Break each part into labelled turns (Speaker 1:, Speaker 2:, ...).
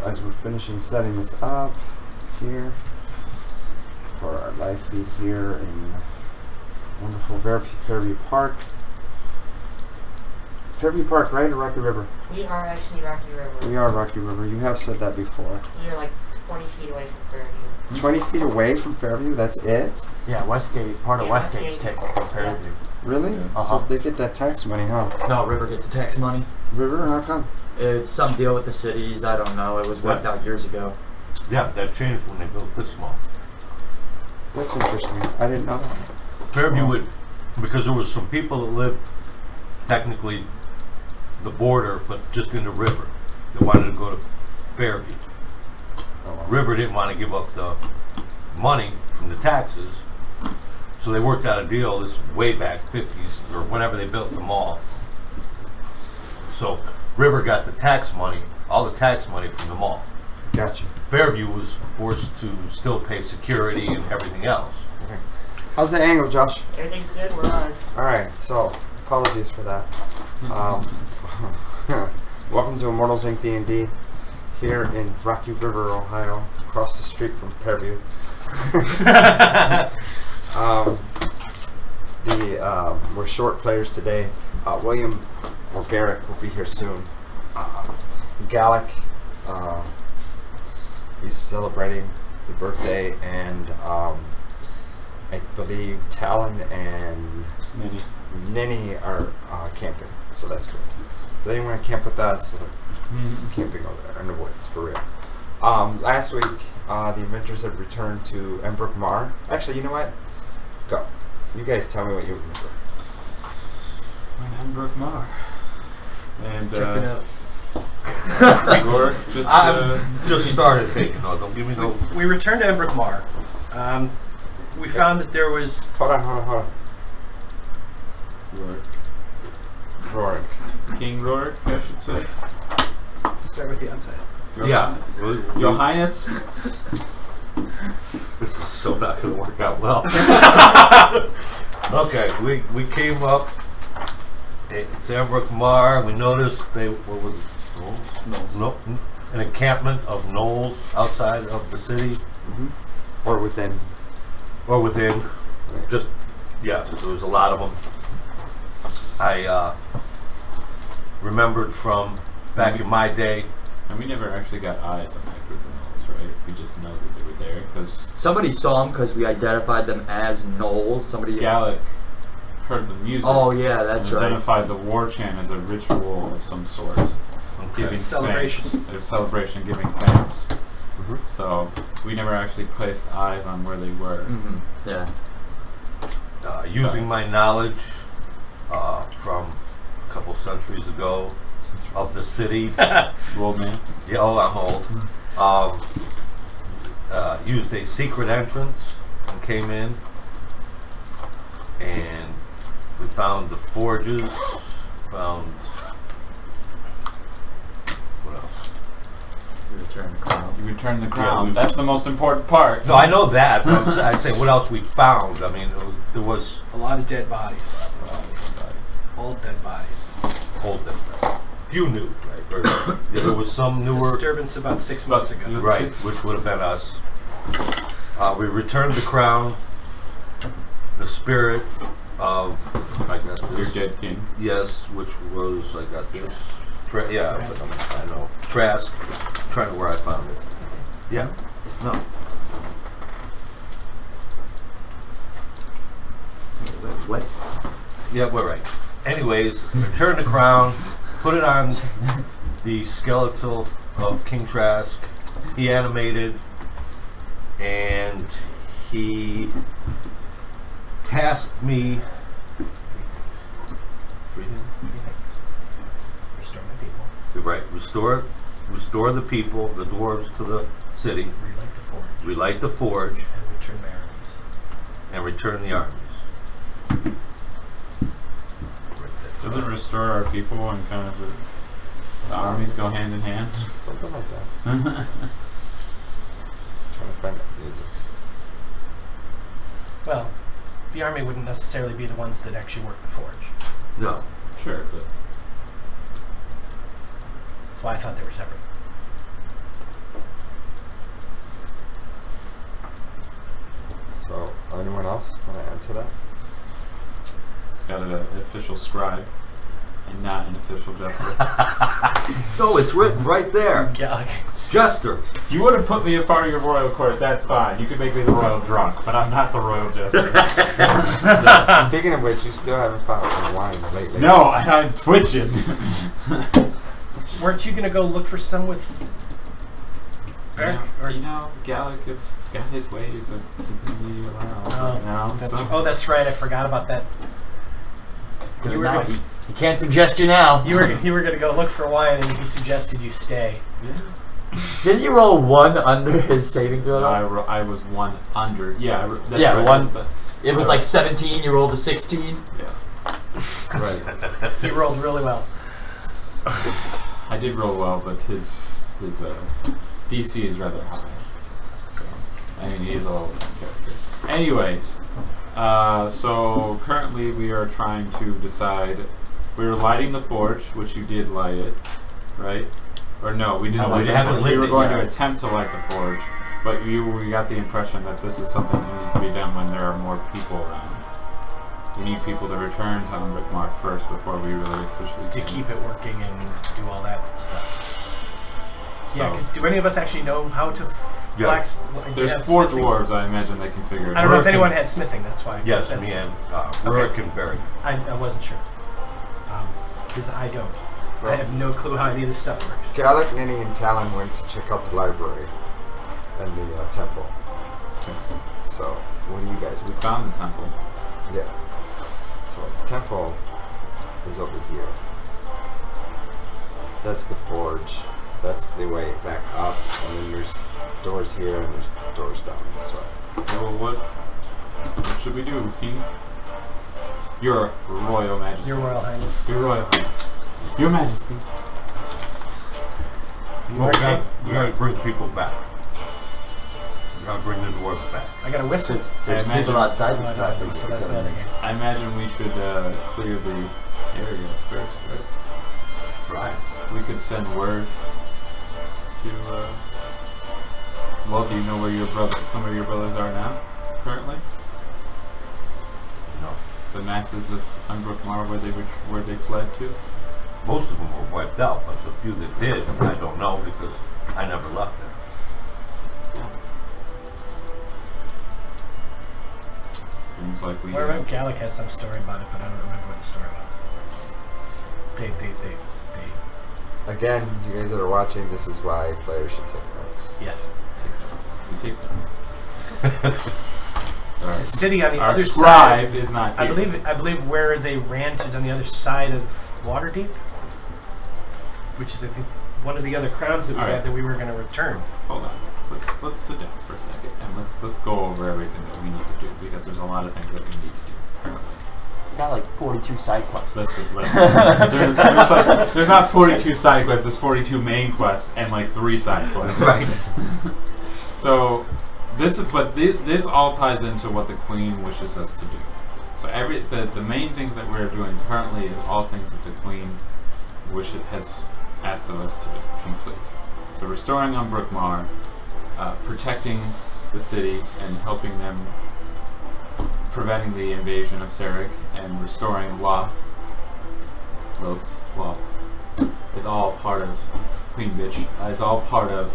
Speaker 1: as we're finishing setting this up here for our live feed here in wonderful Fairview Park. Fairview Park, right? Or Rocky River?
Speaker 2: We are actually Rocky River.
Speaker 1: We are Rocky River. You have said that before.
Speaker 2: We are like 20 feet away from Fairview.
Speaker 1: 20 feet away from Fairview? That's it?
Speaker 3: Yeah, Westgate. Part of Westgate's taken from Fairview.
Speaker 1: Really? So they get that tax money, huh?
Speaker 3: No, River gets the tax money.
Speaker 1: River? How come?
Speaker 3: It's some deal with the cities. I don't know. It was worked out years ago.
Speaker 4: Yeah, that changed when they built this mall.
Speaker 1: That's interesting. I didn't know that.
Speaker 4: Fairview would, because there was some people that lived technically the border, but just in the river. They wanted to go to Fairview.
Speaker 1: Oh, wow.
Speaker 4: River didn't want to give up the money from the taxes, so they worked out a deal this way back 50s or whenever they built the mall. So River got the tax money, all the tax money from the mall.
Speaker 1: Gotcha.
Speaker 4: Fairview was forced to still pay security and everything else.
Speaker 1: Okay. How's the angle, Josh?
Speaker 2: Everything's good, we're on.
Speaker 1: Alright, so apologies for that. Welcome to Immortals Inc. D&D here in Rocky River, Ohio, across the street from Fairview. We're short players today. William or Garrick will be here soon. Gallic, he's celebrating the birthday, and I believe Talon and Ninny are camping, so that's good. So they want to camp with us, camping over there in the woods, for real. Last week, the Adventures had returned to embroke mawr. Actually, you know what? Go. You guys tell me what you remember.
Speaker 5: embroke mawr. And
Speaker 4: Igor, just started taking notes. Don't give me no.
Speaker 6: We returned to embroke mawr. We found that there was.
Speaker 1: Hold on. Rorik.
Speaker 5: King Rorik, I should say.
Speaker 6: Start with the outside.
Speaker 5: Your Highness.
Speaker 4: This is so not going to work out well. Okay, we came up to embroke mawr. We noticed what was it? Knolls? No, an encampment of gnolls outside of the city.
Speaker 1: Or within.
Speaker 4: Just, yeah, there was a lot of them. I remembered from back in my day.
Speaker 5: And we never actually got eyes on that group of gnolls, right? We just know that they were there because
Speaker 3: somebody saw them because we identified them as gnolls. Somebody.
Speaker 5: Gallic heard the music.
Speaker 3: Oh yeah, that's
Speaker 5: and
Speaker 3: right.
Speaker 5: Identified the war chant as a ritual of some sort.
Speaker 4: Okay.
Speaker 5: Giving
Speaker 6: Celebration.
Speaker 5: Thanks. A celebration, giving thanks. So we never actually placed eyes on where they were.
Speaker 3: Yeah.
Speaker 4: Using my knowledge from a couple centuries ago of the city.
Speaker 5: You old man?
Speaker 4: Yeah, oh, I'm old. Used a secret entrance and came in, and we found the forges. Found what else?
Speaker 3: We returned the crown.
Speaker 5: You returned the crown.
Speaker 4: Yeah,
Speaker 5: that's the most important part.
Speaker 4: No, I know that. But I say what else we found. I mean, there was
Speaker 6: A lot of dead bodies. Old dead bodies.
Speaker 4: old dead bodies. Few new, right? Or, yeah, there was some newer.
Speaker 6: Disturbance about 6 months ago.
Speaker 4: Right, which would have been us. We returned the crown, the spirit of, I got this.
Speaker 5: Your dead king.
Speaker 4: Yes, which was, I got this. Yeah, but I know. Trask. I'm trying to where I found it. Yeah. No.
Speaker 3: What?
Speaker 4: Yeah, we're right. Anyways, return the crown, put it on the skeletal of King Trask. He animated, and he tasked me. Three things.
Speaker 6: Restore my people.
Speaker 4: Right, restore the people, the dwarves, to the city.
Speaker 6: Relight the forge.
Speaker 4: Relight the forge.
Speaker 6: And return my armies.
Speaker 4: And return the armies.
Speaker 5: Does it restore our people and kind of the armies go hand in hand?
Speaker 1: Something like that. Trying to find that music.
Speaker 6: Well, the army wouldn't necessarily be the ones that actually work the forge.
Speaker 4: No.
Speaker 5: Sure, but
Speaker 6: That's why I thought they were separate.
Speaker 1: else want to add to that?
Speaker 5: It's got an official scribe and not an official jester.
Speaker 4: No, it's written right there.
Speaker 6: Gallic.
Speaker 4: Jester.
Speaker 5: You would have put me a part of your royal court, that's fine. You could make me the royal drunk, but I'm not the royal jester.
Speaker 1: Speaking of which, you still haven't found any wine lately.
Speaker 5: No, I'm twitching.
Speaker 6: Weren't you gonna go look for some with Eric? Or
Speaker 5: You know, Gallic has got his ways of keeping me around.
Speaker 6: Oh,
Speaker 5: now,
Speaker 6: that's right. I forgot about that. You were
Speaker 3: Now,
Speaker 6: gonna,
Speaker 3: he can't suggest you now.
Speaker 6: you were gonna go look for wine, and he suggested you stay.
Speaker 5: Yeah.
Speaker 3: Didn't you roll 1 under his saving throw?
Speaker 5: No, I was 1 under. Yeah, that's
Speaker 3: Yeah,
Speaker 5: right.
Speaker 3: 1. It was like 17. You rolled a 16.
Speaker 5: Yeah.
Speaker 1: Right.
Speaker 6: He rolled really well.
Speaker 5: I did roll well, but his DC is rather high. So, I mean, he is a low character. Anyways, so currently we are trying to decide. We were lighting the forge, which you did light it, right? Or no, we didn't.
Speaker 4: No, we
Speaker 5: light the
Speaker 4: haven't
Speaker 5: forge.
Speaker 4: lit
Speaker 5: We were
Speaker 4: it
Speaker 5: going
Speaker 4: yet.
Speaker 5: to attempt to light the forge, but we got the impression that this is something that needs to be done when there are more people around. We need people to return to Mawr first before we really officially
Speaker 6: To
Speaker 5: can.
Speaker 6: keep it working and do all that stuff.
Speaker 5: So,
Speaker 6: Yeah, because do any of us actually know how to
Speaker 4: Yes.
Speaker 5: there's
Speaker 6: yeah,
Speaker 5: 4
Speaker 6: smithing?
Speaker 5: dwarves. I imagine they can figure it
Speaker 6: I
Speaker 5: out.
Speaker 6: don't know if
Speaker 4: Rurik
Speaker 6: anyone
Speaker 4: and-
Speaker 6: had smithing. That's why.
Speaker 4: Yes,
Speaker 6: that's,
Speaker 4: me and
Speaker 6: Okay.
Speaker 4: Rurik and Barry.
Speaker 6: I wasn't sure. Because I don't. I have no clue how any of this stuff works.
Speaker 1: Gallic, Ninny, and Talon went to check out the library and the temple.
Speaker 5: Okay.
Speaker 1: So, what do you guys do?
Speaker 5: We found the temple.
Speaker 1: Yeah. So, the temple is over here. That's the forge. That's the way back up. And then there's doors here and there's doors down this way.
Speaker 5: Well, what should we do, King? Your Royal Majesty.
Speaker 6: Your Royal Highness.
Speaker 5: Your Royal Highness. Your Majesty.
Speaker 4: Well, we gotta bring people back. We gotta bring the dwarves back.
Speaker 6: I got a whistle.
Speaker 3: There's
Speaker 5: imagine-
Speaker 3: people outside.
Speaker 6: Oh, I got a whistle. That's the other game.
Speaker 5: I imagine we should clear the area first, right?
Speaker 4: Try.
Speaker 5: We could send word to. Well, do you know where your some of your brothers are now, currently?
Speaker 4: No.
Speaker 5: The masses of Mawr, where they fled to.
Speaker 4: Most of them were wiped out, but the few that did, I don't know because I never left there.
Speaker 5: Seems like we.
Speaker 6: Well, I remember Gallic has some story about it, but I don't remember what the story was. They.
Speaker 1: Again, you guys that are watching, this is why players should take notes.
Speaker 6: Yes.
Speaker 5: We take notes.
Speaker 6: It's a city on the
Speaker 5: Our
Speaker 6: other
Speaker 5: scribe
Speaker 6: side.
Speaker 5: is not
Speaker 6: I
Speaker 5: here.
Speaker 6: believe where they ran to is on the other side of Waterdeep, which is I think one of the other crowns that we
Speaker 5: All right.
Speaker 6: had that we were going to return.
Speaker 5: Hold on. Let's sit down for a second and let's go over everything that we need to do because there's a lot of things that we need to do currently.
Speaker 3: Got like 42 side quests.
Speaker 5: There's not 42 side quests. There's 42 main quests and like 3 side quests.
Speaker 3: Right.
Speaker 5: So this all ties into what the Queen wishes us to do. So the main things that we're doing currently is all things that the Queen has asked of us to complete. So restoring Embroke Mawr, protecting the city and helping them, preventing the invasion of Sarek, and restoring Loth is all part of Queen Bitch. Is all part of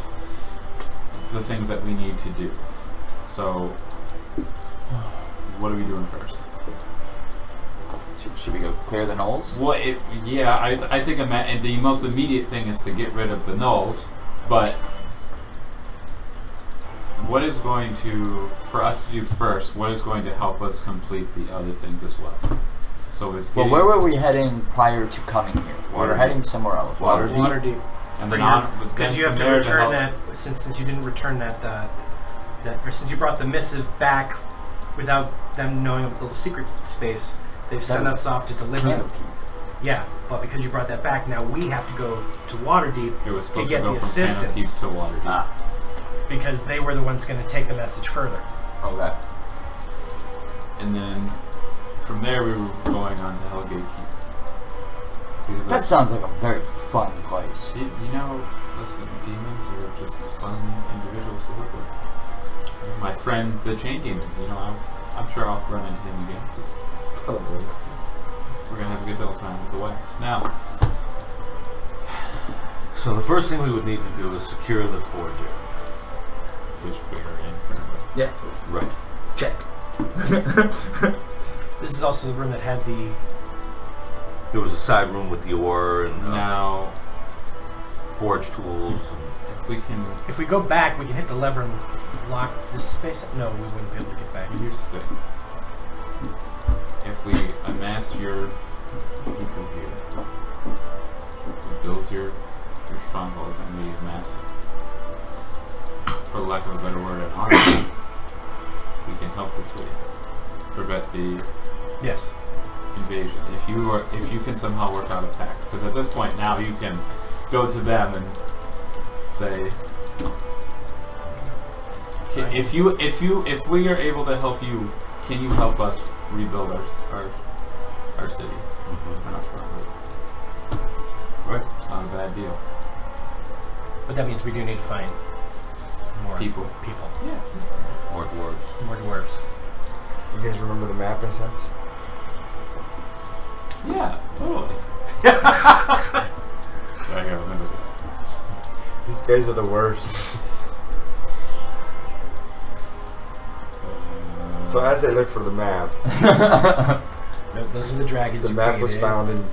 Speaker 5: the things that we need to do. So, what are we doing first?
Speaker 3: Should we go clear the knolls?
Speaker 5: Well, I think the most immediate thing is to get rid of the gnolls, but what is going to, for us to do first, what is going to help us complete the other things as well? So it's
Speaker 3: Well, where were we heading prior to coming here? We were
Speaker 4: Waterdeep.
Speaker 3: heading somewhere else.
Speaker 4: Waterdeep.
Speaker 6: Waterdeep.
Speaker 5: and
Speaker 6: So
Speaker 5: then
Speaker 6: because you have to return that since you didn't return that or since you brought the missive back without them knowing of the little secret space, they've sent us off to deliver them. Yeah, but because you brought that back, now we have to go to Waterdeep
Speaker 5: It was
Speaker 6: to
Speaker 5: supposed
Speaker 6: get
Speaker 5: to go
Speaker 6: the
Speaker 5: from
Speaker 6: assistance
Speaker 5: Canokeep to Waterdeep.
Speaker 6: because they were the ones going to take the message further.
Speaker 3: Okay.
Speaker 5: And then from there we were going on to Hellgate Keep. Because
Speaker 3: That sounds like a very fun place.
Speaker 5: you know, listen, demons are just fun individuals to live with. My friend, the Chain Demon, I'm sure I'll run into him again. 'Cause
Speaker 1: Probably.
Speaker 5: we're gonna have a good little time with the wax. Now,
Speaker 4: So the first thing we would need to do is secure the forge area.
Speaker 5: which we are in currently.
Speaker 3: Yeah.
Speaker 4: Right.
Speaker 3: Check.
Speaker 6: This is also the room that had the.
Speaker 4: There was a side room with the ore and
Speaker 5: Now,
Speaker 4: forge tools. And
Speaker 5: if we can,
Speaker 6: If we go back, we can hit the lever and lock this space up. No, we wouldn't be able to get back.
Speaker 5: here's the thing. If we amass your people here, we build your stronghold, and we amass, for lack of a better word, an army, we can help the city prevent the
Speaker 6: Yes.
Speaker 5: invasion. If you can somehow work out a pact, because at this point now you can go to them and say,
Speaker 6: Right.
Speaker 5: if we are able to help you, can you help us rebuild our city and our stronghold?
Speaker 4: right.
Speaker 5: It's not a bad deal.
Speaker 6: But that means we do need to find more
Speaker 5: People.
Speaker 6: Yeah.
Speaker 4: More dwarves.
Speaker 6: More dwarves.
Speaker 1: You guys remember the map I sent?
Speaker 5: Yeah, totally. I gotta remember that.
Speaker 1: These guys are the worst. So as I look for the map,
Speaker 6: No, those are the dragons.
Speaker 1: the
Speaker 6: you
Speaker 1: map was
Speaker 6: created.
Speaker 1: found in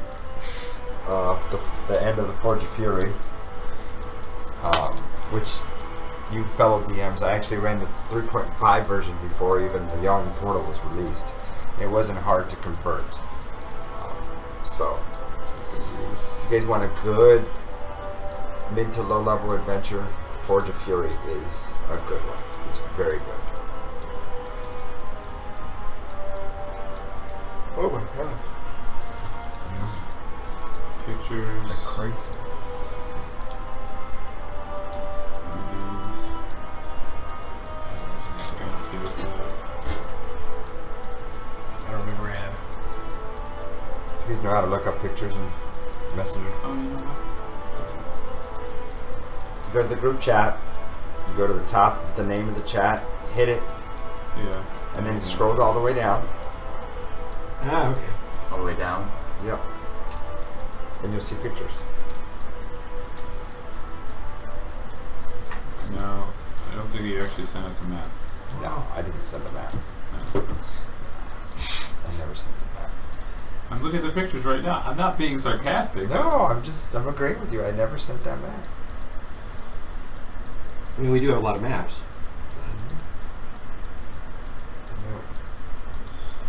Speaker 1: the end of the Forge of Fury, which you fellow DMs, I actually ran the 3.5 version before even the Young Portal was released. It wasn't hard to convert. So, if you guys want a good mid to low level adventure, Forge of Fury is a good one. It's very good. Oh my god.
Speaker 5: Pictures.
Speaker 1: That's crazy.
Speaker 5: Movies. Gonna stay with that.
Speaker 6: I don't remember where I am.
Speaker 1: You guys know how to look up pictures in Messenger?
Speaker 5: Oh, you know what?
Speaker 1: You go to the group chat, you go to the top of the name of the chat, hit it,
Speaker 5: Yeah.
Speaker 1: and then scroll all the way down.
Speaker 6: Ah, okay.
Speaker 3: All the way down.
Speaker 1: Yep. And you'll see pictures.
Speaker 5: No, I don't think he actually sent us a map.
Speaker 1: No, I didn't send a map.
Speaker 5: No.
Speaker 1: I never sent a map.
Speaker 5: I'm looking at the pictures right now. I'm not being sarcastic.
Speaker 1: No, I'm agreeing with you. I never sent that map.
Speaker 7: I mean, we do have a lot of maps.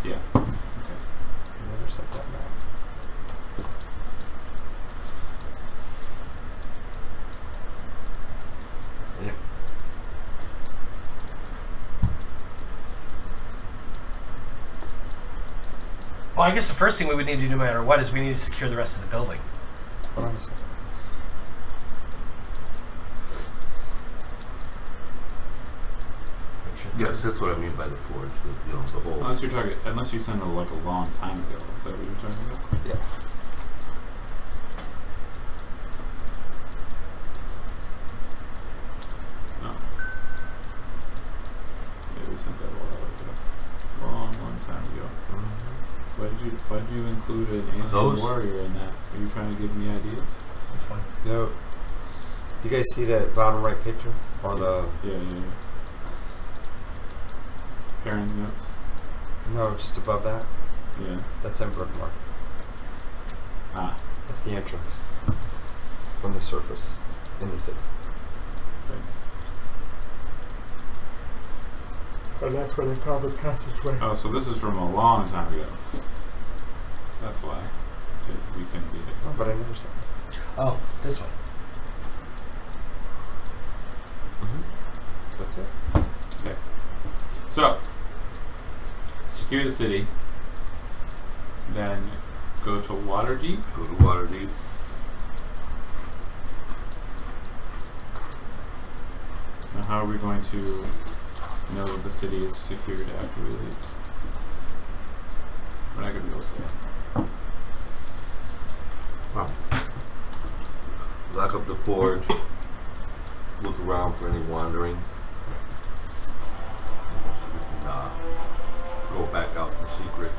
Speaker 1: No,
Speaker 5: Yeah. Okay.
Speaker 1: I never sent that map.
Speaker 7: Yeah.
Speaker 6: Well, I guess the first thing we would need to do no matter what is we need to secure the rest of the building.
Speaker 1: Hold on a second.
Speaker 4: Yes, that's what I mean by the forge. The whole.
Speaker 5: Unless you sent it like a long time ago. Is that what you're talking about?
Speaker 1: Yeah.
Speaker 5: No. Yeah, we sent that a while ago. Long time ago. Why did you include an alien
Speaker 4: Those?
Speaker 5: warrior in that? Are you trying to give me ideas?
Speaker 6: Which one?
Speaker 1: No. You guys see that bottom right picture? Or the...
Speaker 5: Yeah. Perrin's notes.
Speaker 1: No, just above that?
Speaker 5: Yeah.
Speaker 1: That's Embroke Mark.
Speaker 5: Ah.
Speaker 1: That's the entrance from the surface in the city.
Speaker 5: Okay.
Speaker 1: And that's where they found the passageway.
Speaker 5: Oh, so this is from a long time ago. That's why we couldn't beat it.
Speaker 1: Oh, but I never said that.
Speaker 6: Oh, this one.
Speaker 1: That's it.
Speaker 5: Okay. So, secure the city. Then go to Waterdeep.
Speaker 4: Go to Waterdeep.
Speaker 5: Now, how are we going to know that the city is secured after we leave? We're not going to be able to stay.
Speaker 4: Wow. Lock up the forge. Look around for any wandering. go back out in secret.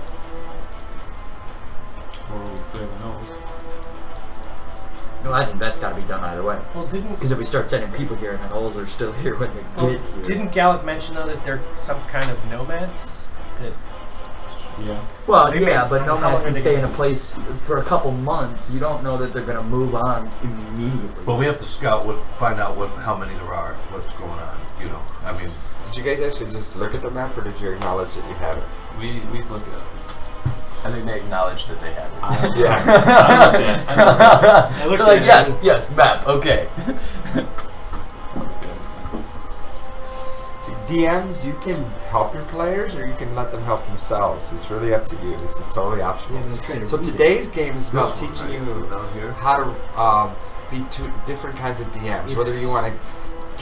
Speaker 5: Or we clear the hills.
Speaker 3: No, I think that's got to be done either way.
Speaker 6: Well, didn't
Speaker 3: Because if we start sending people here and the gnolls are still here when they get here.
Speaker 6: didn't Gallic mention though that they're some kind of nomads? That
Speaker 5: Yeah.
Speaker 3: Well,
Speaker 6: They
Speaker 3: yeah,
Speaker 6: may-
Speaker 3: but
Speaker 6: how long
Speaker 3: nomads
Speaker 6: are
Speaker 3: can
Speaker 6: they
Speaker 3: stay in
Speaker 6: gonna-
Speaker 3: a place for a couple months. You don't know that they're going to move on immediately.
Speaker 4: But we have to scout find out how many there are, what's going on. You know, I mean,
Speaker 1: Did you guys actually just look at the map, or did you acknowledge that you had it?
Speaker 5: We looked at it.
Speaker 8: I think they acknowledged that they had it.
Speaker 1: Yeah.
Speaker 8: I looked
Speaker 3: They're like,
Speaker 8: at it.
Speaker 3: yes, map, okay.
Speaker 1: See, DMs, you can help your players, or you can let them help themselves. It's really up to you. This is totally optional. So today's game is about
Speaker 4: this one,
Speaker 1: teaching
Speaker 4: right?
Speaker 1: you
Speaker 4: Down here.
Speaker 1: how to be two different kinds of DMs. Whether you want to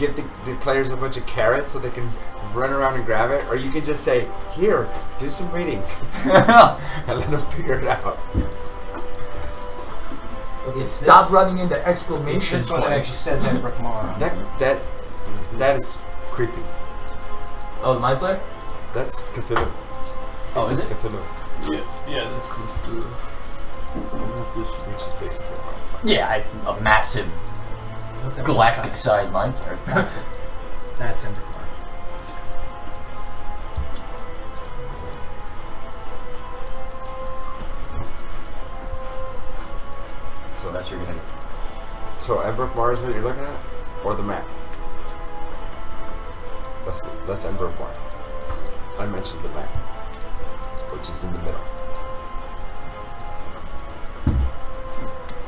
Speaker 1: give the players a bunch of carrots so they can run around and grab it, or you can just say, here, do some reading, and let them figure it out.
Speaker 3: Stop running into
Speaker 6: it's
Speaker 3: exclamation
Speaker 6: this one that actually
Speaker 3: points.
Speaker 6: says embroke mawr.
Speaker 1: That is creepy.
Speaker 3: Oh, the mind player?
Speaker 1: That's Cthulhu.
Speaker 3: Oh, is
Speaker 1: That's
Speaker 3: it?
Speaker 1: Cthulhu,
Speaker 5: Yeah, that's close to.
Speaker 1: which is basically one.
Speaker 3: Yeah, a massive galactic-sized mind player.
Speaker 6: That's it. That's embroke mawr.
Speaker 1: So
Speaker 3: That's your gonna.
Speaker 1: So Embroke Mawr is what you're looking at, or the map? That's Embroke Mawr. I mentioned the map, which is in the middle.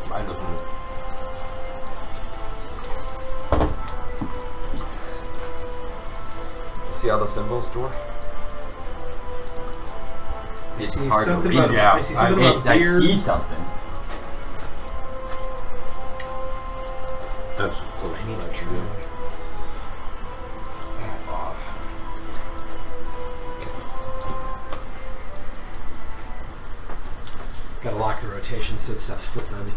Speaker 4: mine doesn't.
Speaker 1: You see all the symbols, dwarf?
Speaker 3: It's
Speaker 6: See
Speaker 3: hard to
Speaker 6: something
Speaker 3: read.
Speaker 6: about-
Speaker 4: Yeah,
Speaker 6: I see something
Speaker 4: I-
Speaker 6: about
Speaker 3: I
Speaker 6: beard.
Speaker 3: see something.
Speaker 4: That's close.
Speaker 7: I need
Speaker 4: That's
Speaker 7: to
Speaker 4: good.
Speaker 7: turn that off. Gotta lock the rotation so it stops flipping on me.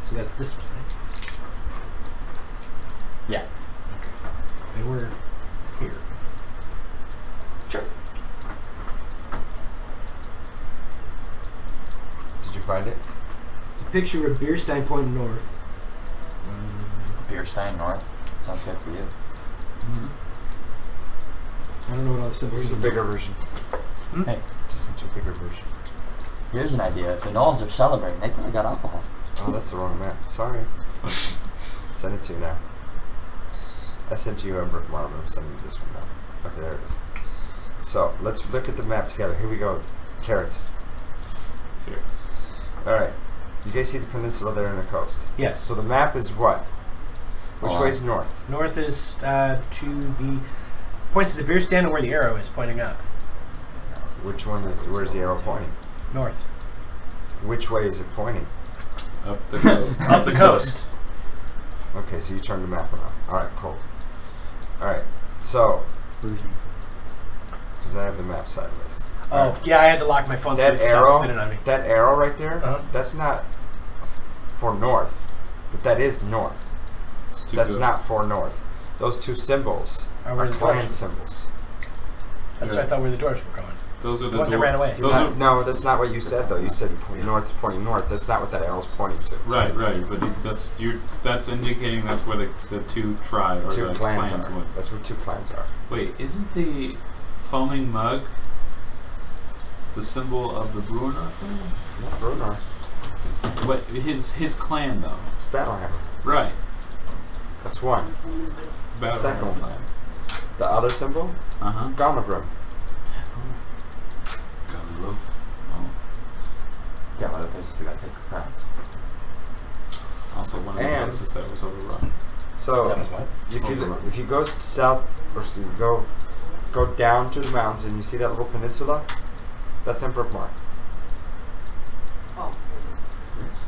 Speaker 7: So that's this one, right?
Speaker 3: Yeah.
Speaker 7: And we're here.
Speaker 3: Sure.
Speaker 1: Did you find it?
Speaker 7: It's a picture of Bierstein pointing north.
Speaker 3: Bierstein North. Sounds good for you.
Speaker 7: I don't know what all the symbols
Speaker 1: Here's a
Speaker 7: are.
Speaker 1: bigger version.
Speaker 3: Hey,
Speaker 1: Just sent you a bigger version.
Speaker 3: here's an idea. If the gnolls are celebrating, they probably got alcohol.
Speaker 1: Oh, that's the wrong map. Sorry. Send it to you now. I sent you Embroke Mawr. I'm sending you this one now. Okay, there it is. So let's look at the map together. Here we go. Carrots.
Speaker 5: Yes.
Speaker 1: All right. You guys see the peninsula there on the coast?
Speaker 6: Yes.
Speaker 1: So the map is what? Which
Speaker 3: Hold
Speaker 1: way
Speaker 3: on.
Speaker 1: is north?
Speaker 6: North is to the points to the beer stand and where the arrow is pointing up.
Speaker 1: Which one is? Where's the arrow pointing?
Speaker 6: North.
Speaker 1: Which way is it pointing?
Speaker 5: Up the coast.
Speaker 6: Up the coast.
Speaker 1: Okay, so you turned the map around. All right, cool. All right, so because I have the map sideways.
Speaker 6: Oh, yeah, I had to lock my phone so
Speaker 1: That
Speaker 6: it stopped
Speaker 1: arrow,
Speaker 6: spinning on me.
Speaker 1: that arrow right there,
Speaker 6: Uh-huh.
Speaker 1: that's not for north, but that is north.
Speaker 5: It's too
Speaker 1: That's
Speaker 5: good.
Speaker 1: not for north. Those two symbols
Speaker 6: Are
Speaker 1: are
Speaker 6: where the
Speaker 1: clan
Speaker 6: dwarves-
Speaker 1: symbols.
Speaker 6: That's what I thought where the doors were going.
Speaker 5: Those are
Speaker 6: The
Speaker 5: the
Speaker 6: ones that
Speaker 5: dwar-
Speaker 6: ran away.
Speaker 5: Those are
Speaker 1: No, that's not what you said though. You said north is pointing north. That's not what that arrow's pointing to.
Speaker 5: right, but that's indicating that's where the two tribes or
Speaker 1: Two
Speaker 5: the
Speaker 1: clans are.
Speaker 5: went.
Speaker 1: That's where two clans are.
Speaker 5: Wait, isn't the foaming mug the symbol of the Bruenor clan?
Speaker 1: Not Brunar.
Speaker 5: What his clan though?
Speaker 1: It's Battlehammer.
Speaker 5: Right.
Speaker 1: That's one.
Speaker 5: Battle
Speaker 1: Second
Speaker 5: Hammer
Speaker 1: one. The other symbol
Speaker 5: clan.
Speaker 1: is
Speaker 5: Uh-huh.
Speaker 1: Gomagrum.
Speaker 5: Oh.
Speaker 3: Yeah, other places they gotta take the crowns.
Speaker 5: Also one of the
Speaker 1: And-
Speaker 5: places that was overrun.
Speaker 1: So
Speaker 3: That was what?
Speaker 1: if you go south or so you go down to the mountains and you see that little peninsula, that's Embroke Mawr.
Speaker 2: Oh,
Speaker 5: Yes.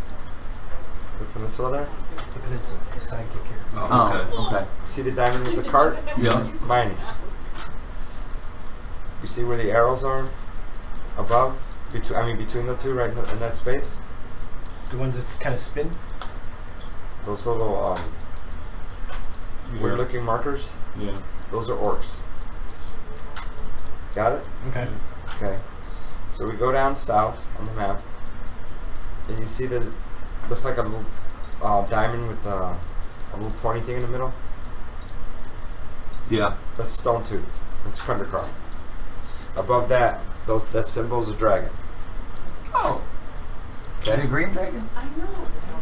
Speaker 1: The peninsula there.
Speaker 6: The peninsula, the sidekick here.
Speaker 4: Oh, okay.
Speaker 3: okay.
Speaker 1: See the diamond with the cart?
Speaker 4: Yeah.
Speaker 1: Mine. You see where the arrows are? Above? Between the two, right in that space?
Speaker 6: The ones that kind of spin.
Speaker 1: Those little weird looking markers,
Speaker 5: Yeah.
Speaker 1: those are orcs. Got it?
Speaker 6: Okay.
Speaker 1: Okay. So we go down south on the map, and you see the looks like a little diamond with a little pointy thing in the middle.
Speaker 4: Yeah.
Speaker 1: That's Stone Tooth. That's Kundrakar. Above that, that symbol's a dragon.
Speaker 8: Oh.
Speaker 1: Okay.
Speaker 8: The green dragon?
Speaker 2: I know.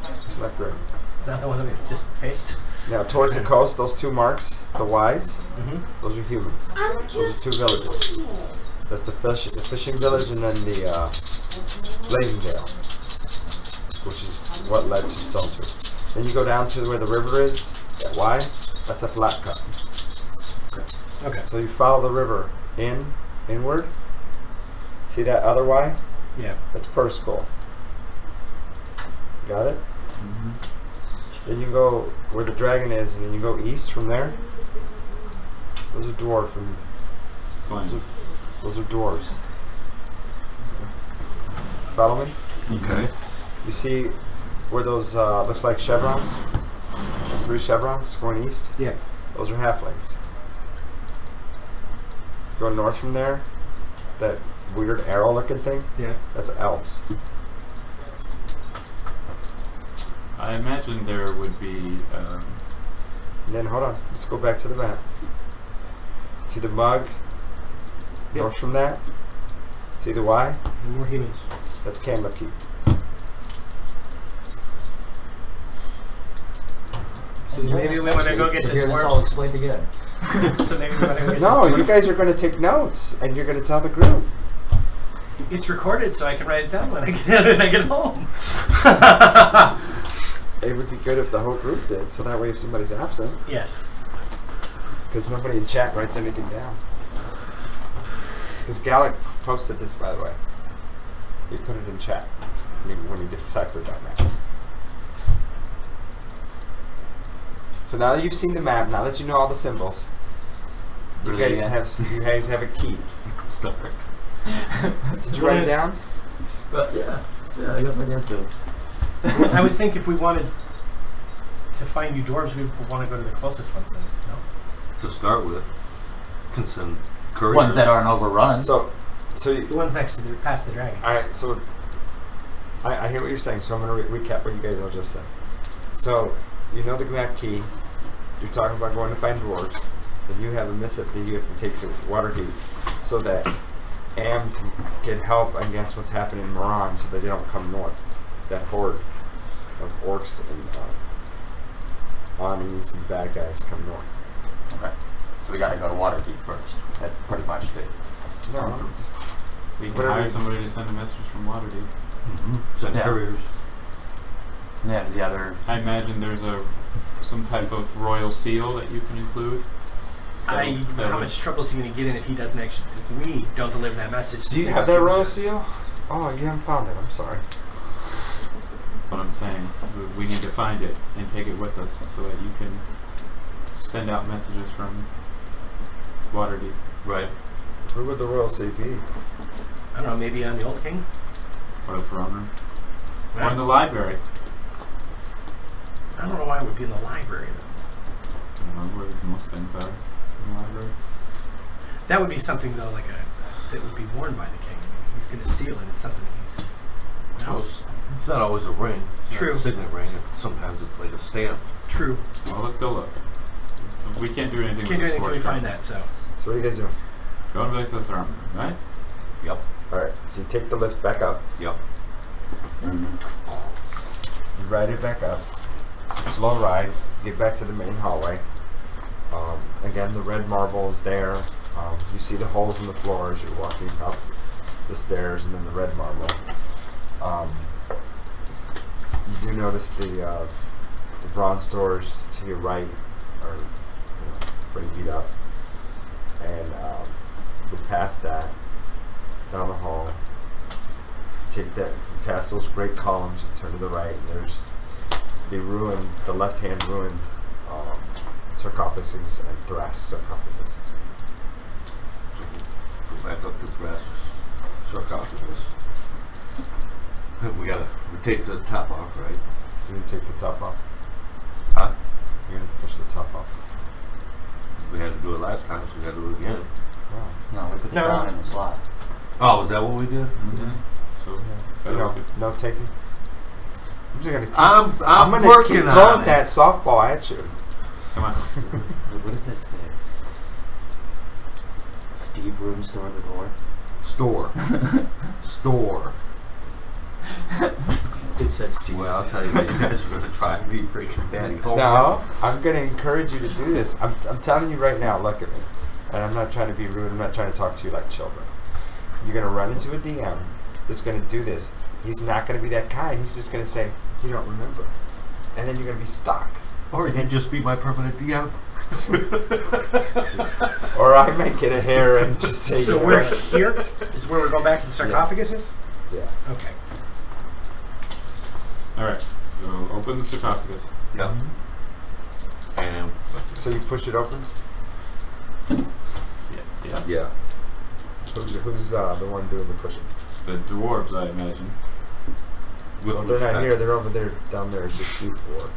Speaker 1: It's not green.
Speaker 6: Is that the one that we just faced?
Speaker 1: Now towards the coast, those two marks, the Ys,
Speaker 6: Mm-hmm.
Speaker 1: those are humans.
Speaker 2: I'm
Speaker 1: Those are
Speaker 2: just
Speaker 1: two villages.
Speaker 2: doing it.
Speaker 1: That's the fishing village, and then the Blazingdale, which is what led to Stone Tooth. Then you go down to where the river is, that Y, that's a flat cut.
Speaker 6: Okay.
Speaker 1: So you follow the river inward. See that other Y?
Speaker 6: Yeah.
Speaker 1: That's Perskull. Got it?
Speaker 5: Mm-hmm.
Speaker 1: Then you go where the dragon is, and then you go east from there. Those are dwarf and
Speaker 5: Fine.
Speaker 1: those are dwarves. Follow me?
Speaker 4: Okay.
Speaker 1: You see where those looks like chevrons? 3 chevrons going east?
Speaker 7: Yeah.
Speaker 1: Those are halflings. Go north from there, that weird arrow looking thing,
Speaker 7: Yeah.
Speaker 1: that's elves.
Speaker 5: I imagine there would be.
Speaker 1: And then hold on, let's go back to the map. See the mug?
Speaker 7: Yep.
Speaker 1: North from that? See the Y?
Speaker 7: And more humans.
Speaker 1: That's Candlekeep.
Speaker 6: So maybe we want to go get the
Speaker 3: Hear this all
Speaker 6: dwarves.
Speaker 3: explained again.
Speaker 6: So maybe we want to go get
Speaker 1: No,
Speaker 6: the
Speaker 1: you
Speaker 6: dwarves.
Speaker 1: guys are going to take notes, and you're going to tell the group.
Speaker 6: It's recorded, so I can write it down when I get home.
Speaker 1: It would be good if the whole group did, so that way if somebody's absent,
Speaker 6: Yes.
Speaker 1: because nobody in chat writes anything down. Because Gallic posted this, by the way. He put it in chat when he deciphered that map. So now that you've seen the map, now that you know all the symbols, you guys have a key. Did you write it down?
Speaker 3: But yeah, I got my answers.
Speaker 6: I would think if we wanted to find you dwarves, we would want to go to the closest ones. Then, no?
Speaker 4: To start with, can send couriers.
Speaker 8: Ones that aren't overrun.
Speaker 1: So
Speaker 6: The ones next to past the dragon.
Speaker 1: all right. So I hear what you're saying. So I'm going to recap what you guys all just said. So you know the map key. You're talking about going to find dwarves, and you have a missive that you have to take to Waterdeep, so that Am can get help against what's happening in Moran, so that they don't come north. That horde of orcs and Anis and bad guys come north.
Speaker 8: Okay. So we gotta go to Waterdeep first. That's pretty much the.
Speaker 1: No, just
Speaker 5: We can
Speaker 1: Whatever
Speaker 5: hire
Speaker 1: it is.
Speaker 5: somebody to send a message from Waterdeep.
Speaker 4: Send
Speaker 8: Yeah.
Speaker 4: couriers.
Speaker 8: Yeah, the other.
Speaker 5: I imagine there's some type of royal seal that you can include.
Speaker 6: How much trouble is he going to get in if he doesn't actually? If we don't deliver that message?
Speaker 1: Do you have that royal seal? Oh, you haven't found it. I'm sorry.
Speaker 5: That's what I'm saying. Is that we need to find it and take it with us so that you can send out messages from Waterdeep.
Speaker 4: Right.
Speaker 1: Where would the royal seal be?
Speaker 6: I don't know. Maybe on the Old King.
Speaker 5: Or the throne room. Or in the library.
Speaker 6: I don't know why it would be in the library. Though.
Speaker 5: I don't know where most things are in the library.
Speaker 6: That would be something though, like that would be worn by the king. He's going to seal it. It's something he's.
Speaker 4: Well, it's not always a ring. It's
Speaker 6: True.
Speaker 4: not a signet ring. Sometimes it's like a stamp.
Speaker 6: True.
Speaker 5: Well, let's go look. So we can't do anything
Speaker 6: Can't do
Speaker 5: with
Speaker 6: anything
Speaker 5: this
Speaker 6: until we find that. So.
Speaker 1: So what are you guys doing?
Speaker 5: Going back to the throne room, right?
Speaker 4: Yep.
Speaker 1: All right. So you take the lift back up.
Speaker 4: Yep.
Speaker 1: You ride it back up. It's a slow ride. Get back to the main hallway. Again, the red marble is there. You see the holes in the floor as you're walking up the stairs, and then the red marble. You do notice the bronze doors to your right are pretty beat up, and go past that, down the hall. Take that past those great columns. You turn to the right, and there's the left-hand ruined sarcophagus and thoracic sarcophagus.
Speaker 4: Go back up to brass sarcophagus. We take the top off, right?
Speaker 1: So you're gonna take the top off.
Speaker 4: Huh?
Speaker 1: You're gonna push the top off.
Speaker 4: We had to do it last time, so we got to do it again.
Speaker 1: Wow.
Speaker 8: No, we put it
Speaker 6: No.
Speaker 8: down in the slot.
Speaker 4: Oh, is that what we did?
Speaker 5: Mm-hmm. So,
Speaker 1: You know, no taking. I'm just gonna keep.
Speaker 4: I'm
Speaker 1: gonna
Speaker 4: working
Speaker 1: keep
Speaker 4: on
Speaker 1: throwing
Speaker 4: it.
Speaker 1: that softball at you.
Speaker 5: come on.
Speaker 8: What does that say? Steve Room Store before?
Speaker 4: Store. Store.
Speaker 8: It said Steve.
Speaker 4: Well, I'll tell you what, you guys are going to try and be freaking daddy.
Speaker 1: No, I'm gonna encourage you to do this. I'm telling you right now. Look at me, and I'm not trying to be rude. I'm not trying to talk to you like children. You're gonna run into a DM that's gonna do this. He's not gonna be that kind. He's just gonna say, "You don't remember," and then you're gonna be stuck.
Speaker 4: Or you can just be my permanent DM.
Speaker 1: Or I might get a hair and just say,
Speaker 6: So
Speaker 1: you know
Speaker 6: we're
Speaker 1: what?
Speaker 6: here is where we're going back to the sarcophagus is?
Speaker 1: Yeah.
Speaker 6: Okay.
Speaker 5: Alright, so open the sarcophagus.
Speaker 4: Yeah. And
Speaker 1: So you push it open.
Speaker 5: Yeah.
Speaker 4: yeah.
Speaker 1: Who's the one doing the pushing?
Speaker 5: The dwarves, I imagine.
Speaker 4: With
Speaker 1: Well, they're not
Speaker 4: respect.
Speaker 1: here. They're over there. Down there is just you four.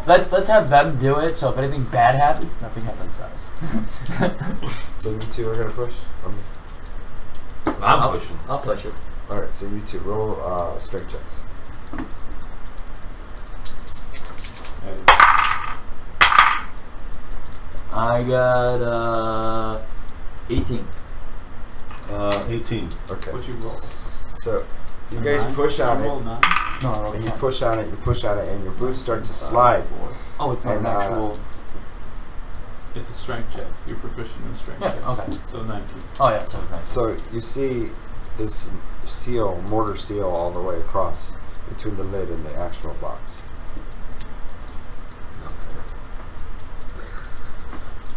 Speaker 8: Let's have them do it. So if anything bad happens, nothing happens to us.
Speaker 1: So you two are gonna push.
Speaker 4: I'm pushing.
Speaker 3: I'll push it.
Speaker 1: All right. So you two roll strength checks.
Speaker 3: I got 18.
Speaker 4: 18.
Speaker 1: Okay.
Speaker 5: What'd you roll?
Speaker 1: So you guys push on
Speaker 5: You rolled
Speaker 1: it,
Speaker 5: 9?
Speaker 8: No, I rolled
Speaker 1: and you
Speaker 8: 10.
Speaker 1: push on it. You push on it, and your boots start to slide.
Speaker 8: Oh, it's not
Speaker 1: And,
Speaker 8: an actual.
Speaker 5: It's a strength check. You're proficient in strength
Speaker 8: Yeah,
Speaker 5: checks.
Speaker 8: okay.
Speaker 5: So 19.
Speaker 8: Oh yeah, so it's nice.
Speaker 1: So you see this mortar seal all the way across between the lid and the actual box.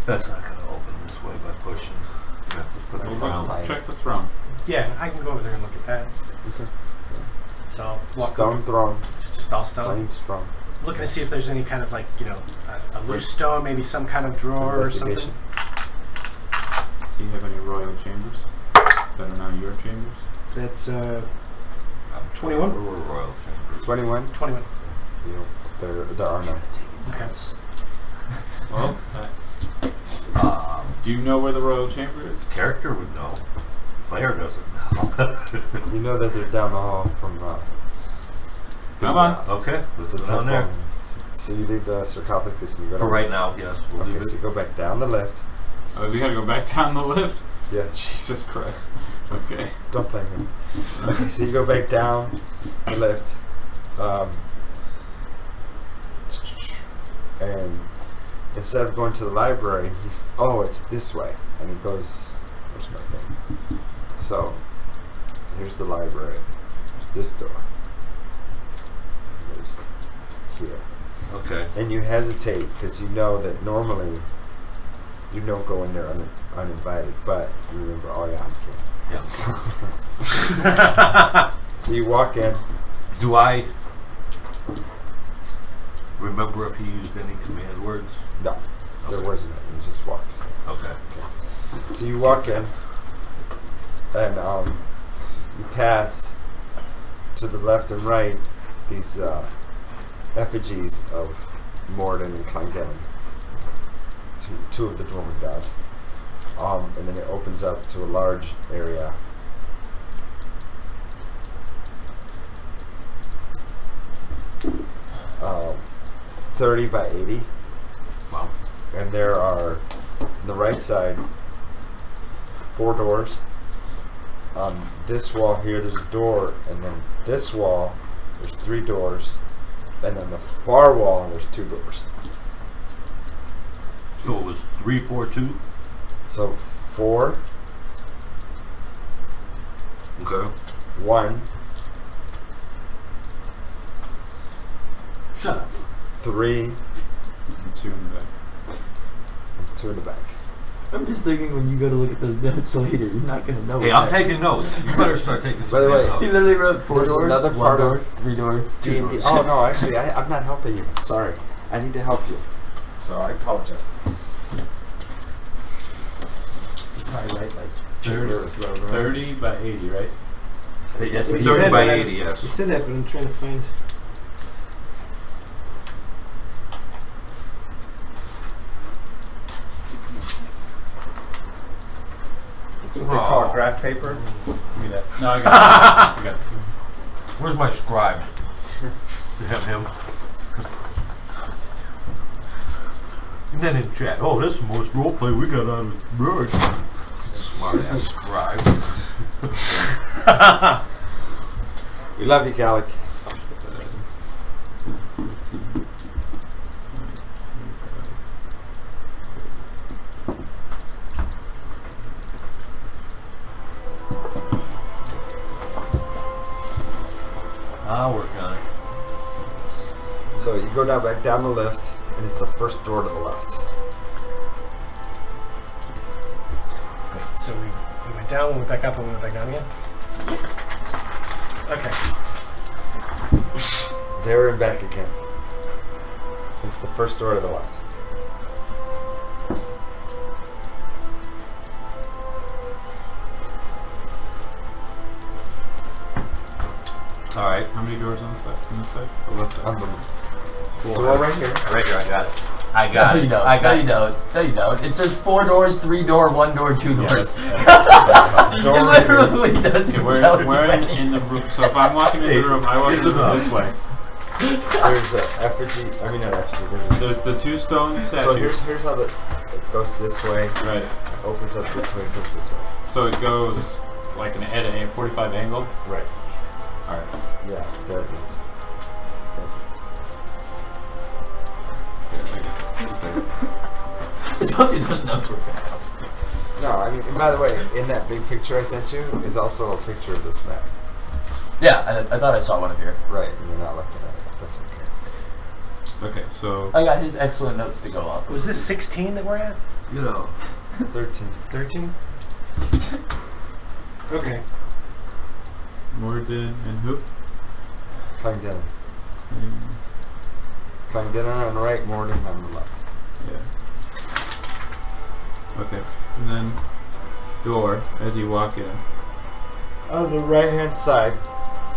Speaker 4: That's not going to open this way by pushing. You have to put the
Speaker 5: Well,
Speaker 4: ground.
Speaker 5: look, check the throne.
Speaker 6: Yeah, I can go over there and look at that.
Speaker 1: Okay.
Speaker 6: So walk
Speaker 1: Stone
Speaker 6: over.
Speaker 1: throne,
Speaker 6: It's just all stone.
Speaker 1: plain strong.
Speaker 6: Looking to see if there's any kind of a loose stone, maybe some kind of drawer or something.
Speaker 1: Investigation.
Speaker 5: Do you have any royal chambers that are now your chambers?
Speaker 6: That's
Speaker 4: I'm
Speaker 6: 21?
Speaker 4: sure we're royal chambers.
Speaker 1: 21.
Speaker 6: 21.
Speaker 1: You know, there are none.
Speaker 6: Okay.
Speaker 5: Well, do you know where the royal chamber is?
Speaker 4: Character would know. Player doesn't know.
Speaker 1: You know that they're down the hall from
Speaker 5: Come on.
Speaker 4: Okay, let's
Speaker 1: the
Speaker 4: go down
Speaker 1: temple.
Speaker 4: there.
Speaker 1: So you leave the sarcophagus and you go
Speaker 4: For
Speaker 1: down.
Speaker 4: right now, yes. We'll
Speaker 1: Okay,
Speaker 4: leave
Speaker 1: so
Speaker 4: it.
Speaker 1: you go back down the lift.
Speaker 5: Oh, we gotta go back down the lift?
Speaker 1: Yes.
Speaker 5: Jesus Christ. Okay.
Speaker 1: Don't blame him. Okay, so you go back down the lift, and instead of going to the library, it's this way, and he goes. Where's my thing? So here's the library. There's this door. There's here,
Speaker 4: Okay.
Speaker 1: and you hesitate because you know that normally you don't go in there uninvited, but you remember, oh yeah, I can't.
Speaker 4: Yeah.
Speaker 1: So you walk in.
Speaker 4: Do I remember if he used any command words?
Speaker 1: No, there
Speaker 4: Okay.
Speaker 1: wasn't. He just walks.
Speaker 4: Okay.
Speaker 1: So you walk in, and you pass to the left and right these effigies of Morden and Clongelen, two of the dwarven gods. And then it opens up to a large area. 30 by 80.
Speaker 4: Wow.
Speaker 1: And there are, on the right side, 4 doors. On this wall here, there's a door, and then this wall, there's 3 doors, and then the far wall, there's 2 doors.
Speaker 4: So it was 3, 4, 2?
Speaker 1: So 4,
Speaker 4: Okay.
Speaker 1: 1,
Speaker 4: Shut up.
Speaker 1: 3,
Speaker 5: And 2 in the back.
Speaker 1: and 2 in the back.
Speaker 3: I'm just thinking when you go to look at those notes later, you're not going to know.
Speaker 4: Hey, I'm taking notes. You better start taking some
Speaker 1: By the way,
Speaker 4: notes.
Speaker 3: He literally wrote 4
Speaker 1: There's
Speaker 3: doors,
Speaker 1: another
Speaker 3: 1
Speaker 1: part
Speaker 3: door,
Speaker 1: of
Speaker 3: 3 door, 2
Speaker 1: D&D.
Speaker 3: doors.
Speaker 1: Oh no, actually, I'm not helping you. Sorry, I need to help you. So I apologize.
Speaker 3: Probably right, like
Speaker 5: 30 by 80, right?
Speaker 4: Yes,
Speaker 6: You
Speaker 4: 30
Speaker 6: said
Speaker 4: by
Speaker 6: that.
Speaker 4: 80, yes.
Speaker 6: You said that, but I'm trying to find.
Speaker 9: graph paper?
Speaker 5: Give me that. No, I got it. I got it.
Speaker 4: Where's my scribe? To have him. And then in chat, oh, this is the most roleplay we got out of Bird. Smart ass scribe.
Speaker 1: We love you, Gallic.
Speaker 4: I'll work on it.
Speaker 1: So you go back down the lift, and it's the first door to the left.
Speaker 6: So we went down, we went back up, and we went back down again? Okay.
Speaker 1: There and back again. It's the first door to the left.
Speaker 4: All right.
Speaker 5: How many doors on this side? On this side? The left side.
Speaker 1: On the door right here.
Speaker 4: Right here, I got it. I got it.
Speaker 8: No,
Speaker 4: I got
Speaker 8: you don't. No, you don't. It says 4 doors, 3 door, 1 door, 2 doors.
Speaker 1: Door
Speaker 8: It
Speaker 1: right here.
Speaker 8: literally doesn't
Speaker 5: Okay,
Speaker 8: tell
Speaker 5: we're
Speaker 8: you
Speaker 5: in
Speaker 8: anything.
Speaker 5: the room. So if I'm walking into the room, I walk in this way.
Speaker 1: There's a effigy. I mean, not effigy.
Speaker 5: There's the 2 stone statues.
Speaker 1: So here's how it goes this way.
Speaker 5: Right.
Speaker 1: Opens up this way. Goes this way.
Speaker 5: So it goes like at a 45 angle.
Speaker 1: Right.
Speaker 5: All right.
Speaker 1: Yeah. It's
Speaker 8: I told you those notes were bad.
Speaker 1: no. I mean, and by the way, in that big picture I sent you is also a picture of this map.
Speaker 8: Yeah, I thought I saw one of here.
Speaker 1: Right. And you're not looking at it. That's okay.
Speaker 5: Okay. So
Speaker 8: I got his excellent notes to go off.
Speaker 6: Was this 16 that we're at?
Speaker 4: You know.
Speaker 1: 13.
Speaker 6: 13? Okay.
Speaker 5: Morden and who?
Speaker 1: Clangdinner. Clangdinner on the right, Morden on the left.
Speaker 5: Yeah. Okay. And then door as you walk in.
Speaker 1: On the right hand side.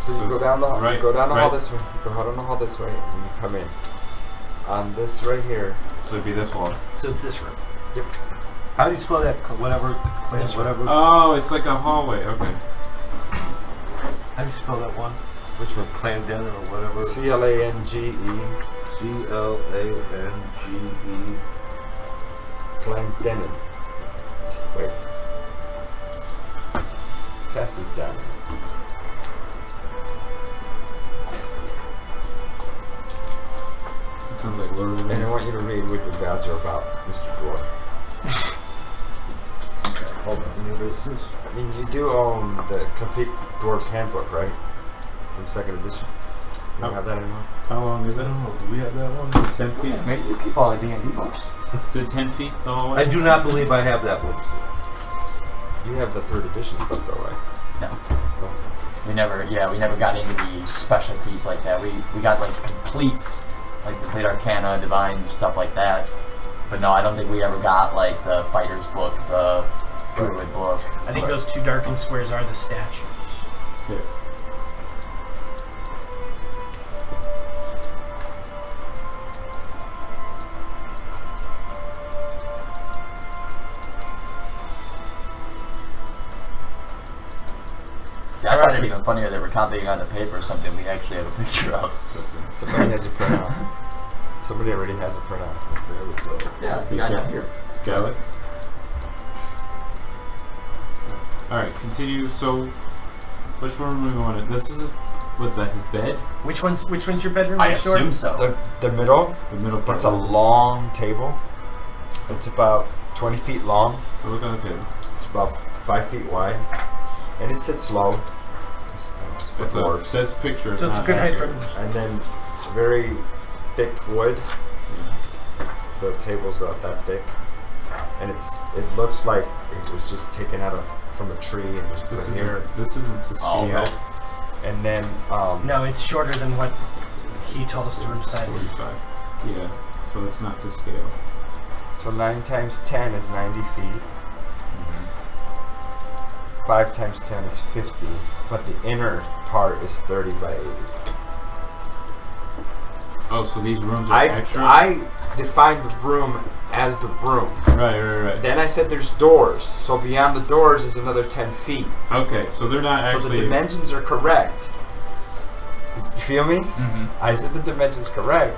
Speaker 1: So you go down the hall.
Speaker 5: right,
Speaker 1: You go down the hall
Speaker 5: right.
Speaker 1: this way. You go down the hall this way, and you come in. On this right here.
Speaker 5: So it'd be this wall.
Speaker 6: So it's this room.
Speaker 1: Yep.
Speaker 9: How do you spell that? Whatever.
Speaker 6: This
Speaker 9: Whatever.
Speaker 5: Oh, it's like a hallway. Okay.
Speaker 9: How do you spell that one?
Speaker 1: Which one?
Speaker 9: Clandenne or whatever.
Speaker 1: Clange.
Speaker 9: C-L-A-N-G-E.
Speaker 1: Clangdinner. Wait. Pass this down.
Speaker 5: It sounds like Lord of the
Speaker 1: And I
Speaker 5: Rings.
Speaker 1: want you to read what the gods are about, Mr. Dwarf.
Speaker 9: Hold on. Let me read this.
Speaker 1: I mean, you do own the complete Dwarf's Handbook, right? From 2nd edition. You don't have that anymore?
Speaker 5: How long is
Speaker 9: I
Speaker 5: it?
Speaker 9: don't know. Do we have that one?
Speaker 5: 10 feet.
Speaker 8: Maybe you keep all the D&D books.
Speaker 5: Is it 10 feet the hallway?
Speaker 9: I do not believe I have that one.
Speaker 1: You have the 3rd edition stuff, though, right?
Speaker 8: No. We never got into the specialties like that. We got like completes, like the Complete Arcana, Divine, stuff like that. But no, I don't think we ever got like the Fighter's book, the Druid book.
Speaker 6: I think those 2 darkened squares are the statues.
Speaker 5: Yeah.
Speaker 8: See, I find it even funnier that we're copying on the paper something we actually have a picture of.
Speaker 1: Listen, somebody has a printout. Somebody already has a printout. There we go.
Speaker 8: Yeah, we got it here.
Speaker 5: Got it. Alright, continue. So, which room are we going in? This is, what's that, his bed?
Speaker 6: Which one's your bedroom?
Speaker 8: I
Speaker 6: next door?
Speaker 8: assume so.
Speaker 1: The middle,
Speaker 5: The middle part.
Speaker 1: that's a long table. It's about 20 feet long.
Speaker 5: So look on the table.
Speaker 1: It's about 5 feet wide. And it sits low. It's for
Speaker 5: It's a,
Speaker 1: dwarves.
Speaker 5: this picture is
Speaker 6: So it's a
Speaker 5: not
Speaker 6: good height
Speaker 5: accurate.
Speaker 6: from.
Speaker 1: And then it's very thick wood. The table's not that thick. And it looks like it was just taken out from a tree and just put here.
Speaker 5: This isn't sustainable.
Speaker 8: okay.
Speaker 1: And then
Speaker 6: No, it's shorter than what he told us the room size is.
Speaker 5: 45. Yeah, so it's not to scale.
Speaker 1: so 9 times 10 is 90 feet. 5 times 10 is 50, but the inner part is 30 by 80.
Speaker 5: Oh, so these rooms are extra?
Speaker 1: I defined the room as the room.
Speaker 5: Right.
Speaker 1: Then I said there's doors. So beyond the doors is another 10 feet.
Speaker 5: Okay, so they're not
Speaker 1: So
Speaker 5: actually.
Speaker 1: the dimensions are correct. You feel me?
Speaker 8: Mm-hmm.
Speaker 1: I said the dimensions correct.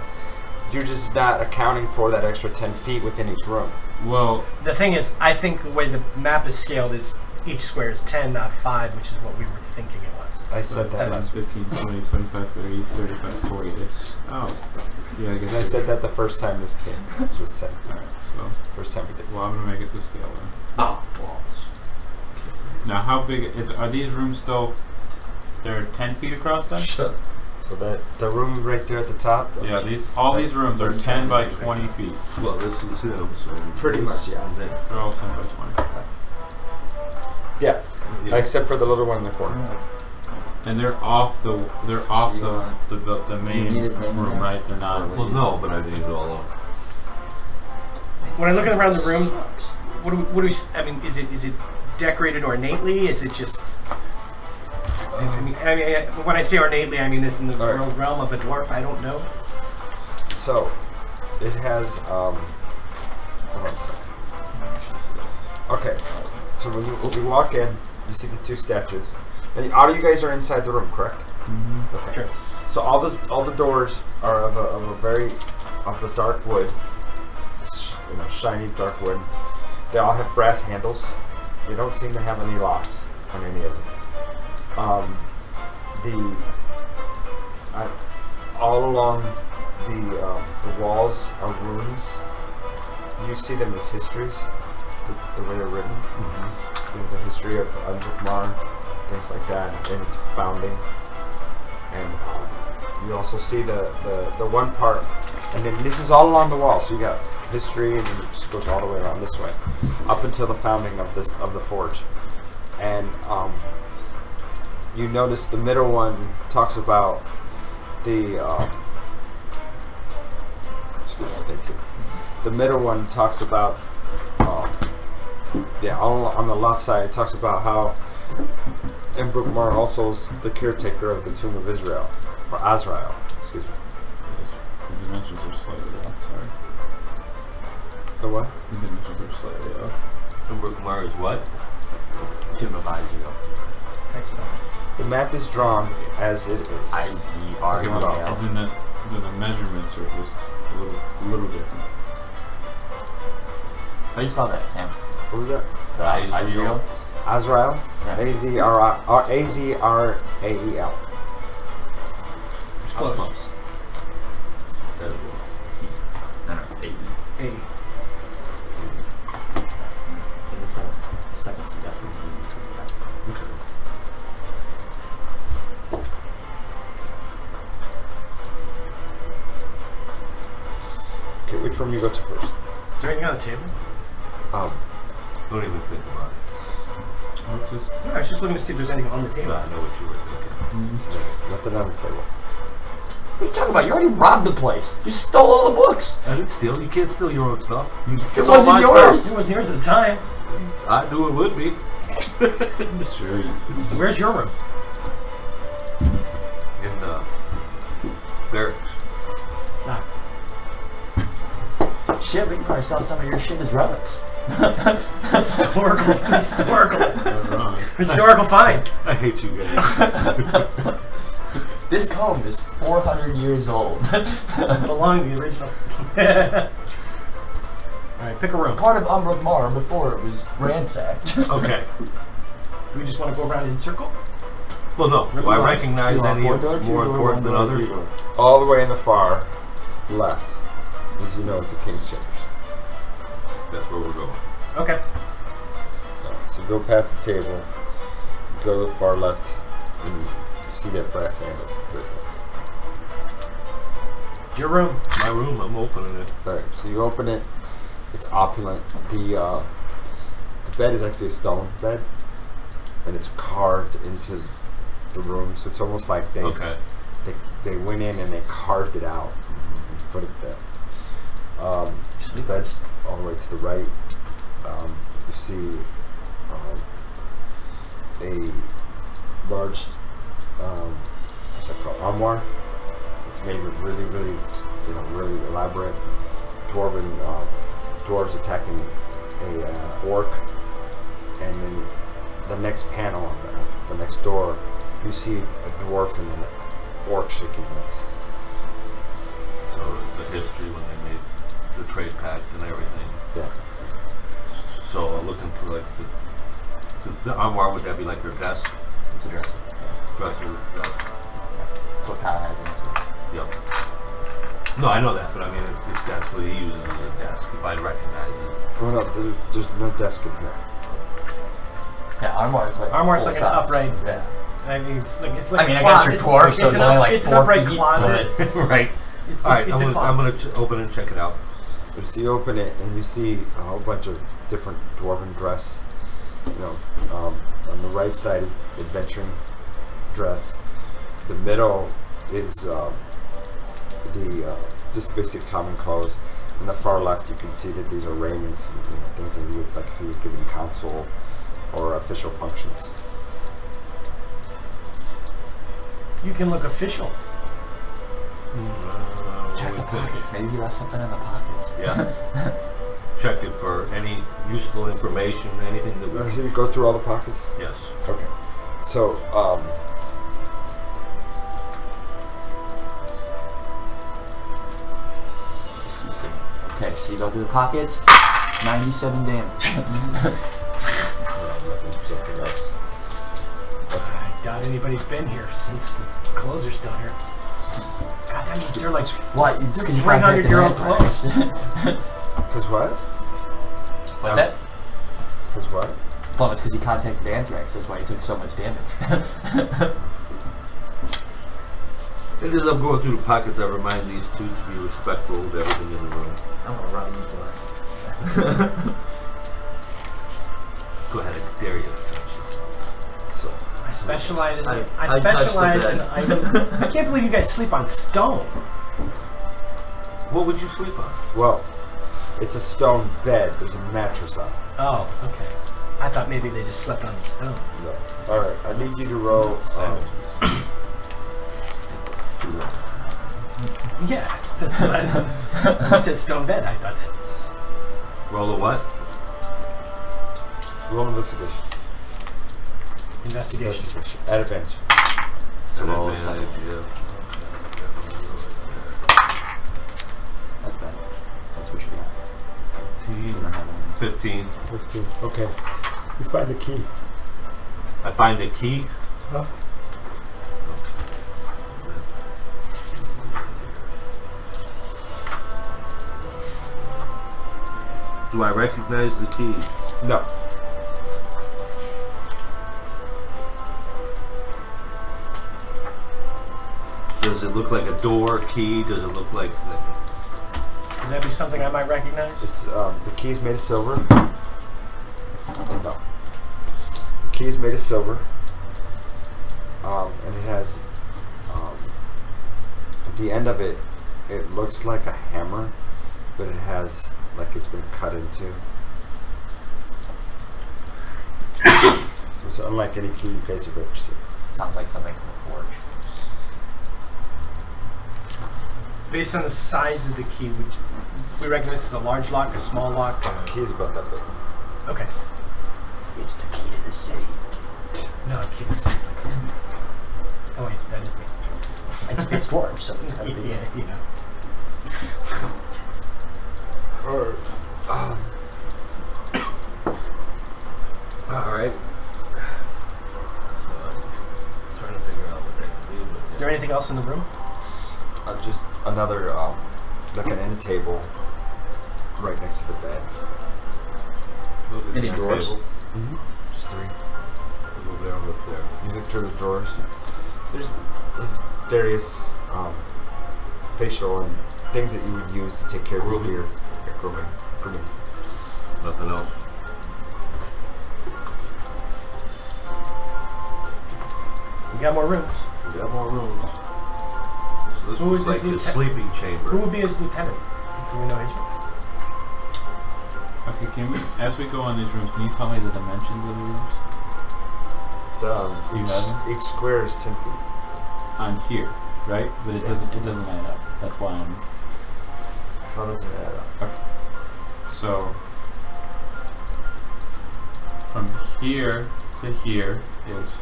Speaker 1: You're just not accounting for that extra 10 feet within each room.
Speaker 5: Well,
Speaker 6: The thing is, I think the way the map is scaled is each square is 10, not 5, which is what we were thinking it was.
Speaker 1: I said that
Speaker 5: 10,
Speaker 1: last week.
Speaker 5: 15, 20, 25, 30, 35, 40. It's yeah, I guess.
Speaker 1: And I said that the first time this came. This was 10.
Speaker 5: All right, so
Speaker 1: First time we did.
Speaker 5: well, I'm gonna make it to scale then.
Speaker 4: Oh, balls.
Speaker 5: Now, how big? Are these rooms still? They're 10 feet across then?
Speaker 1: So that the room right there at the top.
Speaker 5: Yeah, all these rooms are 10 by 20 feet.
Speaker 4: Well, this is him, so.
Speaker 1: Pretty much, yeah.
Speaker 4: And then,
Speaker 5: They're all 10 by 20.
Speaker 1: Yeah,
Speaker 4: yeah.
Speaker 1: except for the little one in the corner.
Speaker 5: And they're off the the
Speaker 8: Do you
Speaker 5: main
Speaker 8: need his name
Speaker 5: room,
Speaker 8: there?
Speaker 5: right? They're not.
Speaker 4: Well, no, but I named it all up.
Speaker 6: When I look around the room, what do we? I mean, is it decorated ornately? Is it just? I mean, when I say ornately, I mean it's in the
Speaker 1: All right.
Speaker 6: realm of a dwarf. I don't know.
Speaker 1: So, it has, hold on a second. Okay, so when you walk in, you see the two statues. And all of you guys are inside the room, correct?
Speaker 5: Mm-hmm.
Speaker 1: Okay.
Speaker 6: Sure.
Speaker 1: So all the doors are of the dark wood, shiny dark wood. They all have brass handles. They don't seem to have any locks on any of them. All along the walls are runes. You see them as histories, the way they're written. The history of Mawr, things like that, and its founding. And you also see the one part, and then this is all along the wall. So you got history, and it just goes all the way around this way, up until the founding of the forge. And you notice the middle one talks about the. Excuse me, thank you. The middle one talks about. On the left side, it talks about how Embroke also is the caretaker of the Tomb of Israel, or Azrael. Excuse me.
Speaker 5: The dimensions are slightly off. Sorry.
Speaker 1: The what?
Speaker 5: The dimensions are slightly off.
Speaker 4: Embroke is what?
Speaker 8: Tomb of Israel.
Speaker 6: I spell it.
Speaker 1: The map is drawn as it is.
Speaker 8: I-Z-R-E-L.
Speaker 5: And then the measurements are just a little different.
Speaker 8: How do you spell that, Sam?
Speaker 1: What was that?
Speaker 8: Israel.
Speaker 1: Azrael.
Speaker 8: Yeah.
Speaker 1: A-Z-R-A-E-L.
Speaker 6: It's close.
Speaker 8: No, A-E.
Speaker 6: Hey.
Speaker 8: It's the second thing that we need to talk about.
Speaker 1: Okay, which room you go to first?
Speaker 6: Is there anything on the table?
Speaker 4: Don't even think about it.
Speaker 6: I was just looking to see if there's anything on the
Speaker 4: No,
Speaker 6: table.
Speaker 4: I know what you were thinking.
Speaker 1: Nothing on the table.
Speaker 8: What are you talking about? You already robbed the place. You stole all the books.
Speaker 4: I didn't steal. You can't steal your own stuff.
Speaker 8: It wasn't yours.
Speaker 6: It was yours at the time.
Speaker 4: I knew it would be.
Speaker 5: Sure.
Speaker 6: Where's your room?
Speaker 4: In the barracks.
Speaker 8: Shit, we can probably sell some of your shit as relics.
Speaker 6: Historical find.
Speaker 4: I hate you guys.
Speaker 8: This comb is 400 years old.
Speaker 6: Belonged to the original. Alright, pick a room.
Speaker 8: Part of Embroke Mawr before it was ransacked.
Speaker 4: Okay.
Speaker 6: Do we just want to go around in a circle?
Speaker 4: Well, no. Do I recognize any
Speaker 8: Four
Speaker 4: of
Speaker 8: door, two
Speaker 4: more
Speaker 8: door,
Speaker 4: important
Speaker 8: one
Speaker 4: than
Speaker 8: door,
Speaker 4: others?
Speaker 8: three door.
Speaker 1: All the way in the far left, as you know, it's the King's Chambers.
Speaker 4: That's where we're going.
Speaker 6: Okay.
Speaker 1: So go past the table, go to the far left, and you see that brass handles.
Speaker 6: It's your room.
Speaker 4: My room, I'm opening it.
Speaker 1: Alright, so you open it, it's opulent. The bed is actually a stone bed, and it's carved into the room, so it's almost like they went in and they carved it out and put it there. The bed's all the way to the right. You see a large, what's that called? Armoire. It's made with really elaborate dwarven dwarves attacking a orc, and then the next panel, the next door, you see a dwarf and an orc shaking hands.
Speaker 4: So the history when they made the trade pact and everything.
Speaker 1: Yeah.
Speaker 4: So looking for like the armoire, would that be like their desk?
Speaker 8: It's a dresser.
Speaker 4: Dresser, desk.
Speaker 8: That's what Kyle has in his.
Speaker 4: Yep. No, I know that, but I mean, if that's what he uses as a desk, if I recognize it.
Speaker 1: Oh no, there's no desk in here.
Speaker 8: Yeah, armoire is like
Speaker 6: Armoire's
Speaker 8: full
Speaker 6: like an
Speaker 8: size.
Speaker 6: upright.
Speaker 8: Yeah.
Speaker 6: I mean, it's like
Speaker 8: I mean,
Speaker 6: a
Speaker 8: I guess
Speaker 6: closet.
Speaker 8: you're dwarf, so it's only like
Speaker 6: it's an
Speaker 8: 4
Speaker 6: upright
Speaker 8: feet,
Speaker 6: closet.
Speaker 4: Right.
Speaker 6: It's
Speaker 4: All right,
Speaker 6: it's a
Speaker 4: I'm
Speaker 6: closet.
Speaker 4: gonna open and check it out.
Speaker 1: So you open it and you see a whole bunch of different dwarven dress. You know, on the right side is adventuring dress. The middle is just basic common clothes. On the far left, you can see that these are raiments, and, things that he would like if he was giving counsel or official functions.
Speaker 6: You can look official.
Speaker 8: Check the pockets. Maybe he left something in the pockets.
Speaker 4: Yeah. Check it for any useful information, anything that we.
Speaker 1: You go through all the pockets.
Speaker 4: Yes.
Speaker 1: Okay. So,
Speaker 8: Just see some. Okay, so you go through the pockets. 97 damage.
Speaker 1: something else.
Speaker 6: I doubt anybody's been here since the clothes are still here. God, that means they're like
Speaker 8: What? It's because you
Speaker 6: bring on
Speaker 8: contacted
Speaker 6: your own
Speaker 8: Anthrax.
Speaker 1: Cause what?
Speaker 8: What's that?
Speaker 1: Cause what?
Speaker 8: Well, it's because he contacted Anthrax. That's why he took so much damage.
Speaker 4: And as I'm going through the pockets, I remind these two to be respectful of everything in the room.
Speaker 3: I'm gonna run into her.
Speaker 4: Go ahead, I dare you.
Speaker 1: So,
Speaker 6: I specialize in
Speaker 3: I
Speaker 6: specialize in
Speaker 3: touched the
Speaker 6: item. I can't believe you guys sleep on stone.
Speaker 4: What would you sleep on?
Speaker 1: well, it's a stone bed. There's a mattress on it.
Speaker 6: Oh, okay. I thought maybe they just slept on the stone.
Speaker 1: No. All right. I need you to roll.
Speaker 6: Yeah, that's what I you said stone bed. I thought that.
Speaker 4: Roll a what?
Speaker 1: Roll investigation.
Speaker 6: Investigation.
Speaker 1: At advantage.
Speaker 8: So
Speaker 4: An
Speaker 8: roll
Speaker 4: advantage, yeah.
Speaker 8: That's bad. That's what you got.
Speaker 4: 15.
Speaker 8: You don't have any.
Speaker 4: 15.
Speaker 1: 15. Okay. You find a key.
Speaker 4: I find a key.
Speaker 1: Huh?
Speaker 4: Do I recognize the key?
Speaker 1: No.
Speaker 4: Does it look like a door key? Does it look like...
Speaker 6: Could that be something I might recognize?
Speaker 1: It's the key is made of silver. No. The key is made of silver. And it has at the end of it. It looks like a hammer, but it has like it's been cut into. It's unlike any key you guys have ever seen.
Speaker 8: Sounds like something from the forge.
Speaker 6: Based on the size of the key, would we recognize it's a large lock, a small lock?
Speaker 1: The key is about that big.
Speaker 6: Okay.
Speaker 8: It's the key to the city.
Speaker 6: No, a key that seems like this. Oh wait, that is me.
Speaker 8: It's dwarf, so it's gotta be.
Speaker 6: Yeah, you know.
Speaker 4: Alright. Trying to figure out what that could be.
Speaker 6: Is there anything else in the room?
Speaker 1: Just another like an end table right next to the bed.
Speaker 8: Any drawers?
Speaker 1: Just 3.
Speaker 4: Over there, look there.
Speaker 1: You look through the drawers. There's various facial and things that you would use to take care of his
Speaker 4: Grooming.
Speaker 1: beard. Yeah, grooming.
Speaker 4: Nothing else.
Speaker 6: We got more rooms.
Speaker 4: We got more rooms. So this
Speaker 6: Who
Speaker 4: was
Speaker 6: is
Speaker 4: like
Speaker 6: this
Speaker 4: his
Speaker 6: lieutenant?
Speaker 4: sleeping chamber.
Speaker 6: Who would be his lieutenant? Do we know his?
Speaker 5: Okay, can we, as we go on these rooms, can you tell me the dimensions of the rooms?
Speaker 1: Each square is 10 feet.
Speaker 5: On here, right? But it doesn't add up. That's why I'm.
Speaker 1: How does it add up?
Speaker 5: So from here to here is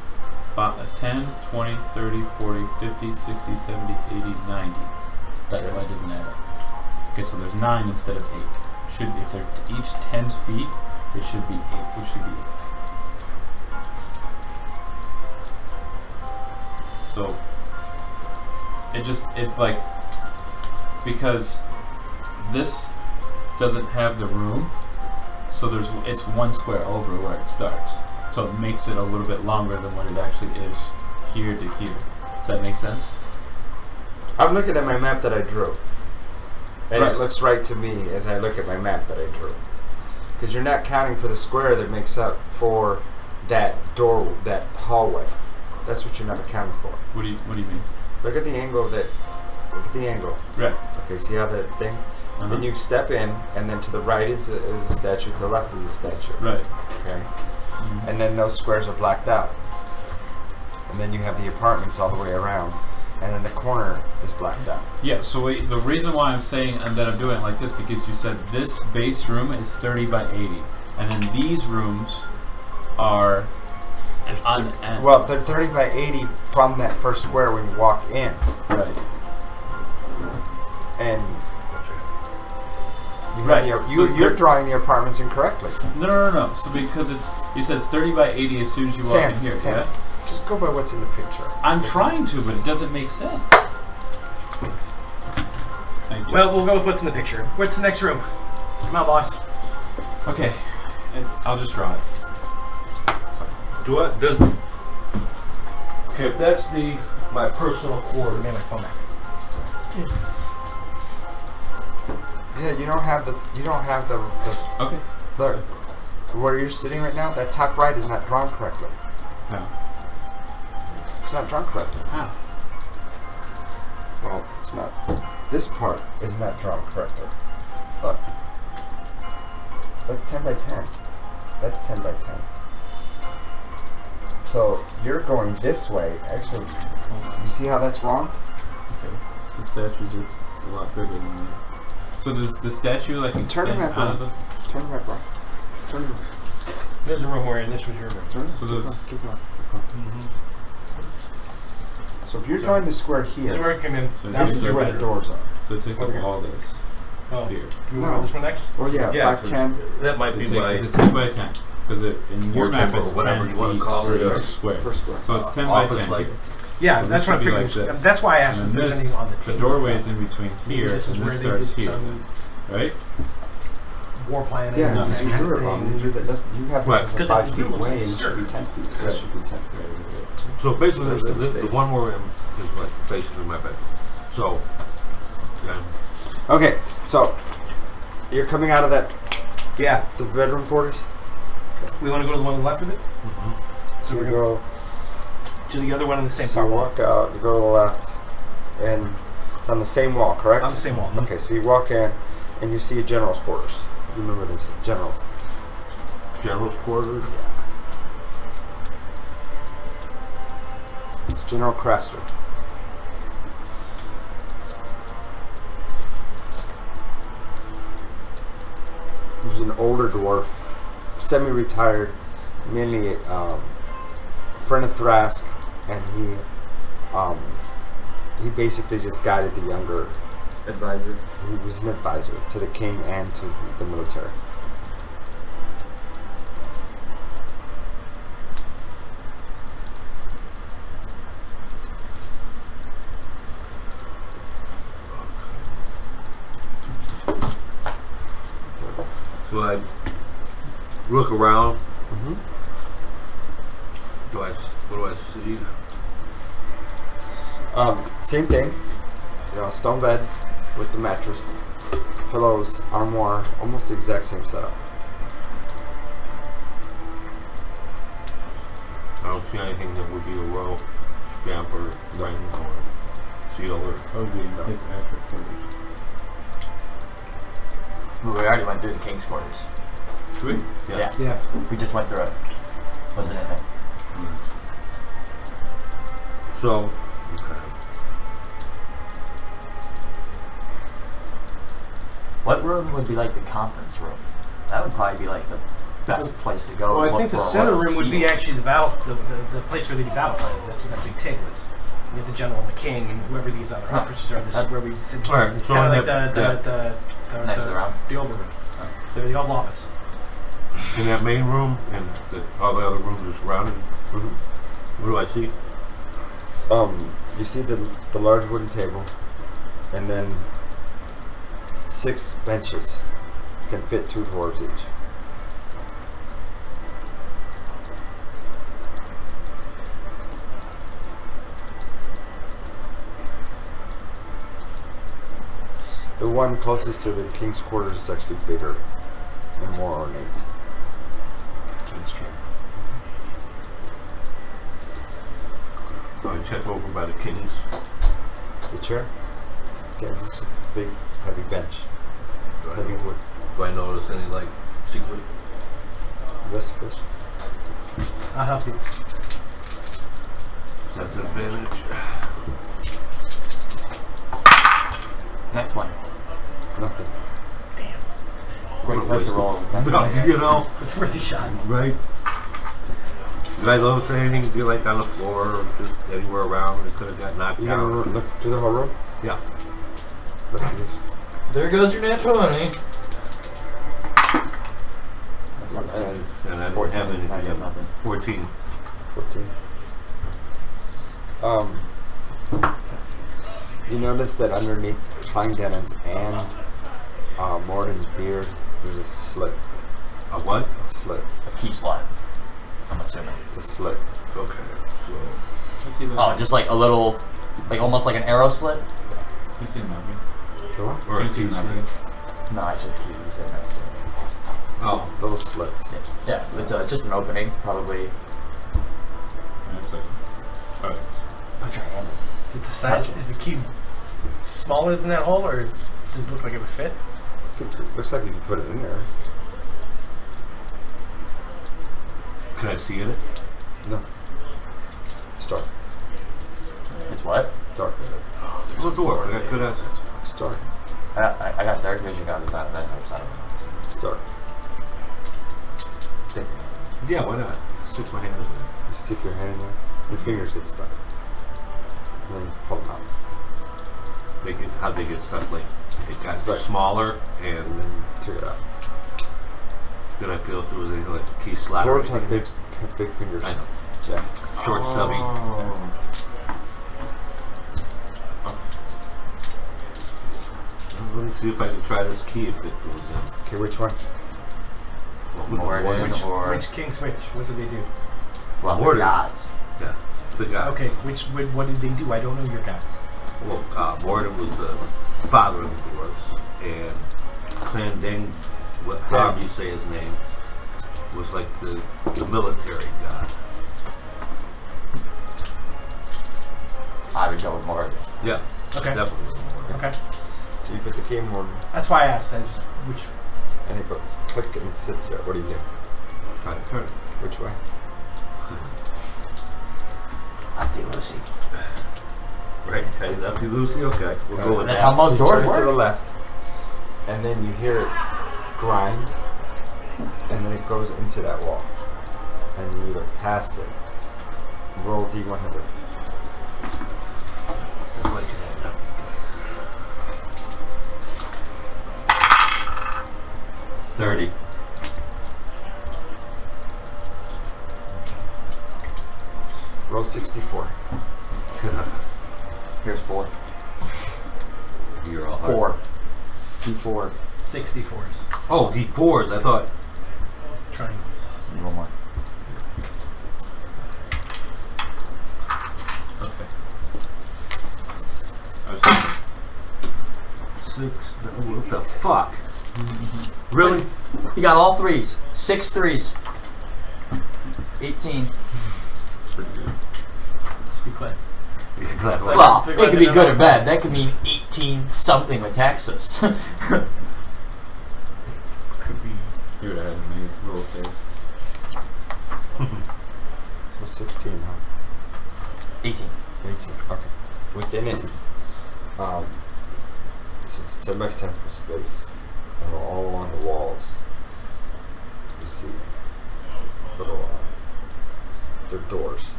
Speaker 5: 10, 20, 30, 40, 50, 60, 70, 80, 90.
Speaker 8: That's why it doesn't add up.
Speaker 5: Okay, so there's 9 instead of 8. Should if they're each 10 feet, it should be 8. It should be 8. So it's like, because this doesn't have the room, so it's 1 square over where it starts. So it makes it a little bit longer than what it actually is here to here. Does that make sense?
Speaker 1: I'm looking at my map that I drew. And
Speaker 5: Right.
Speaker 1: it looks right to me as I look at my map that I drew. Because you're not counting for the square that makes up for that door, that hallway. That's what you're not accounting for.
Speaker 5: What do you mean?
Speaker 1: Look at the angle of that. Look at the angle.
Speaker 5: Right.
Speaker 1: Okay, see how that thing? Then you step in, and then to the right is a statue, to the left is a statue.
Speaker 5: Right.
Speaker 1: Okay? And then those squares are blacked out. And then you have the apartments all the way around. And then the corner is blacked out.
Speaker 5: Yeah, so the reason why I'm saying that I'm doing it like this, because you said this base room is 30 by 80. And then these rooms are on the end.
Speaker 1: Well, they're 30 by 80 from that first square when you walk in.
Speaker 5: Right.
Speaker 1: And you have
Speaker 5: Right.
Speaker 1: you're drawing the apartments incorrectly.
Speaker 5: No. So because you said it's 30 by 80 as soon as you walk in here,
Speaker 1: Sam,
Speaker 5: yeah?
Speaker 1: just go by what's in the picture.
Speaker 5: I'm trying to, but it doesn't make sense. Thank you.
Speaker 6: Well, we'll go with what's in the picture. What's the next room? Come on, boss.
Speaker 5: Okay, I'll just draw it.
Speaker 4: Do it. Does okay? If that's my personal quarter.
Speaker 6: Made my phone back.
Speaker 1: Yeah, you don't have the
Speaker 5: Okay.
Speaker 1: look where you're sitting right now. That top right is not drawn correctly.
Speaker 5: No.
Speaker 1: It's not drawn correctly.
Speaker 5: How?
Speaker 1: Well, it's not. This part is not drawn correctly. Look. That's 10 by 10. That's 10 by 10. So you're going this way. Actually, you see how that's wrong?
Speaker 5: Okay. The statues are a lot bigger than that. So does the statue like
Speaker 1: Turn
Speaker 5: extend
Speaker 1: it back
Speaker 5: out of the?
Speaker 1: Turn it back, bro. Turn it.
Speaker 6: There's a room where this was your room.
Speaker 1: Turn it.
Speaker 5: So those.
Speaker 1: Keep going. So if you're drawing the square
Speaker 6: This is
Speaker 1: here,
Speaker 6: where it came in.
Speaker 5: So
Speaker 1: this is where the doors are.
Speaker 5: So it takes up all this
Speaker 6: Oh.
Speaker 5: here.
Speaker 6: Do you want this one next?
Speaker 1: Oh yeah,
Speaker 4: Yeah,
Speaker 1: 5'10".
Speaker 4: That might be
Speaker 5: It's
Speaker 4: my
Speaker 5: a 10 by 10 because in your
Speaker 4: Or
Speaker 5: map
Speaker 4: 10
Speaker 5: it's
Speaker 4: or whatever
Speaker 5: 10
Speaker 4: you wanna
Speaker 5: feet
Speaker 4: call it,
Speaker 5: per
Speaker 4: or
Speaker 5: square.
Speaker 1: per square.
Speaker 5: So it's 10 by
Speaker 4: office
Speaker 5: 10.
Speaker 4: like.
Speaker 6: Yeah,
Speaker 5: So
Speaker 6: that's
Speaker 5: this
Speaker 6: what I
Speaker 5: should be
Speaker 6: figured.
Speaker 5: like this.
Speaker 6: That's why I asked
Speaker 5: And
Speaker 6: if there's
Speaker 5: this,
Speaker 6: anything on the
Speaker 5: the
Speaker 6: table.
Speaker 5: doorway is
Speaker 6: itself.
Speaker 5: in between here,
Speaker 6: This is
Speaker 5: and
Speaker 6: where
Speaker 5: this
Speaker 6: they
Speaker 5: starts
Speaker 6: did
Speaker 5: here,
Speaker 6: some
Speaker 5: right?
Speaker 6: war planning.
Speaker 1: Yeah,
Speaker 6: and
Speaker 1: because
Speaker 6: that
Speaker 1: you
Speaker 6: kind
Speaker 1: drew
Speaker 6: of
Speaker 1: it wrong.
Speaker 6: thing.
Speaker 1: You drew that. You have
Speaker 4: Right.
Speaker 1: this as a
Speaker 6: 'Cause
Speaker 1: 5
Speaker 6: it
Speaker 1: feet
Speaker 6: looks
Speaker 1: away, and it
Speaker 6: absurd.
Speaker 1: should be 10 feet. That should be 10 feet.
Speaker 4: So basically,
Speaker 1: There's the
Speaker 4: the
Speaker 1: mistake.
Speaker 4: one we're in is like basically my bed. So, yeah.
Speaker 1: Okay, so you're coming out of that
Speaker 6: Yeah.
Speaker 1: the bedroom quarters.
Speaker 6: We want to go to the one on the left of it?
Speaker 1: So you go.
Speaker 6: To the other one on the same
Speaker 1: So you walk out. You go to the left, and it's on the same wall, correct?
Speaker 6: On the same wall.
Speaker 1: Okay, so you walk in, and you see a general's quarters. You remember this general?
Speaker 4: General's quarters.
Speaker 1: It's General Craster. He was an older dwarf, semi-retired, mainly a friend of Thrask, and he basically just guided the younger.
Speaker 3: Advisor.
Speaker 1: He was an advisor to the king and to the military.
Speaker 4: So I look around.
Speaker 1: Mm-hmm.
Speaker 4: What do I see?
Speaker 1: Same thing. You know, stone bed with the mattress, pillows, armoire, almost the exact same setup.
Speaker 4: I don't see anything that would be a row, stamp, or ring, or seal, or.
Speaker 5: Oh, his actual quarters.
Speaker 8: We already went through the king's quarters.
Speaker 5: Should we?
Speaker 8: Yeah.
Speaker 6: Yeah.
Speaker 8: We just went through it. Wasn't anything.
Speaker 4: So, okay.
Speaker 8: What room would be like the conference room? That would probably be like the best place to go.
Speaker 6: Well, I
Speaker 8: look
Speaker 6: think the
Speaker 8: for a
Speaker 6: center
Speaker 8: royal
Speaker 6: room would be
Speaker 8: seal.
Speaker 6: actually the place where they do battle planning. That's where that big table is. You have the general and the king and whoever these other
Speaker 8: Huh.
Speaker 6: officers are. This is where we sit.
Speaker 4: All right, so
Speaker 6: Kind
Speaker 4: in
Speaker 6: of like
Speaker 4: that,
Speaker 8: Next to the round.
Speaker 6: the Oval Room. They're the Oval Office.
Speaker 4: in that main room and all the other rooms are surrounded. What do I see?
Speaker 1: You see the large wooden table, and then 6 benches can fit 2 dwarves each. The one closest to the king's quarters is actually bigger and more ornate.
Speaker 8: King's chair.
Speaker 4: I check over by the king's.
Speaker 1: The chair? Yeah, this is a big, heavy bench. Heavy wood.
Speaker 4: Do I notice any like secret?
Speaker 1: Investigation.
Speaker 6: I'll help you.
Speaker 4: That's an advantage.
Speaker 8: Next one.
Speaker 1: Nothing.
Speaker 8: Great place to roll.
Speaker 4: You know,
Speaker 6: It's worth a shot.
Speaker 4: right? Did I notice anything feel like on the floor or just anywhere around that could have got knocked
Speaker 1: You gonna
Speaker 4: out?
Speaker 1: look through the whole room?
Speaker 4: Yeah.
Speaker 1: Investigation.
Speaker 3: There goes your natural 20.
Speaker 8: That's not bad.
Speaker 4: And I don't
Speaker 8: 14.
Speaker 4: have anything.
Speaker 8: I got nothing.
Speaker 4: 14.
Speaker 1: 14. You notice that underneath Clangdennon's and Morden's beard, there's a slit.
Speaker 4: A what?
Speaker 1: A slit.
Speaker 8: A key slot. I'm assuming.
Speaker 1: It's a slit.
Speaker 4: Okay. So,
Speaker 5: I see the.
Speaker 8: Oh, just like a little, like almost like an arrow slit.
Speaker 5: You see the movie?
Speaker 1: The what?
Speaker 4: or a
Speaker 5: You see
Speaker 4: key
Speaker 5: the
Speaker 4: slit.
Speaker 5: movie?
Speaker 8: No, I said keys. I never said.
Speaker 4: Oh.
Speaker 1: Little slits.
Speaker 8: Yeah, it's just an opening, probably.
Speaker 5: Yeah, it's like. Oh,
Speaker 8: Put your hand.
Speaker 6: Is it the size? Is the key smaller than that hole, or does it look like it would fit?
Speaker 1: Looks like you could put it in there.
Speaker 4: Can I see in it?
Speaker 1: No. It's dark.
Speaker 8: It's what?
Speaker 1: Dark.
Speaker 4: There's a door. I got good assets.
Speaker 1: It's dark.
Speaker 8: I got dark vision guns. It's not that type. I don't know.
Speaker 1: It's dark.
Speaker 8: Stick.
Speaker 4: Yeah, why not? Stick my hand in there.
Speaker 1: You stick your hand in there, your fingers get stuck. And then you pull them out.
Speaker 4: How'd they get stuck? Like, it got
Speaker 1: Right.
Speaker 4: smaller
Speaker 1: And
Speaker 4: and
Speaker 1: then you took it out.
Speaker 4: then I feel if there was any like key slot or
Speaker 1: Dwarves have
Speaker 4: anything.
Speaker 1: big fingers.
Speaker 4: I know.
Speaker 1: Yeah.
Speaker 4: Short, stubby.
Speaker 5: Oh.
Speaker 4: Let me see if I can try this key if it goes in.
Speaker 1: Okay, which one?
Speaker 8: Morden or
Speaker 6: Which king switch? What do they do?
Speaker 8: well,
Speaker 4: Morden.
Speaker 8: gods.
Speaker 4: Yeah, the guy.
Speaker 6: Okay, what did they do? I don't know your guy.
Speaker 4: Well, Morden was the father of the dwarves, and Clandeng, however you say his name, was like the military god.
Speaker 8: I would go with Morden.
Speaker 4: Yeah,
Speaker 6: Okay.
Speaker 4: definitely Morden.
Speaker 6: Okay.
Speaker 1: So you put the key in one,
Speaker 6: That's why I asked. I just which.
Speaker 1: and it goes click and it sits there. What do you do?
Speaker 4: Try to turn it.
Speaker 1: Which way?
Speaker 8: Lefty Lucy.
Speaker 4: Right, tell you lefty Lucy? Okay, we'll go with
Speaker 8: That's
Speaker 4: that.
Speaker 8: how most
Speaker 1: So you turn
Speaker 8: doors
Speaker 1: it to the
Speaker 8: work.
Speaker 1: left, and then you hear it grind, and then it goes into that wall, and you look past it. Roll D100.
Speaker 4: I'd like to have that. 30.
Speaker 1: Roll 64.
Speaker 8: Here's 4.
Speaker 4: You're all hard.
Speaker 8: 4. D4.
Speaker 6: 64s.
Speaker 4: Oh, D4s. I thought.
Speaker 6: Triangles.
Speaker 8: Need one more.
Speaker 5: Okay. I was thinking,
Speaker 4: 6. What the fuck? Really?
Speaker 8: You got all 3s. 6 3s. 18.
Speaker 4: That's pretty good.
Speaker 6: Just be clear.
Speaker 4: You're glad I
Speaker 8: Well,
Speaker 6: Big
Speaker 8: it
Speaker 6: one
Speaker 8: could be
Speaker 6: to
Speaker 8: good
Speaker 6: know.
Speaker 8: or bad. That could mean 18 something with taxes.
Speaker 6: Could be.
Speaker 5: you would have had me roll safe.
Speaker 1: So 16, huh?
Speaker 8: 18.
Speaker 1: 18. Okay. Within it, so it's a left 10 foot space. And all along the walls, you see little, they're doors.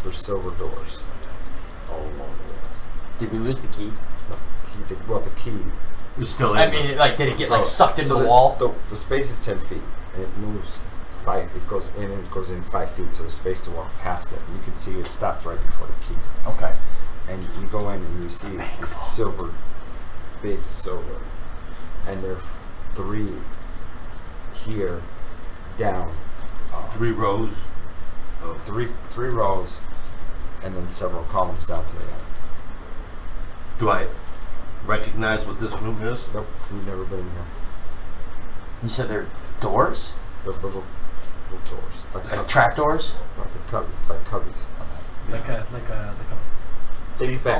Speaker 1: They're silver doors all along the walls.
Speaker 8: Did we lose the key?
Speaker 1: The key.
Speaker 4: It's still in.
Speaker 8: I mean, like, did it get like sucked into the wall?
Speaker 1: The space is 10 feet, and it moves 5. It goes in and it goes in 5 feet, so there's space to walk past it. You can see it stops right before the key.
Speaker 8: Okay.
Speaker 1: And you go in and you see this silver, big silver, and there are 3 here, down.
Speaker 4: 3 rows. Of
Speaker 1: Three rows, and then several columns down to the end.
Speaker 4: Do I recognize what this room is?
Speaker 1: Nope, we've never been in here.
Speaker 8: You said they're doors?
Speaker 1: They're little doors.
Speaker 8: Like
Speaker 1: cubbies.
Speaker 8: trap doors?
Speaker 1: Like cubbies. Like cubbies.
Speaker 6: Like a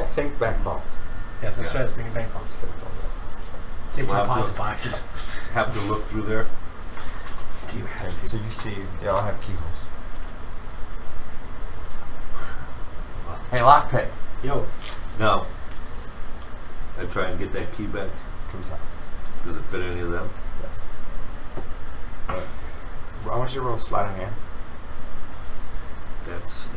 Speaker 1: Think back vault.
Speaker 6: Yeah, that's what I was thinking. Bank vaults. Same
Speaker 4: Wow.
Speaker 6: deposit boxes.
Speaker 4: Have to look through there.
Speaker 6: Do you have
Speaker 1: So you see, they all have keyholes.
Speaker 8: Hey, lockpick.
Speaker 6: Yo.
Speaker 4: Now, I try and get that key back.
Speaker 1: Comes out.
Speaker 4: Does it fit any of them?
Speaker 1: Yes. I want you to roll sleight of hand.
Speaker 4: That's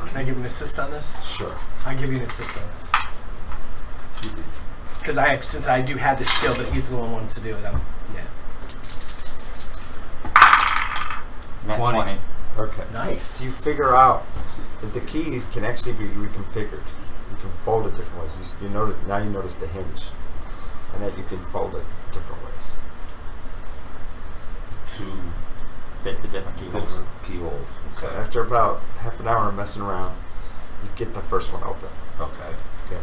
Speaker 6: Can I give you an assist on this?
Speaker 1: Sure.
Speaker 6: I'll give you an assist on this. Because since I do have this skill, but he's the one who wants to do it.
Speaker 8: Net
Speaker 4: 20.
Speaker 8: 20.
Speaker 1: Okay.
Speaker 6: Nice.
Speaker 1: So you figure out that the keys can actually be reconfigured. You can fold it different ways. You notice, now you notice the hinge, and that you can fold it different ways.
Speaker 4: To
Speaker 8: Fit the different keyholes.
Speaker 4: keyholes.
Speaker 1: So after about half an hour of messing around, you get the first one open.
Speaker 4: Okay.
Speaker 1: Okay.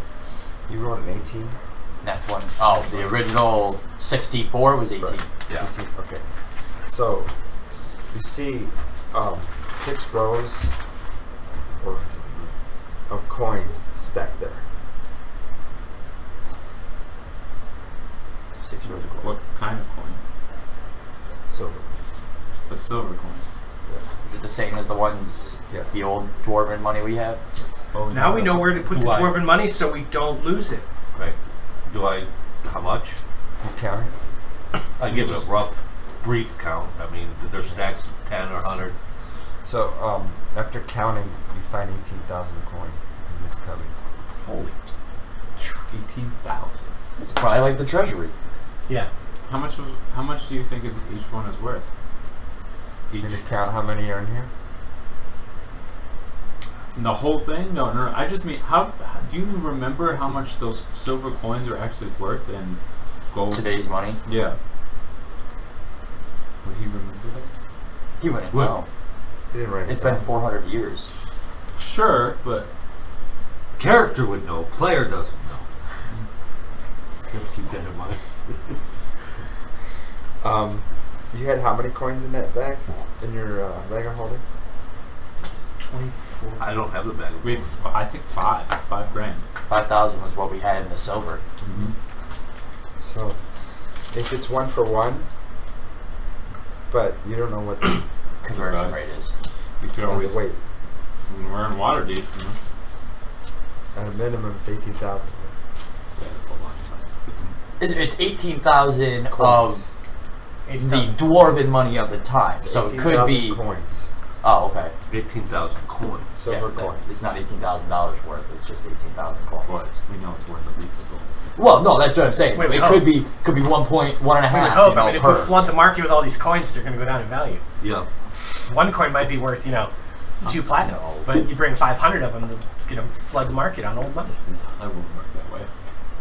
Speaker 1: You rolled an 18.
Speaker 8: Net 20. Oh, the original 64 was 18.
Speaker 1: Right.
Speaker 4: Yeah.
Speaker 1: 18. Okay. So you see 6 rows of coin stacked there.
Speaker 8: 6 rows of gold.
Speaker 5: What kind of coin?
Speaker 1: Silver.
Speaker 5: It's the silver coins.
Speaker 8: Is it the same as the ones,
Speaker 1: Yes.
Speaker 8: the old dwarven money we have?
Speaker 1: Yes.
Speaker 5: Oh,
Speaker 6: Now we know where to put the
Speaker 4: Do I-
Speaker 6: dwarven money so we don't lose it.
Speaker 4: Right. Do I? How much?
Speaker 1: You count it.
Speaker 4: I give it a rough, brief count. I mean, there's stacks of 10 or 100.
Speaker 1: So after counting, you find 18,000 coin in this cubby.
Speaker 4: Holy.
Speaker 5: 18,000.
Speaker 8: It's probably like the treasury.
Speaker 6: Yeah.
Speaker 5: How much do you think is each one is worth?
Speaker 1: You gonna count how many are in here?
Speaker 5: The whole thing? No. I just mean, how do you remember how much those silver coins are actually worth in gold?
Speaker 8: Today's money.
Speaker 5: Yeah. Would he remember that?
Speaker 8: He wouldn't
Speaker 4: Well,
Speaker 8: know.
Speaker 1: He didn't write it
Speaker 8: It's been
Speaker 1: down.
Speaker 8: 400 years.
Speaker 5: Sure, but
Speaker 4: Character would know. Player doesn't know. Gotta keep that in mind.
Speaker 1: You had how many coins in that bag? In your bag of holding?
Speaker 6: 24.
Speaker 4: I don't have the bag.
Speaker 5: we had I think 5 grand.
Speaker 8: 5,000 was what we had in the silver.
Speaker 1: So if it's 1 for 1, but you don't know what the
Speaker 8: Conversion rate is.
Speaker 5: You could always
Speaker 1: wait.
Speaker 5: We're in water deep. You know?
Speaker 1: At a minimum, it's 18,000.
Speaker 5: Yeah, that's a long time.
Speaker 8: It's 18,000
Speaker 1: Coins.
Speaker 8: of the dwarven money of the time.
Speaker 1: It's
Speaker 8: So it could
Speaker 1: 18,000
Speaker 8: be.
Speaker 1: coins,
Speaker 8: Oh, okay.
Speaker 4: 18,000 coins.
Speaker 1: silver
Speaker 8: Yeah,
Speaker 1: coins.
Speaker 8: It's not $18,000 worth. It's just 18,000 coins.
Speaker 5: Well, we know it's worth at least a gold.
Speaker 8: Well, no, that's what I'm saying.
Speaker 6: Wait,
Speaker 8: it
Speaker 6: oh.
Speaker 8: could be 1.5.
Speaker 6: We would
Speaker 8: You
Speaker 6: hope.
Speaker 8: know,
Speaker 6: I mean, if
Speaker 8: per.
Speaker 6: we flood the market with all these coins, they're going to go down in value.
Speaker 4: Yeah.
Speaker 6: One coin might be worth, 2 platinum, but you bring 500 of them to, flood the market on old money.
Speaker 5: I wouldn't work that way.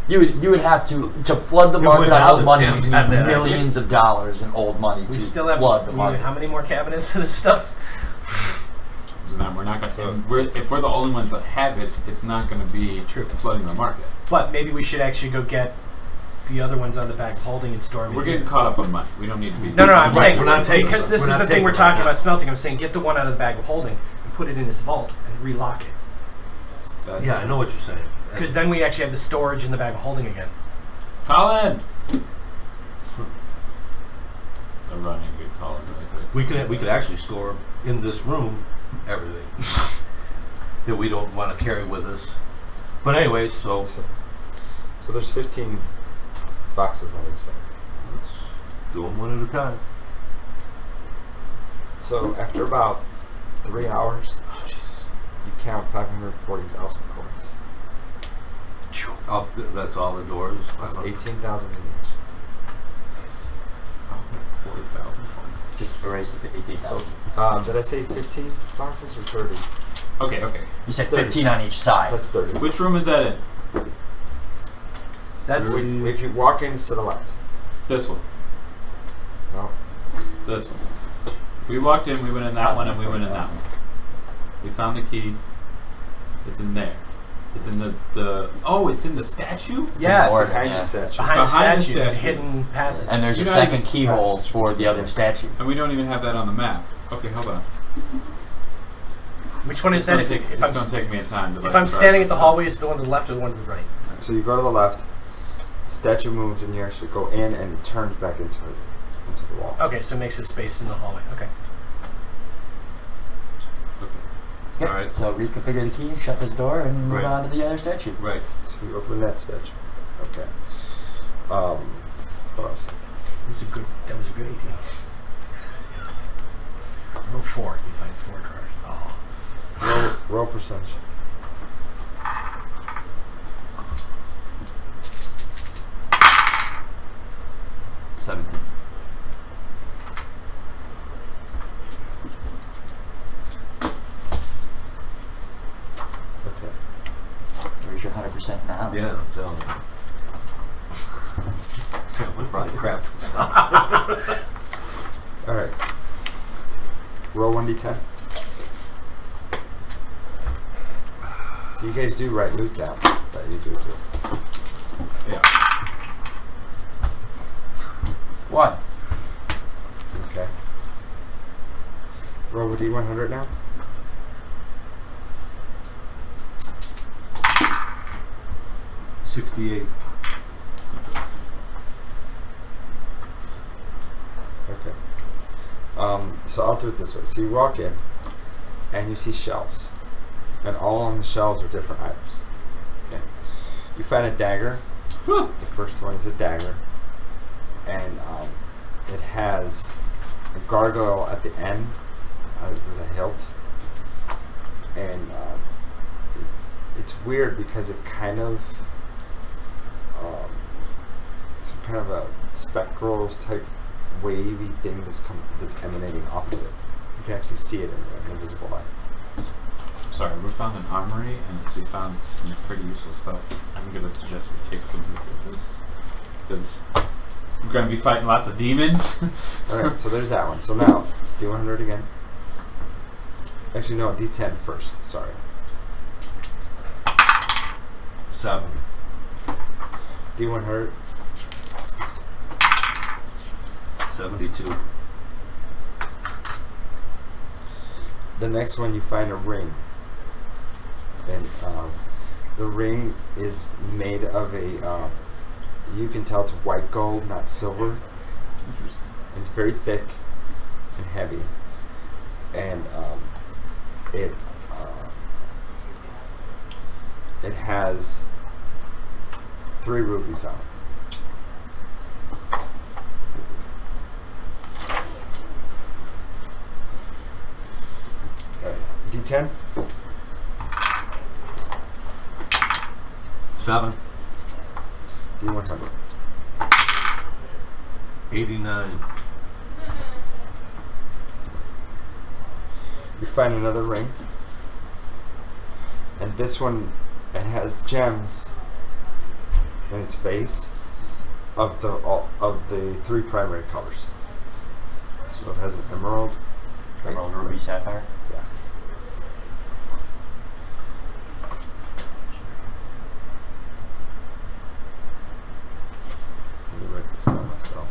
Speaker 8: You would have to flood the
Speaker 4: You
Speaker 8: market
Speaker 4: would
Speaker 8: on
Speaker 4: have
Speaker 8: old
Speaker 4: to
Speaker 8: money.
Speaker 4: have
Speaker 8: You
Speaker 4: that
Speaker 8: need
Speaker 4: idea.
Speaker 8: millions of dollars in old money
Speaker 6: We
Speaker 8: to
Speaker 6: still have
Speaker 8: flood the market.
Speaker 6: how many more cabinets of this stuff?
Speaker 5: We're not gonna. If we're the only ones that have it, it's not going to be flooding the market.
Speaker 6: But maybe we should actually go get the other ones on the bag holding and store them.
Speaker 5: We're getting caught up on money. We don't need to be.
Speaker 6: No, I'm
Speaker 4: Right,
Speaker 6: saying
Speaker 4: we're not taking
Speaker 6: because
Speaker 4: it.
Speaker 6: this
Speaker 4: We're
Speaker 6: is
Speaker 4: not
Speaker 6: the thing
Speaker 4: taking
Speaker 6: we're
Speaker 4: it
Speaker 6: talking
Speaker 4: right
Speaker 6: about smelting. I'm saying get the one out of the bag of holding and put it in this vault and relock it.
Speaker 5: That's
Speaker 4: Yeah, I know what you're saying.
Speaker 6: Because then we actually have the storage in the bag of holding again.
Speaker 5: Colin. They're running good, Colin. Really
Speaker 4: We could actually store in this room everything that we don't want to carry with us. But anyways, so
Speaker 1: So there's 15 boxes on each side.
Speaker 4: let's Do them one at a time.
Speaker 1: So after about 3 hours,
Speaker 5: Oh Jesus!
Speaker 1: you count 540,000 coins.
Speaker 4: That's all the doors.
Speaker 1: That's 18,000 each.
Speaker 5: 40,000.
Speaker 8: Just erase the 18,000.
Speaker 1: Did I say 15 boxes or 30?
Speaker 5: Okay.
Speaker 8: You said
Speaker 1: 30.
Speaker 8: 15 on each side.
Speaker 1: That's 30.
Speaker 5: Which room is that in?
Speaker 6: That's
Speaker 1: If you walk in, it's to the left.
Speaker 5: This one.
Speaker 1: No.
Speaker 5: This one. We walked in, we went in that one, and we went in that one. We found the key. It's in there. It's in the oh, it's in the statue?
Speaker 6: yes,
Speaker 8: order.
Speaker 1: Behind
Speaker 8: Yeah.
Speaker 1: the statue.
Speaker 6: behind the
Speaker 5: Behind the
Speaker 6: statue, a
Speaker 5: statue.
Speaker 6: hidden passage.
Speaker 8: And there's
Speaker 5: You
Speaker 8: a
Speaker 5: know,
Speaker 8: second
Speaker 5: it's-
Speaker 8: keyhole for the other statue.
Speaker 5: And we don't even have that on the map. Okay, hold on.
Speaker 6: Which one is
Speaker 5: It's
Speaker 6: that?
Speaker 5: gonna
Speaker 6: If,
Speaker 5: take,
Speaker 6: if
Speaker 5: it's
Speaker 6: I'm,
Speaker 5: gonna take me a time to
Speaker 6: if
Speaker 5: like,
Speaker 6: I'm
Speaker 5: start
Speaker 6: standing at
Speaker 5: this
Speaker 6: the
Speaker 5: up.
Speaker 6: hallway, is the one to the left or the one to the right?
Speaker 1: So you go to the left, statue moves, and you actually go in, and it turns back into the wall.
Speaker 6: Okay, so it makes a space in the hallway. Okay.
Speaker 8: Yep.
Speaker 4: Alright.
Speaker 8: So reconfigure the key, shut this door, and move
Speaker 4: Right.
Speaker 8: on to the other statue.
Speaker 4: Right.
Speaker 1: So you open that statue. Okay. What else?
Speaker 6: That was a good 18. Roll 4. You find 4 drawers. Oh.
Speaker 1: Roll percentage. Okay.
Speaker 8: Where's your 100% now?
Speaker 4: Yeah, I'm telling you. So we probably crap.
Speaker 1: All right. Roll 1d10. So you guys do write loot down. That you do too.
Speaker 5: Yeah.
Speaker 8: 1.
Speaker 1: Okay. Roll a d100 now.
Speaker 4: $68.
Speaker 1: Okay. So I'll do it this way. So you walk in, and you see shelves, and all on the shelves are different items. Okay. You find a dagger. The first one is a dagger, and it has a gargoyle at the end. This is a hilt, and it's weird because it kind of some kind of a spectral type wavy thing that's emanating off of it. You can actually see it in the invisible light.
Speaker 5: Sorry, we found an armory and we found some pretty useful stuff. I'm gonna suggest we take a look at this because we're gonna be fighting lots of demons.
Speaker 1: Alright, so there's that one. So now, D100 again. Actually, no, D10 first. Sorry.
Speaker 4: 7.
Speaker 1: D100.
Speaker 4: 72.
Speaker 1: The next one, you find a ring. And the ring is made of a, you can tell it's white gold, not silver.
Speaker 5: Interesting.
Speaker 1: It's very thick and heavy. And it has 3 rubies on it. D10?
Speaker 4: 7.
Speaker 1: D100.
Speaker 4: 89.
Speaker 1: You find another ring, and this one, it has gems in its face of the 3 primary colors. So it has an emerald,
Speaker 8: Emerald, ruby, sapphire.
Speaker 1: yeah. Let me write this down myself.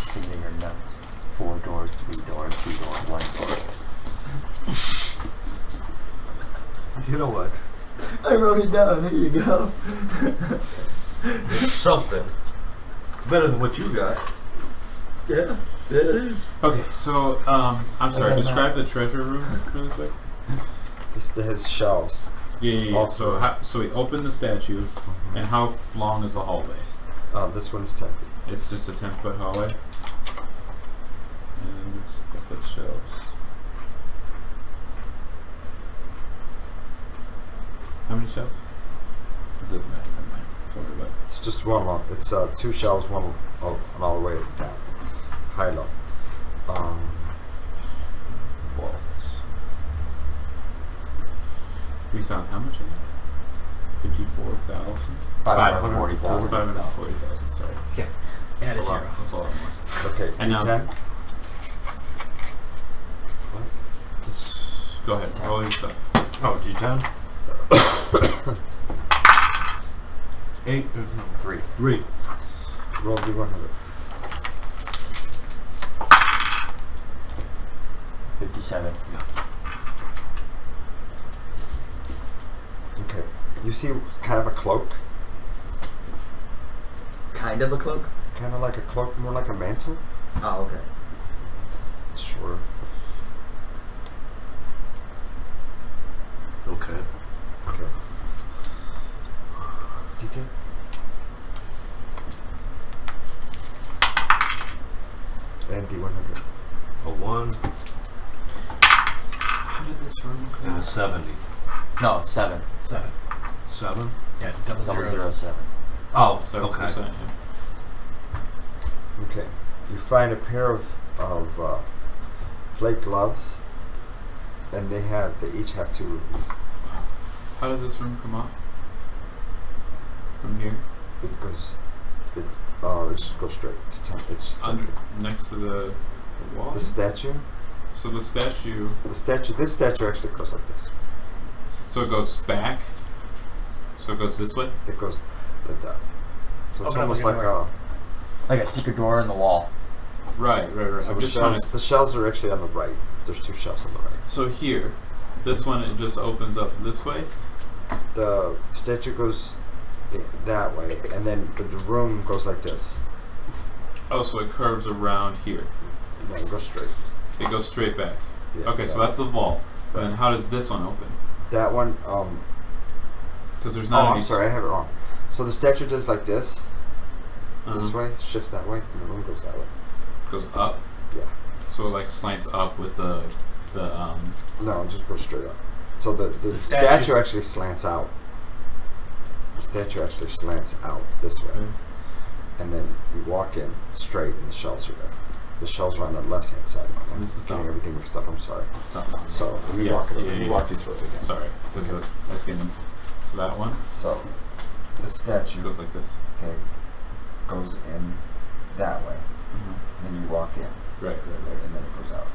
Speaker 8: Thinking your nuts. 4 doors, 3 doors, 2 doors, 1 door.
Speaker 4: You know what?
Speaker 8: I wrote it down. Here you go.
Speaker 4: It's something better than what you got.
Speaker 8: Yeah.
Speaker 3: It is.
Speaker 5: Okay, so I'm sorry. Describe the treasure room really quick.
Speaker 1: This has shelves.
Speaker 5: Yeah. So we opened the statue, and how long is the hallway?
Speaker 1: This one's 10 feet.
Speaker 5: It's just a 10-foot hallway. And it's a couple of shelves. How many shelves? It doesn't matter. Never mind. Don't worry about it.
Speaker 1: It's just one long. It's 2 shelves, one all the way down, high low.
Speaker 5: Walls. We found how much in it? 54,000.
Speaker 8: 540,000.
Speaker 5: 540,000. Sorry.
Speaker 6: Okay. Add a
Speaker 5: That's a lot.
Speaker 6: zero.
Speaker 5: That's a lot more.
Speaker 1: Okay,
Speaker 5: And now-
Speaker 1: D10.
Speaker 5: Just go ahead. Roll your stuff.
Speaker 4: Oh, D10? 8,
Speaker 8: 3.
Speaker 4: 3.
Speaker 1: Roll D100.
Speaker 8: 57.
Speaker 1: Okay, you see kind of a cloak,
Speaker 3: Kind of a cloak.
Speaker 1: kind of like a cloak, more like a mantle.
Speaker 3: Oh, okay.
Speaker 1: Sure.
Speaker 4: Okay.
Speaker 1: Okay. D10. And D100.
Speaker 4: A 1
Speaker 5: How did this room come
Speaker 4: and a
Speaker 5: out?
Speaker 4: 70.
Speaker 8: No, 7.
Speaker 6: 7.
Speaker 4: 7?
Speaker 6: Yeah, double
Speaker 8: Double
Speaker 6: zeros.
Speaker 8: 0, 7.
Speaker 4: Oh,
Speaker 5: 7%.
Speaker 4: okay.
Speaker 5: Yeah.
Speaker 1: Okay. You find a pair of plate gloves, and they each have 2 rubies.
Speaker 5: How does this room come off? From here?
Speaker 1: It goes, it just goes straight. It's 10. It's just 10
Speaker 5: Under,
Speaker 1: feet.
Speaker 5: next to the wall?
Speaker 1: The statue.
Speaker 5: So the statue,
Speaker 1: This statue actually goes like this.
Speaker 5: so it goes back? So it goes this way?
Speaker 1: It goes like that. So it's
Speaker 6: Open up
Speaker 1: almost
Speaker 6: like
Speaker 1: like
Speaker 6: a door.
Speaker 8: Like a secret door in the wall.
Speaker 5: Right.
Speaker 1: So
Speaker 5: I'm
Speaker 1: the
Speaker 5: just trying
Speaker 1: shelves,
Speaker 5: to...
Speaker 1: the shelves are actually on the right. There's 2 shelves on the right.
Speaker 5: So here, this one, it just opens up this way?
Speaker 1: The statue goes that way, and then the room goes like this.
Speaker 5: Oh, so it curves around here.
Speaker 1: And then it goes straight.
Speaker 5: It goes straight back.
Speaker 1: Yeah,
Speaker 5: Okay, so that's the vault. And how does this one open?
Speaker 1: that one.
Speaker 5: Because there's
Speaker 1: Oh,
Speaker 5: not any...
Speaker 1: I'm sorry, I have it wrong. So the statue does like this, this
Speaker 5: Uh-huh.
Speaker 1: way, shifts that way, and the room goes that way.
Speaker 5: Goes up?
Speaker 1: Yeah.
Speaker 5: So it like slants up with the
Speaker 1: No, it just goes straight up. So the
Speaker 6: The
Speaker 1: statue
Speaker 6: statues-
Speaker 1: actually slants out. The statue actually slants out this way, and then you walk in straight, and the shelves are there. The shelves are on the left-hand side. I'm
Speaker 5: This is
Speaker 1: getting
Speaker 5: not-
Speaker 1: everything mixed up. I'm sorry. So let me
Speaker 5: Yeah,
Speaker 1: walk it.
Speaker 5: yeah,
Speaker 1: Let me
Speaker 5: yeah,
Speaker 1: walk
Speaker 5: yes.
Speaker 1: you through it again.
Speaker 5: Sorry, because that's getting... So that one
Speaker 1: So the statue
Speaker 5: goes like this.
Speaker 1: okay goes in that way, and then you walk in,
Speaker 5: Right.
Speaker 1: and then it goes out.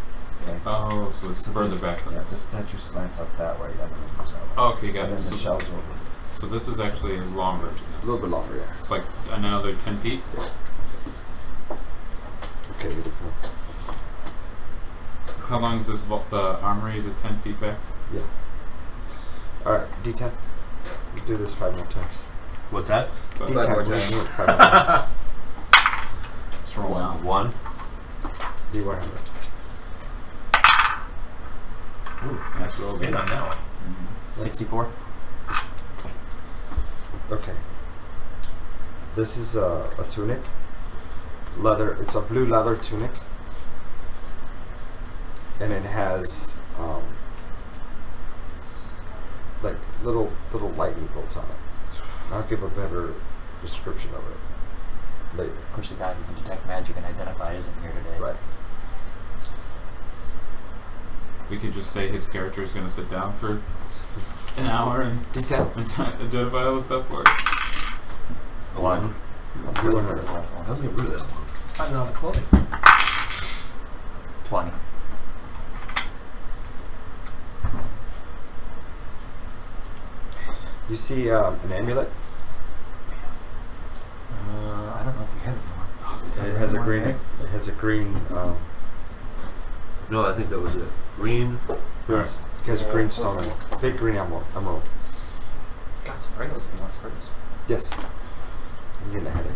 Speaker 1: Okay.
Speaker 5: Oh, so it's further
Speaker 1: this,
Speaker 5: back than
Speaker 1: Yeah, the
Speaker 5: this.
Speaker 1: statue slants up that way, and then it goes out.
Speaker 5: Oh, okay, got
Speaker 1: And
Speaker 5: it.
Speaker 1: then the
Speaker 5: So,
Speaker 1: shelves are over.
Speaker 5: so this is actually longer than
Speaker 1: A
Speaker 5: this.
Speaker 1: little bit longer, yeah.
Speaker 5: It's like another 10 feet.
Speaker 1: Okay, you can-
Speaker 5: How long is this vault? The armory, is it 10 feet back?
Speaker 1: yeah. All right, D10. We do this 5 more times.
Speaker 4: What's that?
Speaker 5: So
Speaker 1: D10.
Speaker 5: that's
Speaker 1: We're gonna do it 5 more times.
Speaker 5: just roll down.
Speaker 4: 1.
Speaker 1: D100.
Speaker 5: Ooh, nice roll.
Speaker 6: Spin on that one.
Speaker 8: 64.
Speaker 1: Okay. This is a tunic. Leather. It's a blue leather tunic, and it has like little lightning bolts on it. I'll give a better description of it later.
Speaker 8: Of course, the guy who can detect magic and identify isn't here today.
Speaker 1: Right.
Speaker 5: We could just say his character is going to sit down for an hour and
Speaker 1: D10.
Speaker 5: identify all the stuff for us.
Speaker 4: 1.
Speaker 1: D100.
Speaker 4: How's he get rid of that one?
Speaker 6: Finding all the clothing.
Speaker 8: 20.
Speaker 1: You see an amulet,
Speaker 8: I don't know if we have it anymore.
Speaker 1: and it has a green. It has a green.
Speaker 4: No, I think that was it. Green.
Speaker 1: It has a green stone in it. Big green emerald.
Speaker 8: Got some Pringles if you want some Pringles.
Speaker 1: Yes. I'm getting a headache.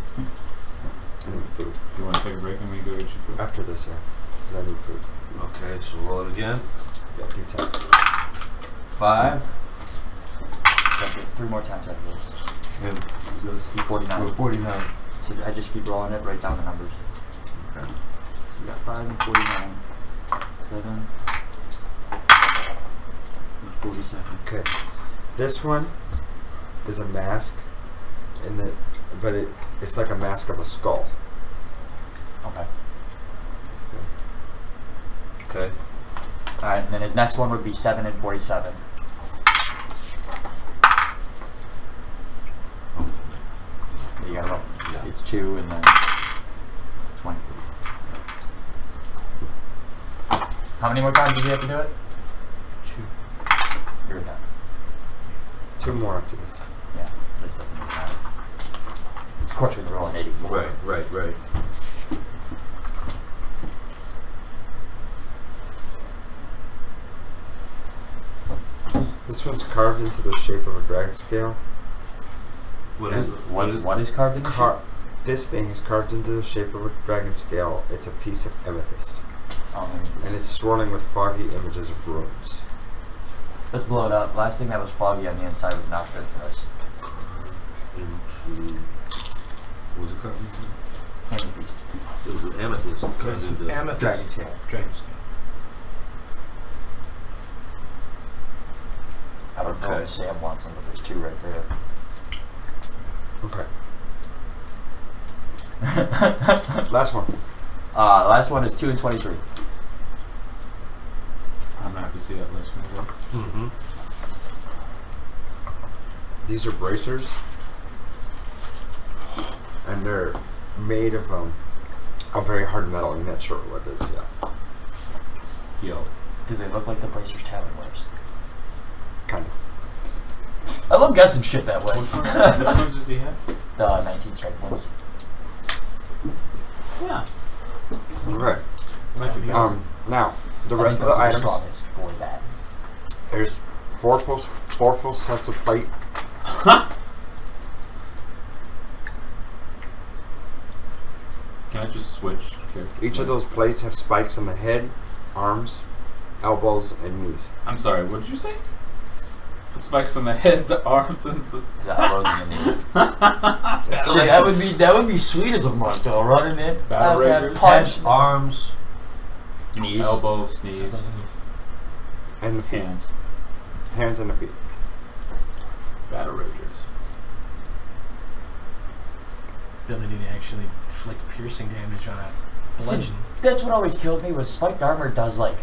Speaker 1: I need food.
Speaker 5: You want to take a break and we go get your food?
Speaker 1: After this, yeah. Because I need food.
Speaker 4: Okay, so roll it again.
Speaker 1: Yeah, D10.
Speaker 4: 5.
Speaker 8: So 3 more times after this.
Speaker 4: And
Speaker 8: 49.
Speaker 4: 49.
Speaker 8: So I just keep rolling it, write down the numbers.
Speaker 4: Okay.
Speaker 8: So we got 5 and 49. 7 and 47.
Speaker 1: Okay. This one is a mask, but it's like a mask of a skull.
Speaker 8: Okay.
Speaker 4: Okay.
Speaker 8: Alright, and then his next one would be 7 and 47. You gotta roll.
Speaker 4: Yeah.
Speaker 8: It's 2 and then 20. How many more times does he have to do it?
Speaker 6: 2.
Speaker 8: You're done.
Speaker 1: 2 more after this.
Speaker 8: Yeah, this doesn't even matter. Of course, we're gonna roll an 84.
Speaker 4: Right.
Speaker 1: This one's carved into the shape of a dragon scale.
Speaker 4: What is it?
Speaker 8: What is carved in the shape?
Speaker 1: This thing is carved into the shape of a dragon scale. It's a piece of amethyst. And it's swirling with foggy images of runes.
Speaker 8: Let's blow it up. Last thing that was foggy on the inside was not good for us.
Speaker 4: What was it carved into?
Speaker 8: Amethyst.
Speaker 4: It was an amethyst carved into
Speaker 6: Amethyst.
Speaker 8: Dragon scale.
Speaker 6: Dragon scale.
Speaker 8: I don't know if Sam wants them, but there's 2 right there.
Speaker 1: Okay. Last one.
Speaker 8: Last one is 2 and 23.
Speaker 5: I'm happy to see that list.
Speaker 4: Mm-hmm.
Speaker 1: These are bracers, and they're made of a very hard metal. You're not sure what it is yet.
Speaker 5: Yo.
Speaker 8: Do they look like the bracers Talon wears?
Speaker 1: Kind of.
Speaker 8: I love guessing shit that way.
Speaker 5: Which ones does he have?
Speaker 8: The 19 strike ones.
Speaker 5: Yeah.
Speaker 1: Okay.
Speaker 5: Might be better.
Speaker 1: Now the
Speaker 8: I
Speaker 1: rest
Speaker 8: think
Speaker 1: of the
Speaker 8: those are
Speaker 1: items.
Speaker 8: strongest for that.
Speaker 1: There's four full sets of plate.
Speaker 5: Can I just switch?
Speaker 1: Each of those plates have spikes on the head, arms, elbows, and knees.
Speaker 5: I'm sorry, what did you say? The spikes on the head, the arms, and
Speaker 8: The elbows and the knees. Shit, that would be sweet as a monk though, running it.
Speaker 5: Battle
Speaker 8: that
Speaker 5: Ragers.
Speaker 8: punch.
Speaker 4: Head, arms,
Speaker 8: Knees.
Speaker 5: elbows, knees,
Speaker 1: And the feet.
Speaker 5: hands.
Speaker 1: Hands and the feet.
Speaker 5: Battle Ragers.
Speaker 6: Ability to actually inflict piercing damage on a
Speaker 8: See,
Speaker 6: bludgeon.
Speaker 8: that's what always killed me was spiked armor does like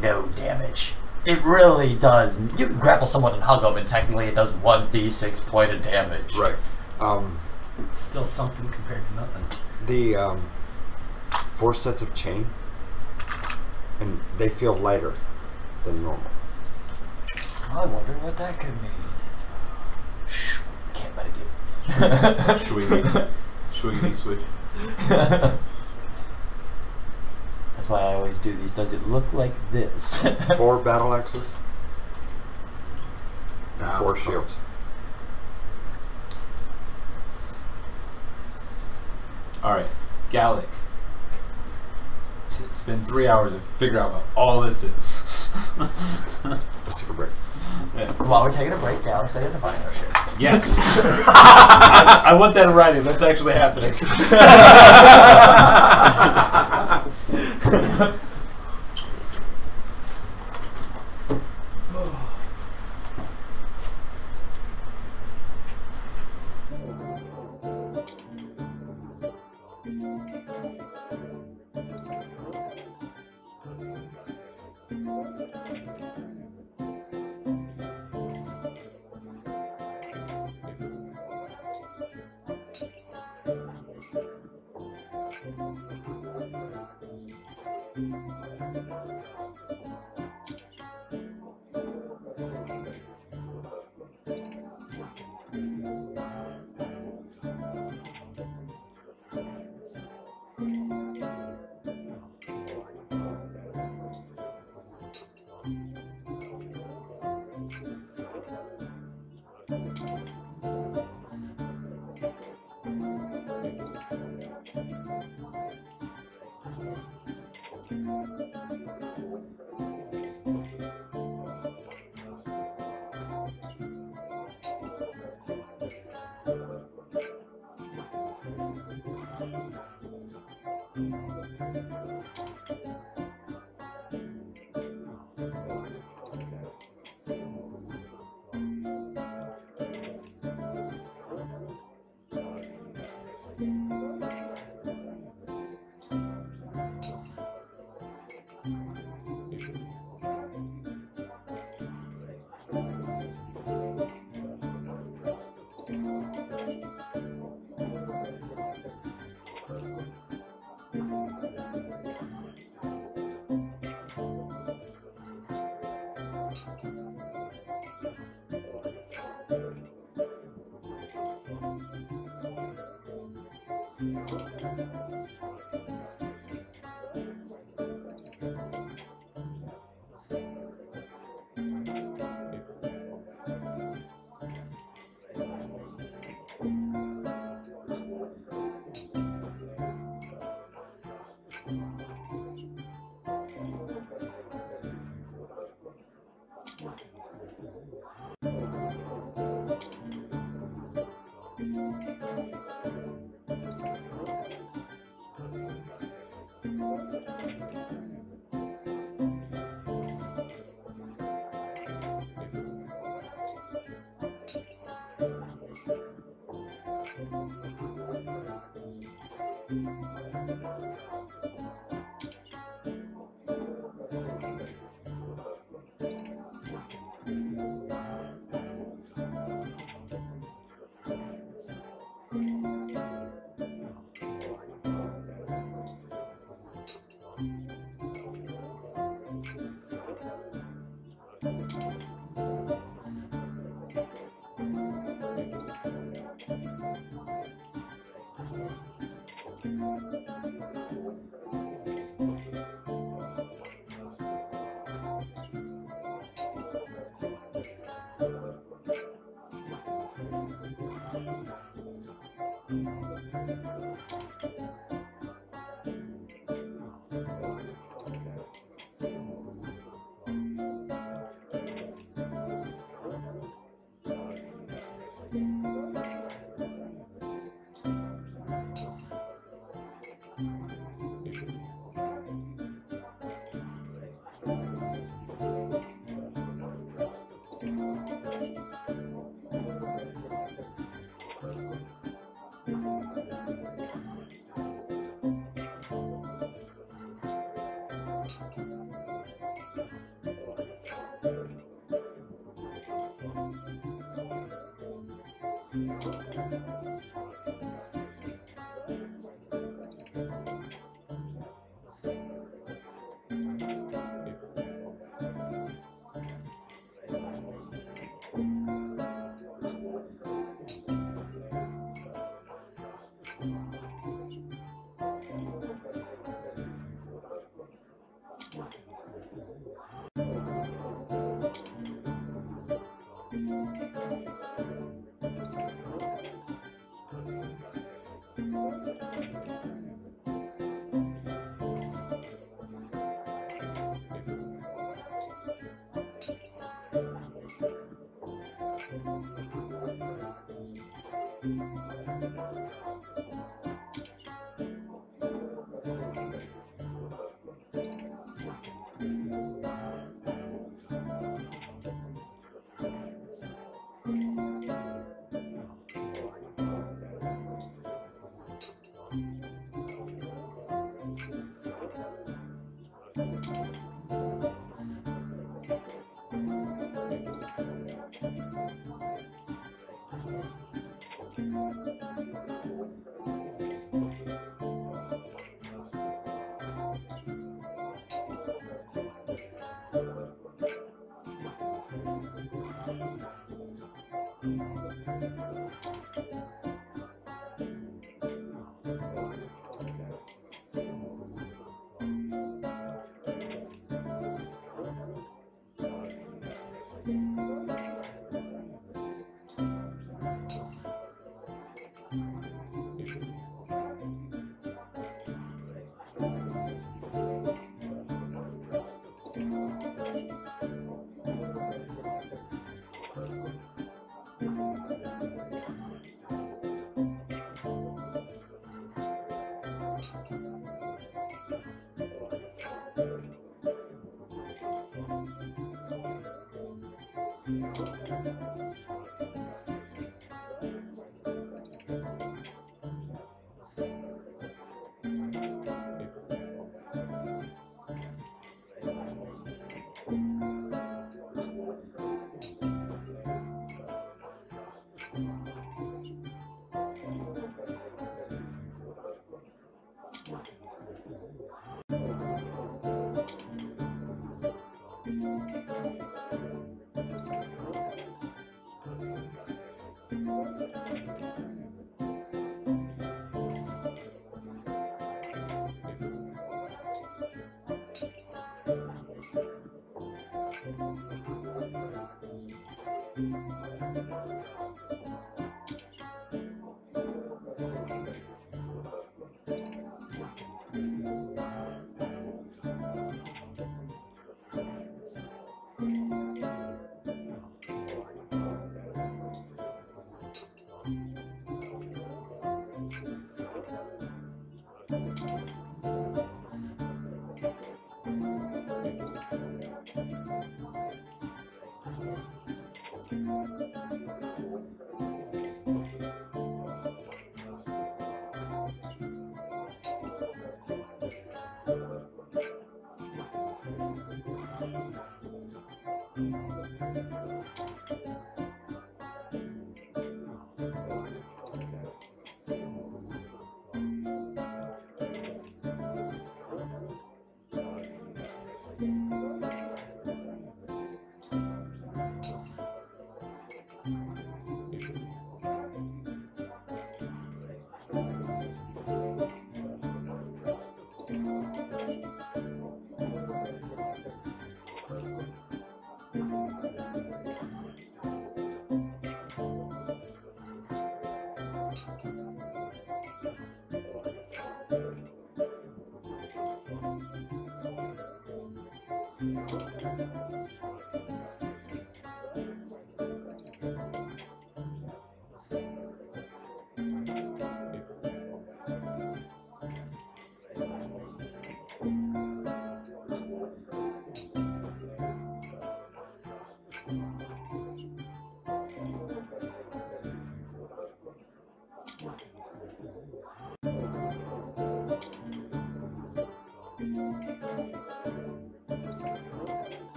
Speaker 8: no damage. It really does. You can grapple someone and hug them, and technically it does 1d6 point of damage.
Speaker 1: Right.
Speaker 6: It's still something compared to nothing.
Speaker 1: The 4 sets of chain, and they feel lighter than normal.
Speaker 8: I wonder what that could mean. Shh, can't medicate.
Speaker 5: Swiggy switch.
Speaker 8: That's why I always do these. Does it look like this?
Speaker 1: 4 battle axes and
Speaker 5: Ow.
Speaker 1: 4 shields.
Speaker 5: Alright, Gallic. Spend 3 hours and figure out what all this is.
Speaker 1: Let's take a break.
Speaker 5: Yeah.
Speaker 8: While we're taking a break, Alex, identify our shit.
Speaker 5: Yes. I want that in writing. That's actually happening.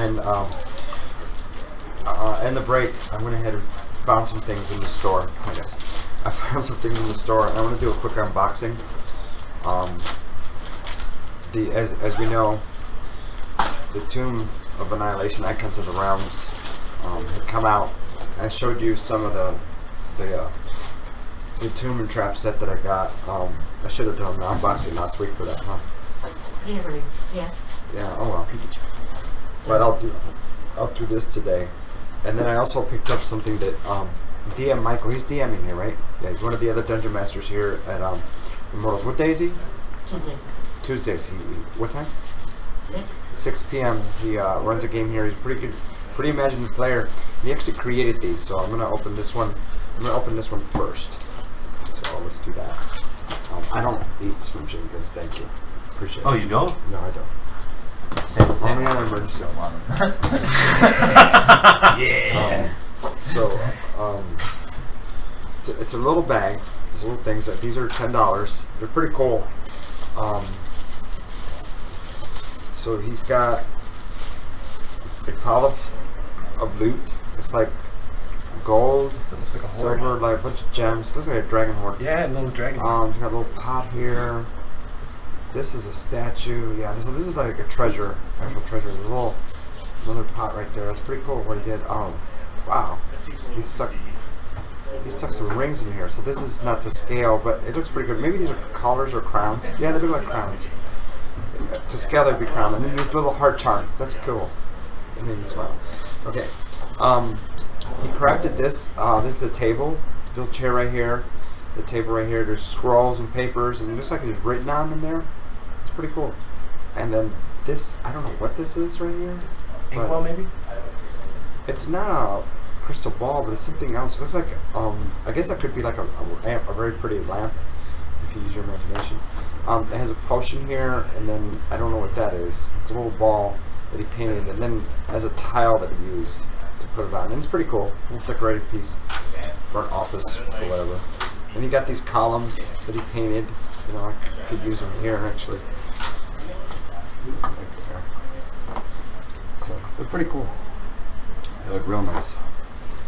Speaker 1: and the break, I went ahead and found some things in the store. I guess I found some things in the store, and I want to do a quick unboxing. As we know, the Tomb of Annihilation, Icons of the Realms, had come out. I showed you some of the Tomb and Trap set that I got. I should have done an unboxing last week for that, huh?
Speaker 2: Yeah.
Speaker 1: Yeah. Oh well. But I'll do this today. And then I also picked up something that DM Michael. He's DMing here, right? Yeah. He's one of the other dungeon masters here at Immortals. What day is he?
Speaker 2: Tuesdays.
Speaker 1: Tuesdays. What time?
Speaker 2: 6.
Speaker 1: 6 p.m. He runs a game here. He's a pretty good, pretty imaginative player. He actually created these, so I'm gonna open this one. I'm gonna open this one first. So let's do that. I don't eat Slim Jims, thank you. Appreciate it.
Speaker 4: Oh, you don't?
Speaker 1: No, I don't.
Speaker 8: Same.
Speaker 1: Only on emergency.
Speaker 4: Yeah.
Speaker 1: It's a little bag. These little things. These are $10. They're pretty cool. So he's got a pile of loot. It's like gold, silver, like a bunch of gems. Looks like a dragon hoard.
Speaker 6: Yeah, a little dragon.
Speaker 1: He's got a little pot here. This is a statue. Yeah, this is like a treasure, actual treasure. There's a little another pot right there. That's pretty cool. What he did. Wow. He stuck some rings in here. So this is not to scale, but it looks pretty good. Maybe these are collars or crowns. Yeah, they look like crowns. To scale, they'd be crown. And then this little heart charm. That's cool. It made me smile. Okay. He crafted this. This is a table. Little chair right here. The table right here. There's scrolls and papers, and it looks like it's written on in there. It's pretty cool. And then this, I don't know what this is right here.
Speaker 6: Inkwell, maybe?
Speaker 1: It's not a crystal ball, but it's something else. It looks like, I guess that could be like a lamp, a very pretty lamp, if you use your imagination. It has a potion here, and then I don't know what that is. It's a little ball that he painted, and then has a tile that he used to put it on. And it's pretty cool. A little decorated piece for an office or whatever. And he got these columns that he painted. You know, I could use them here actually. Right there. So they're pretty cool. They look real nice.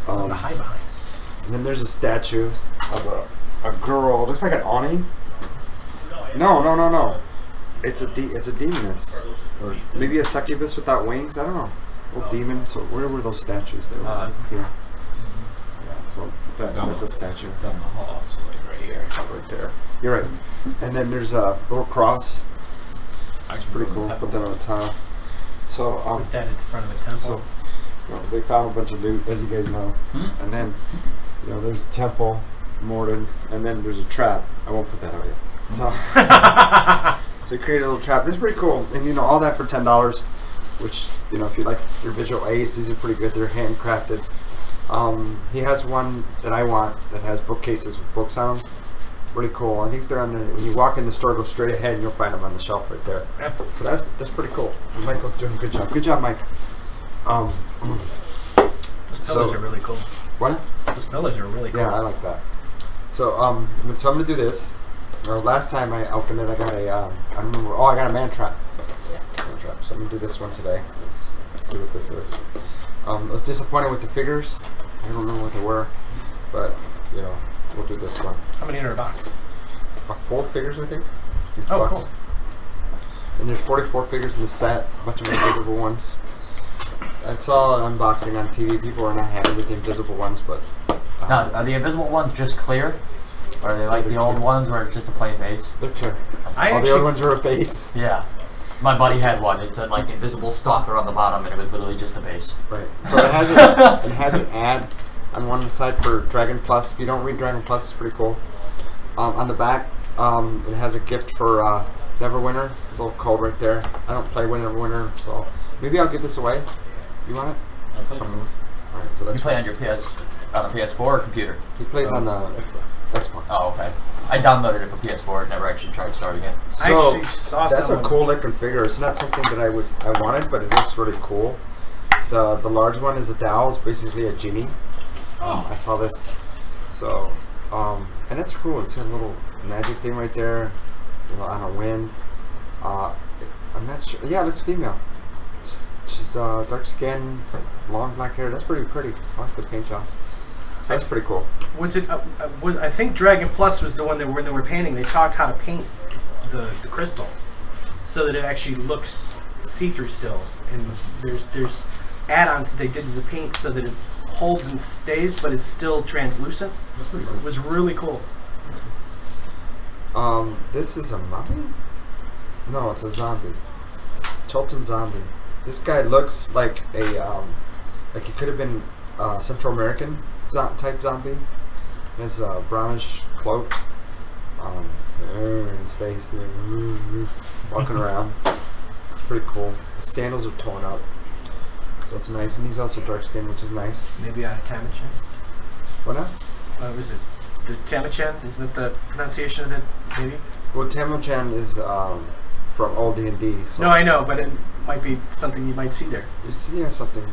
Speaker 6: Something to hide behind.
Speaker 1: And then there's a statue of a girl. It looks like an Ani. No. It's a demoness, or maybe a succubus without wings. I don't know. Little demon. So where were those statues? They were here. Yeah. So that's a statue.
Speaker 5: Down the hall, so like right here.
Speaker 1: It's right there. You're right. And then there's a little cross. That's pretty cool. Put that on a tile. So
Speaker 6: put that in front of the temple.
Speaker 1: So they found a bunch of loot, as you guys know. And then there's the temple, Morden, and then there's a trap. I won't put that out yet. So so he created a little trap. It's pretty cool, and all that for $10. Which if you like your visual aids, these are pretty good. They're handcrafted. He has one that I want that has bookcases with books on them. Pretty cool. I think they're on the. When you walk in the store, go straight ahead, and you'll find them on the shelf right there. So that's pretty cool. And Michael's doing a good job. Good job, Mike.
Speaker 6: Those pillars are really cool.
Speaker 1: What?
Speaker 6: Those pillars are really cool.
Speaker 1: Yeah, I like that. So so I'm gonna do this. Last time I opened it, I got a. I don't remember. Oh, I got a man trap. So I'm gonna do this one today. Let's see what this is. I was disappointed with the figures. I don't remember what they were, but we'll do this one.
Speaker 6: How many in a box?
Speaker 1: 4 figures, I think.
Speaker 6: Oh, cool.
Speaker 1: And there's 44 figures in the set. A bunch of invisible ones. I saw an unboxing on TV. People are not happy with the invisible ones, but.
Speaker 8: Now, are the invisible ones just clear? Or are they like the old ones where it's just a plain base?
Speaker 1: They're clear. All the other ones are a base.
Speaker 8: Yeah. My buddy had one. It said like invisible stalker on the bottom, and it was literally just a base.
Speaker 1: Right. So it has an ad on one side for Dragon Plus. If you don't read Dragon Plus, it's pretty cool. On the back, it has a gift for Neverwinter. A little code right there. I don't play Neverwinter, so maybe I'll give this away. You want it?
Speaker 5: I'll play it.
Speaker 1: Alright, so that's.
Speaker 8: You play on your on a PS4 or computer?
Speaker 1: He plays on the Xbox.
Speaker 8: Oh, okay. I downloaded it for PS4. Never actually tried starting it.
Speaker 1: So
Speaker 6: I actually saw
Speaker 1: that's a cool looking figure. It's not something that I wanted, but it looks really cool. The large one is a dowel. It's basically a genie. I saw this. So and that's cool. It's got a little magic thing right there, on a wind. I'm not sure. Yeah, it looks female. She's He's dark skin, long black hair. That's pretty pretty. I like the paint job. So that's pretty cool.
Speaker 6: Was it? I think Dragon Plus was the one that when they were painting, they taught how to paint the crystal so that it actually looks see-through still. And there's add-ons that they did to the paint so that it holds and stays, but it's still translucent.
Speaker 1: That's pretty cool.
Speaker 6: It was really cool.
Speaker 1: This is a mummy? No, it's a zombie. Cholton zombie. This guy looks like a like he could have been Central American type zombie. He has a brownish cloak. In his face, walking around. Pretty cool. His sandals are torn up, so it's nice. And he's also dark skinned, which is nice.
Speaker 6: Maybe out of Tamachan.
Speaker 1: What now?
Speaker 6: Is it the Tamachan? Is that the pronunciation of it? Maybe.
Speaker 1: Well, Tamachan is from old D&D. So
Speaker 6: No, I know, but it might be something you might see there.
Speaker 1: It's, yeah, something.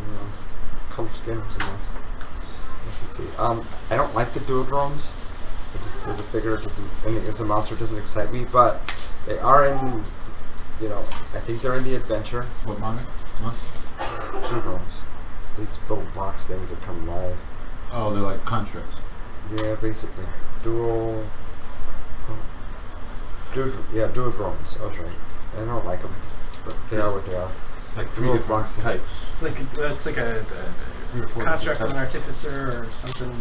Speaker 1: Color skin, which is nice. Nice to see. I don't like the duodromes. It just as a figure, it doesn't, and as a monster, it doesn't excite me. But they are in, you know, I think they're in the adventure.
Speaker 5: What monster?
Speaker 1: Duodromes. These little box things that come live.
Speaker 5: Oh, they're like constructs.
Speaker 1: Yeah, basically. Duodromes. I was right. I don't like them, but they are what they are.
Speaker 4: Like three
Speaker 1: Little
Speaker 4: different
Speaker 1: box
Speaker 4: types.
Speaker 6: Like it's like a construct of an artificer or something.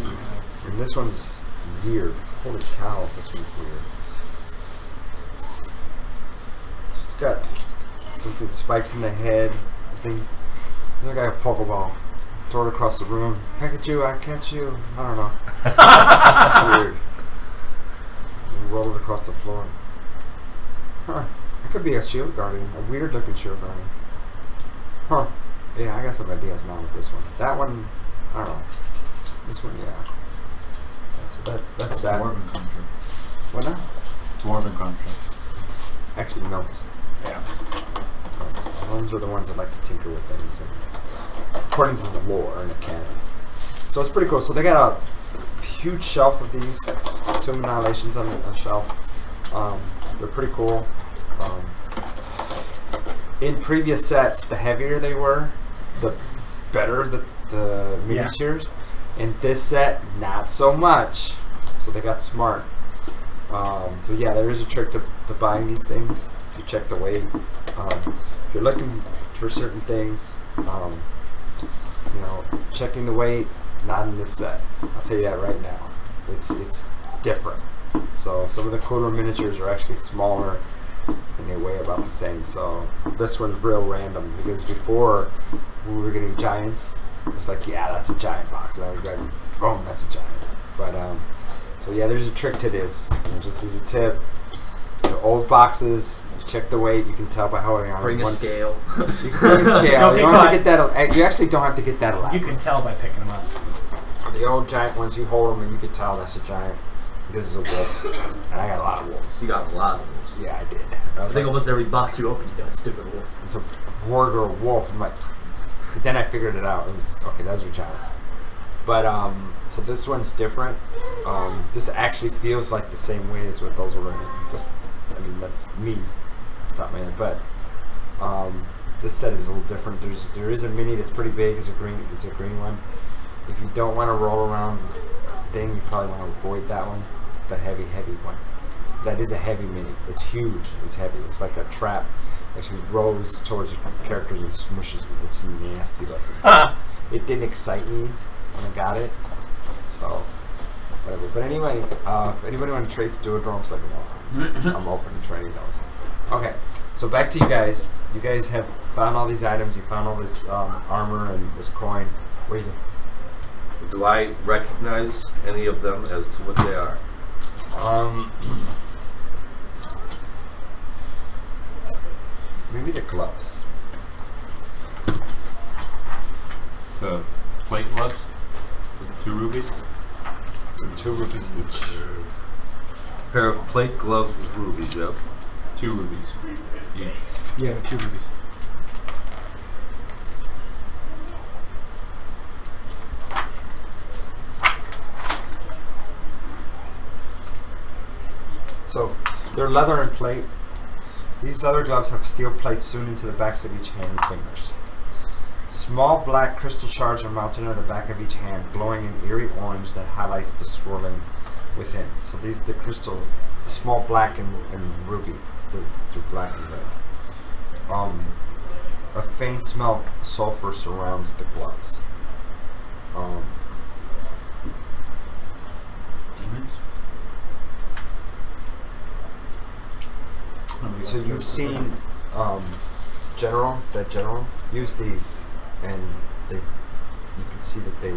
Speaker 1: And this one's weird. Holy cow, this one's weird. It's got something spikes in the head. Thing. Look like a Pokeball. Throw it across the room. Pikachu, I catch you. I don't know. It's weird. And roll it across the floor. Huh. It could be a shield guardian. A weird looking shield guardian. Huh. Yeah, I got some ideas now with this one. That one, I don't know. This one, yeah. That's that.
Speaker 5: Dwarven contract.
Speaker 1: What now?
Speaker 5: Dwarven contract.
Speaker 1: Actually, gnomes.
Speaker 5: Yeah.
Speaker 1: Gnomes are the ones that like to tinker with things, and according to the lore and the canon. So it's pretty cool. So they got a huge shelf of these Tomb Annihilations on the shelf. They're pretty cool. In previous sets, the heavier they were, the better the miniatures. In this set, not so much. So they got smart. So yeah, there is a trick to buying these things. You check the weight. If you're looking for certain things, you know, checking the weight, not in this set. I'll tell you that right now. It's different. So some of the cooler miniatures are actually smaller and they weigh about the same. So this one's real random because before we were getting giants, it's like, yeah, that's a giant box, and I was like, boom, that's a giant. But so yeah, there's a trick to this. And just as a tip, the old boxes, you check the weight. You can tell by how it.
Speaker 3: Bring a scale.
Speaker 1: You can bring a scale. You don't have to get that. You actually don't have to get that elaborate.
Speaker 6: You can tell by picking them up.
Speaker 1: The old giant ones, you hold them and you can tell that's a giant. This is a wolf, and I got a lot of wolves.
Speaker 3: You got a lot of wolves.
Speaker 1: Yeah, I did.
Speaker 3: I think almost every box you open, you got a stupid wolf.
Speaker 1: It's a warg or a wolf. I'm like, then I figured it out. It was okay. Those are giants. But so this one's different. This actually feels like the same way as what those were in. Just, I mean, that's me, off the top of my head. But this set is a little different. There is a mini that's pretty big. It's a green one. If you don't want to roll around thing, you probably want to avoid that one. The heavy one. That is a heavy mini. It's huge. It's heavy. It's like a trap. Actually rolls towards the characters and smushes them. It's nasty looking. It didn't excite me when I got it. So, whatever. But anyway, if anybody want to trade Duodrones, let me know. I'm open to trading those. Okay, so back to you guys. You guys have found all these items. You found all this armor and this coin. What do you do?
Speaker 9: Do I recognize any of them as to what they are?
Speaker 1: Maybe the gloves.
Speaker 5: The plate gloves with the 2 rubies.
Speaker 1: 2 rupees each.
Speaker 9: Pair of plate gloves with rubies, yep.
Speaker 5: 2 rubies each.
Speaker 6: Yeah, 2 rubies.
Speaker 1: So, they're leather and plate. These leather gloves have steel plates sewn into the backs of each hand and fingers. Small black crystal shards are mounted on the back of each hand, glowing an eerie orange that highlights the swirling within. So these the crystal, small black and ruby. They're black and red. A faint smell of sulfur surrounds the gloves.
Speaker 5: Demons?
Speaker 1: So you've seen general use these, and you can see that they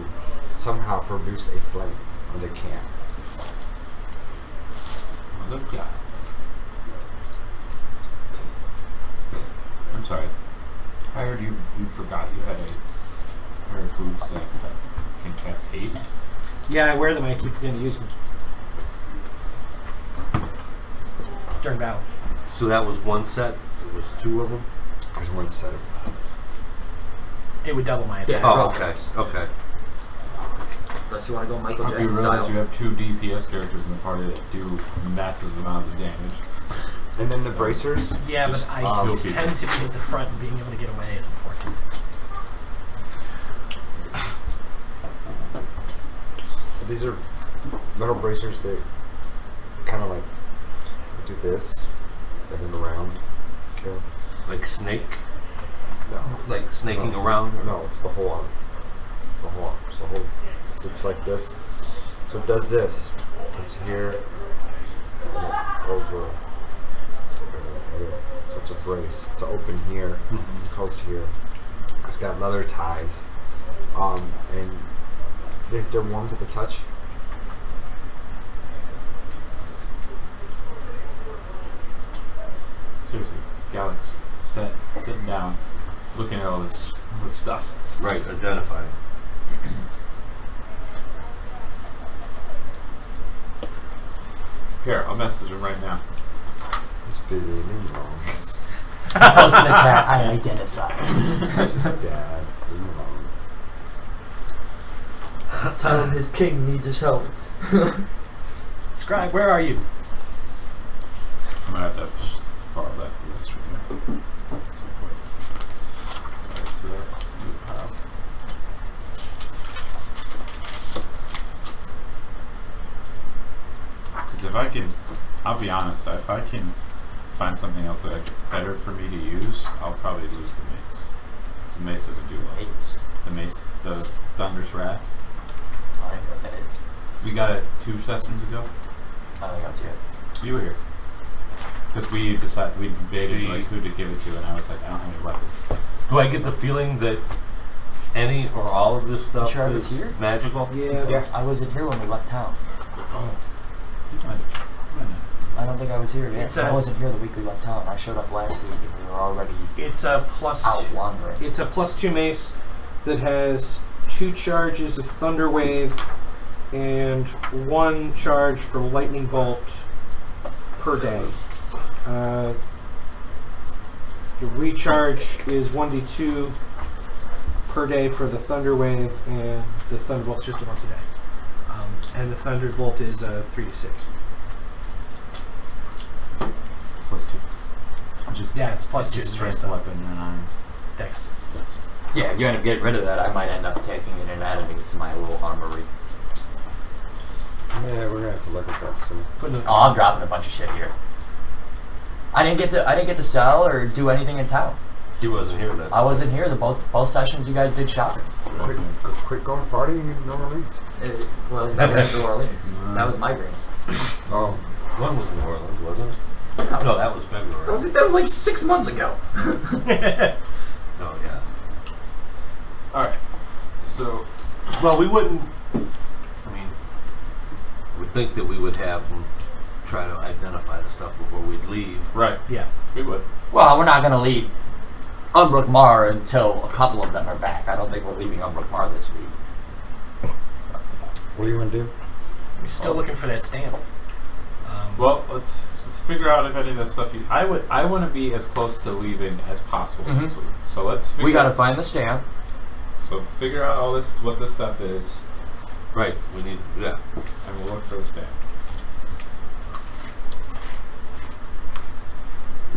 Speaker 1: somehow produce a flame, or they can.
Speaker 5: Mother God. I'm sorry. I heard you forgot you had a pair of boots that can cast haste.
Speaker 6: Yeah, I wear them. I keep forgetting to use them during battle.
Speaker 4: So that was one set. There was two of them.
Speaker 1: There's one set of them.
Speaker 6: It would double my attack.
Speaker 4: Oh, okay.
Speaker 3: Unless you want to go Michael
Speaker 5: You
Speaker 3: Jackson
Speaker 5: realize
Speaker 3: style.
Speaker 5: you have 2 DPS characters in the party that do massive amounts of damage.
Speaker 1: And then the bracers.
Speaker 6: Yeah, but
Speaker 5: Just
Speaker 6: I
Speaker 5: kill people.
Speaker 6: tend to be at the front, and being able to get away is important.
Speaker 1: So these are metal bracers. They kind of like do this and then around. Okay.
Speaker 4: Like snake,
Speaker 1: No,
Speaker 4: like snaking around.
Speaker 1: no, it's the whole arm. The whole arm. So the whole sits like this. So it does this. Comes here, and then over, and then here. So it's a brace. It's open here. It goes here. It's got leather ties, and they're warm to the touch.
Speaker 5: Seriously, Galax, sitting down, looking at all this stuff.
Speaker 4: Right, identifying.
Speaker 5: Here, I'll message him right now.
Speaker 1: He's busy. Leave him alone.
Speaker 8: Post in the chat, I identify.
Speaker 1: This is Dad. Leave him alone.
Speaker 3: Tell him his king needs his help.
Speaker 6: Scribe, where are you?
Speaker 5: I'm gonna have to borrow that from this stream. At some point. Right to that new pile. Because if I can, I'll be honest, if I can find something else that better for me to use, I'll probably lose the mace. Because the mace doesn't do well.
Speaker 8: Mace.
Speaker 5: The mace, the Thunder's Wrath.
Speaker 8: I don't know what that is.
Speaker 5: We got it 2 sessions ago.
Speaker 8: I don't think I was here.
Speaker 5: You were here. Because we debated like who to give it to, and I was like, I don't have any weapons.
Speaker 4: Do I get the feeling that any or all of this stuff
Speaker 8: Sure, I was
Speaker 4: is
Speaker 8: here?
Speaker 4: magical?
Speaker 1: Yeah.
Speaker 8: I wasn't here when we left town.
Speaker 5: You might
Speaker 8: I don't think I was here. Yeah,
Speaker 6: It's
Speaker 8: 'cause I
Speaker 6: a-
Speaker 8: wasn't here the week we left town. I showed up last week and we were already
Speaker 6: It's a plus
Speaker 8: out
Speaker 6: 2.
Speaker 8: wandering.
Speaker 6: It's a +2 mace that has 2 charges of Thunder Wave and 1 charge for Lightning Bolt per day. The recharge is 1d2 per day for the Thunder Wave, and the Thunderbolt's just once a day. And the Thunderbolt is 3d6.
Speaker 5: +2. Just
Speaker 6: Yeah, it's plus
Speaker 5: it's
Speaker 6: 2
Speaker 5: just
Speaker 6: strength
Speaker 5: strength weapon and iron.
Speaker 6: Dex.
Speaker 8: Yeah, if you end up getting rid of that, I might end up taking it and adding it to my little armory.
Speaker 1: Yeah, we're gonna have to look at that soon.
Speaker 6: Put in the-
Speaker 8: Oh, I'm dropping a bunch of shit here. I didn't get to sell or do anything in town.
Speaker 4: He wasn't here then.
Speaker 8: I wasn't here. Both sessions you guys did shopping.
Speaker 1: Quit going partying in New Orleans.
Speaker 8: Well, that was New Orleans. That was migraines.
Speaker 1: Oh,
Speaker 4: One was New Orleans, wasn't it? No, that was February.
Speaker 8: That was like 6 months ago.
Speaker 4: Oh yeah.
Speaker 5: Alright. So,
Speaker 4: Well, we wouldn't. I mean, we'd think that we would have them try to identify the stuff before we'd leave.
Speaker 5: right.
Speaker 6: Yeah.
Speaker 5: We would.
Speaker 8: Well, we're not going to leave Embroke Mawr until a couple of them are back. I don't think we're leaving Embroke Mawr this week.
Speaker 1: what do you want to do?
Speaker 6: We're still looking for that stamp.
Speaker 5: Well, let's figure out if any of that stuff I want to be as close to leaving as possible
Speaker 8: Mhm.
Speaker 5: this week. So let's figure
Speaker 8: We got to
Speaker 5: out,
Speaker 8: find the stamp.
Speaker 5: so figure out all this, what this stuff is,
Speaker 4: Right. We need. Yeah.
Speaker 5: and we'll look for the stamp.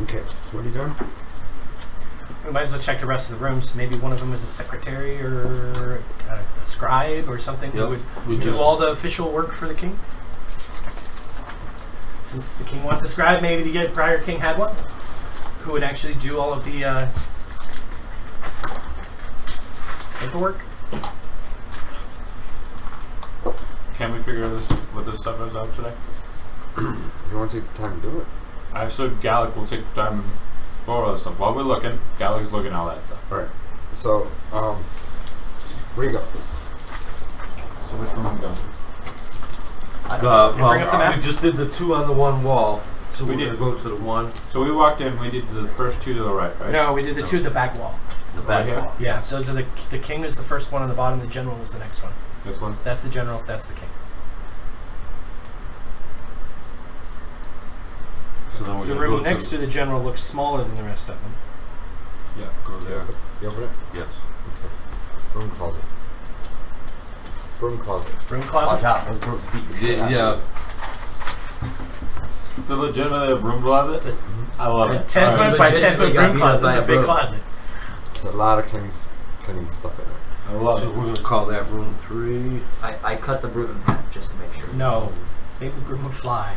Speaker 1: Okay, what are you doing?
Speaker 6: We might as well check the rest of the rooms. Maybe one of them is a secretary or a scribe or something who would do all the official work for the king. Since the king wants a scribe, maybe the prior king had one who would actually do all of the paperwork.
Speaker 5: Can we figure what this stuff is out today?
Speaker 1: If you want to take the time to do it.
Speaker 5: I said Gallic will take the time and go over all this stuff. While we're looking, Gallic's looking at all that stuff.
Speaker 1: Alright. So, where you go?
Speaker 5: So which one we go?
Speaker 6: bring up the map?
Speaker 4: We just did the 2 on the one wall, so
Speaker 5: We
Speaker 4: we're
Speaker 5: did.
Speaker 4: going to go to the 1.
Speaker 5: So we walked in, we did the first 2 to the right, right?
Speaker 6: No, we did the 2 at the back wall.
Speaker 8: The back
Speaker 5: here?
Speaker 8: wall.
Speaker 6: Yeah, those are the king is the first one on the bottom, the general is the next one.
Speaker 5: This one?
Speaker 6: That's the general, that's the king.
Speaker 4: So then we're
Speaker 6: The
Speaker 4: going to go
Speaker 6: room next to the general looks smaller than the rest of them.
Speaker 5: Yeah, go there.
Speaker 1: You open it?
Speaker 4: Yes.
Speaker 1: Okay. Room closet. Room closet.
Speaker 6: Room
Speaker 8: Watch
Speaker 6: closet.
Speaker 8: out. Those brooms beat the shit out of you.
Speaker 5: It's a legitimate room closet? I love it.
Speaker 6: 10 foot by 10 foot
Speaker 3: Legitimately got
Speaker 6: room
Speaker 3: beat up
Speaker 6: closet.
Speaker 3: by
Speaker 6: It's a
Speaker 3: a
Speaker 6: big
Speaker 3: broom.
Speaker 6: closet.
Speaker 1: There's a lot of cleaning stuff in it.
Speaker 5: I love
Speaker 4: So
Speaker 5: it.
Speaker 4: we're going to call that room 3.
Speaker 3: I cut the broom in half just to make sure.
Speaker 6: No. Maybe the broom would fly.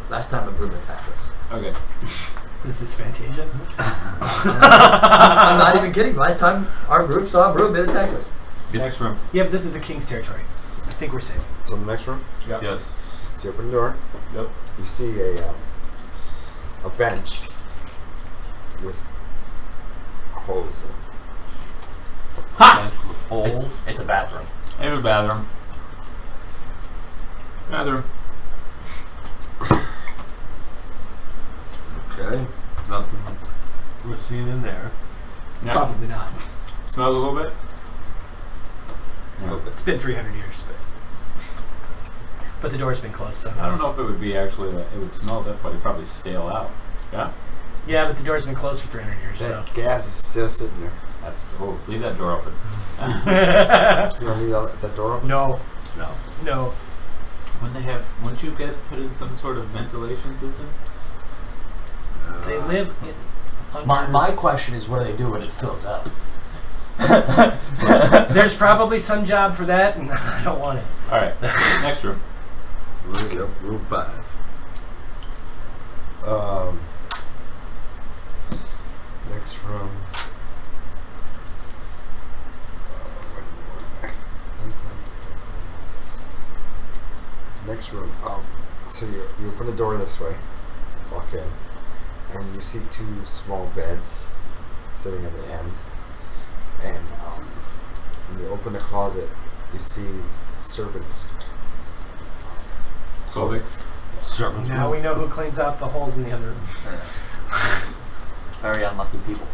Speaker 3: Last time a broom attacked us.
Speaker 5: Okay.
Speaker 6: This is Fantasia.
Speaker 3: I'm not even kidding. Last time our group saw a broom, it attacked us.
Speaker 5: Next room.
Speaker 6: Yeah, but this is the king's territory. I think we're safe.
Speaker 1: So the next room,
Speaker 5: Yep.
Speaker 4: Yes.
Speaker 1: so you open the door.
Speaker 5: Yep.
Speaker 1: You see a bench with holes in it.
Speaker 5: Ha!
Speaker 4: Holes.
Speaker 8: It's a bathroom.
Speaker 5: I have a bathroom. Bathroom.
Speaker 4: Okay. Nothing we're seeing in there.
Speaker 5: Next.
Speaker 6: Probably not.
Speaker 5: Smells a little bit.
Speaker 6: It's been 300 years, but the door's been closed, so
Speaker 5: I don't know if it would be actually, it would smell that, but it'd probably stale out. Yeah?
Speaker 6: Yeah, but the door's been closed for 300 years, so.
Speaker 1: That gas is still sitting there.
Speaker 5: That's, oh, leave that door open.
Speaker 1: You don't leave that door open?
Speaker 6: No,
Speaker 5: No.
Speaker 6: no.
Speaker 5: Wouldn't you guys put in some sort of ventilation system?
Speaker 6: They live in.
Speaker 8: My question is, what do they do when it fills up?
Speaker 6: There's probably some job for that, and I don't want it.
Speaker 5: Alright, next room.
Speaker 9: Room 5.
Speaker 1: Next room. Next room. So you open the door this way, walk in, and you see 2 small beds sitting at the end. And when you open the closet, you see servants.
Speaker 5: Clothing.
Speaker 4: Servants.
Speaker 6: Now we know who cleans out the holes in the other room.
Speaker 8: Very unlucky people.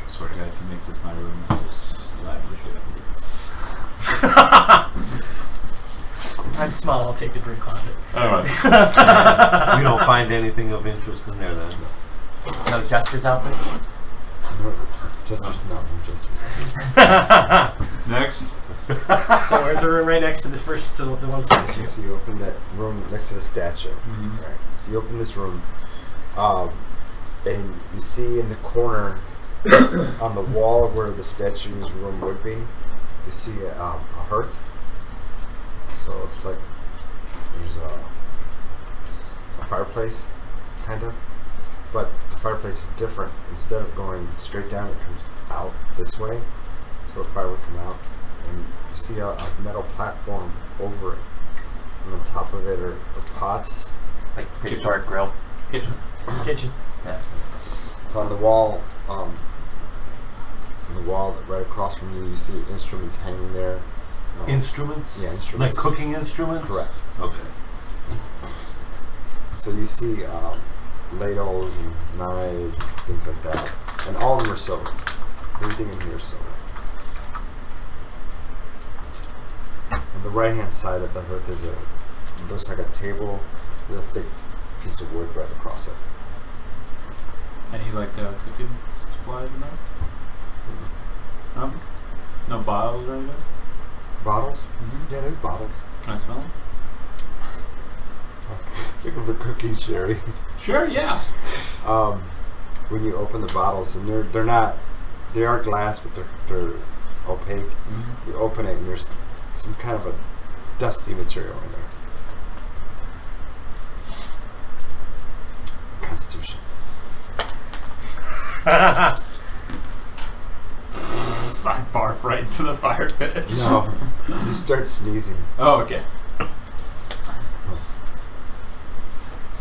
Speaker 5: Swear to God, if you make this my room, I'll just slap the shit out of you.
Speaker 6: I'm small, I'll take the broom closet.
Speaker 5: Anyway.
Speaker 4: We don't find anything of interest in there then.
Speaker 8: No Jester's outfit?
Speaker 1: No, Jester's not from Jester's.
Speaker 5: Next.
Speaker 6: So we're at the room right next to the first, the one statue.
Speaker 1: So you open that room next to the statue. Right. So you open this room, and you see in the corner on the wall where the statue's room would be, you see a hearth. So it's like there's a fireplace, kind of, but the fireplace is different. Instead of going straight down, it comes out this way, so the fire would come out, and you see a metal platform over it, and on top of it are pots.
Speaker 8: Like prehistoric grill.
Speaker 5: Kitchen.
Speaker 6: Kitchen.
Speaker 8: Yeah.
Speaker 1: So on the wall, right across from you, you see instruments hanging there.
Speaker 4: Instruments?
Speaker 1: Yeah, instruments.
Speaker 4: Like cooking instruments?
Speaker 1: Correct.
Speaker 4: Okay.
Speaker 1: So you see ladles and knives and things like that, and all of them are silver. Everything in here is silver. On the right-hand side of the hearth is looks like a table with a thick piece of wood right across it.
Speaker 5: Any like cooking supplies in there? No? No bottles or anything?
Speaker 1: Bottles?
Speaker 5: Mm-hmm.
Speaker 1: Yeah, there's bottles.
Speaker 5: Can I smell them?
Speaker 1: Looking for cookies, Sherry.
Speaker 5: Sure, yeah.
Speaker 1: when you open the bottles, and they're not, they are glass, but they're opaque.
Speaker 8: Mm-hmm.
Speaker 1: You open it, and there's some kind of a dusty material in there. Constitution.
Speaker 5: I barf right into the fire pit.
Speaker 1: No, you start sneezing.
Speaker 5: Oh, okay.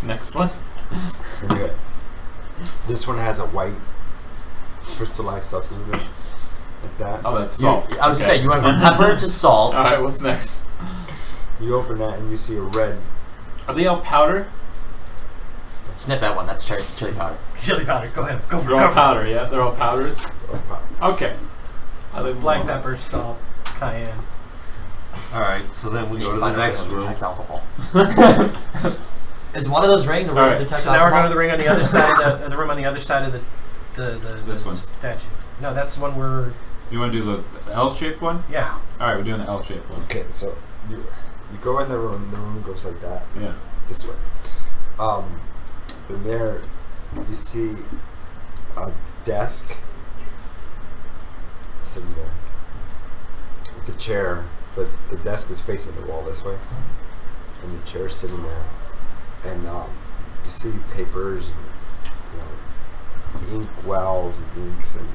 Speaker 5: Next one.
Speaker 1: Okay. This one has a white crystallized substance in it, like that.
Speaker 5: Oh, that's salt.
Speaker 8: I was gonna say you went from pepper to salt.
Speaker 5: All right, what's next?
Speaker 1: You open that and you see a red.
Speaker 5: Are they all powder?
Speaker 8: Sniff that one. That's chili powder.
Speaker 6: Chili powder. Go ahead. Go for
Speaker 5: They're all powder, yeah? They're all powders? Okay. I like
Speaker 6: Black pepper, salt, cayenne.
Speaker 4: Alright, so then we go to the next room.
Speaker 8: Detect alcohol. Is one of those rings a ring
Speaker 5: Alright,
Speaker 8: to detect
Speaker 6: So now we're
Speaker 8: alcohol?
Speaker 6: going to the ring on the other side of the room on the other side of the
Speaker 5: This one.
Speaker 6: statue. No, that's the one we're.
Speaker 5: You want to do the L-shaped one?
Speaker 6: Yeah.
Speaker 5: Alright, we're doing the L-shaped one.
Speaker 1: Okay, so you go in the room goes like that.
Speaker 5: Yeah.
Speaker 1: This way. And there you see a desk sitting there with a chair, but the desk is facing the wall this way, and the chair is sitting there, and you see papers, and, ink wells and inks, and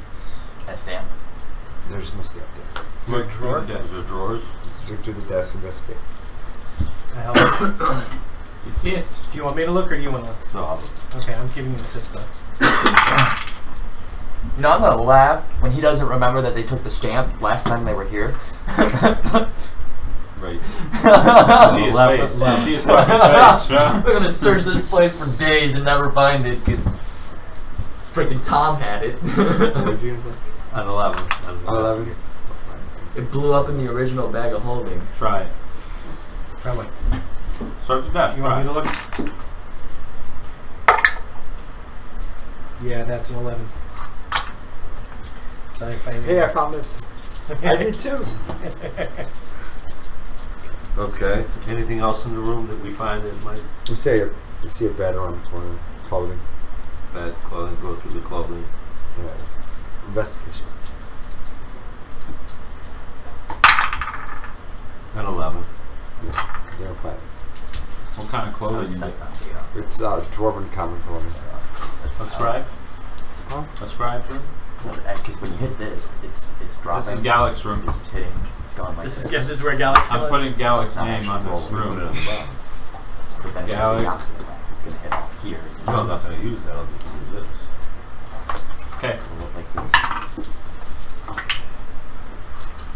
Speaker 8: That stamp.
Speaker 1: there's no stamp there.
Speaker 5: Is there a drawer?
Speaker 4: Is there drawers?
Speaker 1: Look through the desk, investigate.
Speaker 5: Yes.
Speaker 6: Do you want me to look or do you want to look?
Speaker 4: No, I'll-
Speaker 6: Okay, I'm giving you the system.
Speaker 8: You know, I'm gonna laugh when he doesn't remember that they took the stamp last time they were here.
Speaker 4: right.
Speaker 5: See his face. See his fucking face. Yeah.
Speaker 8: We're gonna search this place for days and never find it because freaking Tom had it.
Speaker 1: What did you say?
Speaker 4: On 11.
Speaker 1: On 11?
Speaker 8: It blew up in the original bag of holding.
Speaker 5: Try it.
Speaker 6: Try what?
Speaker 5: Start the desk.
Speaker 6: You want me to look? Yeah, that's an 11. Sorry if I
Speaker 1: Hey, I found this. I did too.
Speaker 4: Okay. Anything else in the room that we find that might
Speaker 1: You see a bed around the corner, clothing.
Speaker 4: bad clothing, go through the clothing?
Speaker 1: Yeah, it's investigation.
Speaker 4: And 11.
Speaker 1: You don't find it.
Speaker 5: What kind of clothing is it?
Speaker 1: It's dwarven common clothing.
Speaker 5: A scribe?
Speaker 1: Huh?
Speaker 5: A scribe room?
Speaker 8: Because when you hit this, it's dropping.
Speaker 5: This is Gallic's room.
Speaker 8: It's hitting. It's going like
Speaker 6: This
Speaker 8: this.
Speaker 6: is where Galaxy.
Speaker 5: I'm putting Gallic's
Speaker 8: It's not
Speaker 5: name on this
Speaker 8: actually
Speaker 5: room.
Speaker 8: Because then it's gonna be the opposite way. It's gonna hit off here.
Speaker 4: No, I'm not going to use that. I'll just use this.
Speaker 5: Okay.
Speaker 8: It'll look like this.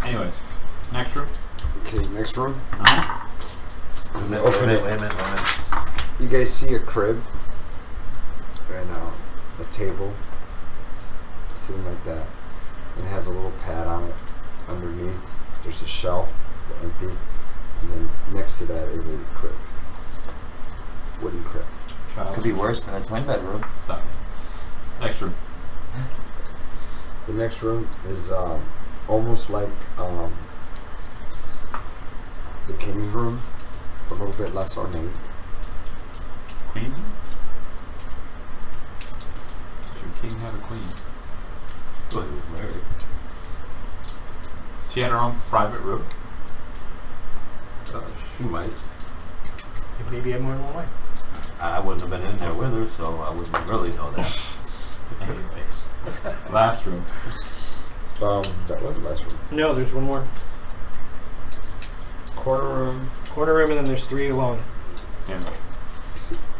Speaker 5: Anyways, next room.
Speaker 1: Okay, next room.
Speaker 4: Wait a
Speaker 1: Open
Speaker 4: minute,
Speaker 1: it.
Speaker 4: wait a minute.
Speaker 1: You guys see a crib and a table. It's sitting like that. And it has a little pad on it underneath. There's a shelf, empty. And then next to that is a crib. Wooden crib.
Speaker 5: Child.
Speaker 8: Could be worse than a twin bedroom.
Speaker 5: Stop. Next room.
Speaker 1: The next room is almost like the king's room, a little bit less ornate.
Speaker 5: Queen's room? Does your king have a queen?
Speaker 4: Well, he was married.
Speaker 5: She had her own private room.
Speaker 4: She might.
Speaker 6: Maybe have more than one wife.
Speaker 4: I wouldn't have been in there with her, so I wouldn't really know that.
Speaker 5: Anyways. Last room.
Speaker 1: That was the last room.
Speaker 6: No, there's one more.
Speaker 1: Corner room.
Speaker 6: Corner room, and then there's 3 alone.
Speaker 5: Yeah.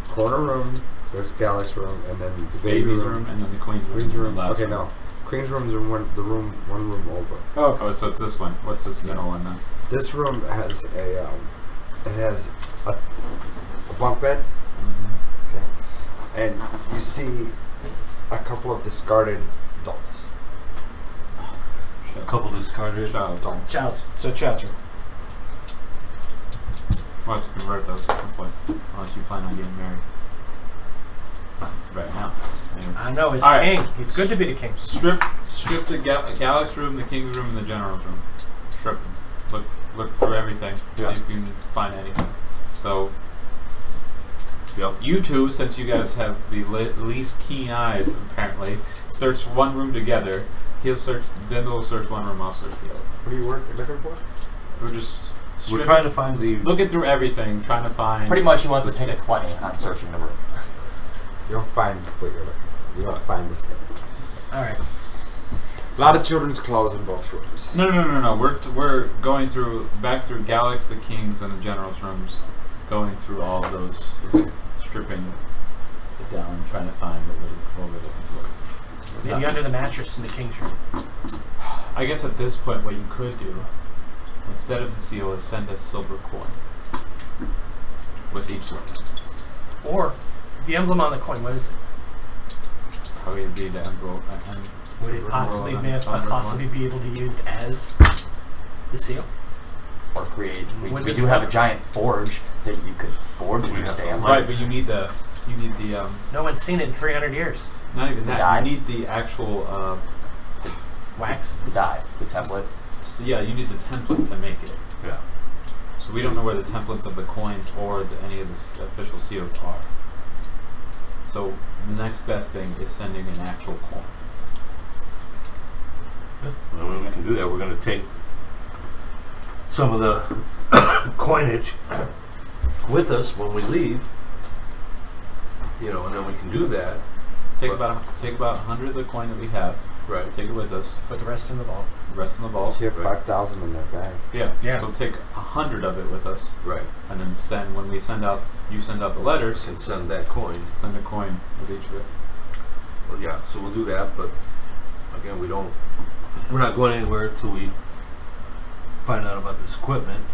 Speaker 1: Corner room. There's Galax's room, and then the
Speaker 5: Baby's room, and then the queen's room.
Speaker 1: Queen's room.
Speaker 5: Last
Speaker 1: Okay,
Speaker 5: room.
Speaker 1: no. Queen's room is one room over.
Speaker 5: Oh, so it's this one. What's this middle one then?
Speaker 1: This room has a bunk bed. Okay. And you see a couple of discarded dolls.
Speaker 4: A couple discarded
Speaker 5: Child.
Speaker 6: Child's room.
Speaker 5: We'll have to convert those at some point. Unless you plan on getting married. Right now. Anyway.
Speaker 6: I know, he's
Speaker 5: All right.
Speaker 6: king. It's good to be the king.
Speaker 5: Strip the Galax's room, the king's room, and the general's room. Strip them. Look through everything.
Speaker 4: Yeah.
Speaker 5: See if you can find anything. So
Speaker 4: Yep.
Speaker 5: You two, since you guys have the least keen eyes, apparently, search one room together. He'll search. Bindle will search one room. I'll search the other.
Speaker 6: What are you looking for?
Speaker 5: We're just.
Speaker 4: We're trying to find the.
Speaker 5: Looking through everything, trying to find.
Speaker 8: Pretty much, he wants to take a 20 on searching the room.
Speaker 1: You don't find what you're looking for. You don't find the stick.
Speaker 6: All right.
Speaker 1: A lot of children's clothes in both rooms.
Speaker 5: No. We're going back through Galax, the Kings, and the General's rooms, going through all of those, stripping it down, trying to find what we're looking for.
Speaker 6: Maybe under the mattress in the king's room.
Speaker 5: I guess at this point, what you could do, instead of the seal, is send a silver coin with each look.
Speaker 6: Or the emblem on the coin. What is it?
Speaker 5: Probably be the embroke.
Speaker 6: Would it possibly be able to be used as the seal?
Speaker 8: Or create. We
Speaker 6: What
Speaker 8: do
Speaker 6: does
Speaker 8: have
Speaker 6: that-
Speaker 8: a giant forge that you could forge your stamp.
Speaker 5: Right, but you need the
Speaker 6: No one's seen it in 300 years.
Speaker 5: not even
Speaker 8: The
Speaker 5: that.
Speaker 8: die?
Speaker 5: You need the actual
Speaker 6: Wax.
Speaker 8: The die, the template.
Speaker 5: yeah. You need the template to make it.
Speaker 4: Yeah.
Speaker 5: So we don't know where the templates of the coins or any of the official seals are. So the next best thing is sending an actual coin.
Speaker 4: Well, when we can do that, we're going to take some of the coinage with us when we leave. You know, and then we can do that.
Speaker 5: Take about 100 of the coin that we have.
Speaker 4: Right.
Speaker 5: Take it with us.
Speaker 6: Put the rest in the vault.
Speaker 5: The rest in the vault.
Speaker 1: You have
Speaker 4: Right.
Speaker 1: 5,000 in that bag.
Speaker 5: Yeah.
Speaker 6: Yeah.
Speaker 5: So take 100 of it with us,
Speaker 4: Right.
Speaker 5: and then when you send out the letters,
Speaker 4: And send that coin.
Speaker 5: send a coin with each of it.
Speaker 4: Well, yeah, so we'll do that, but again, we're not going anywhere until we find out about this equipment,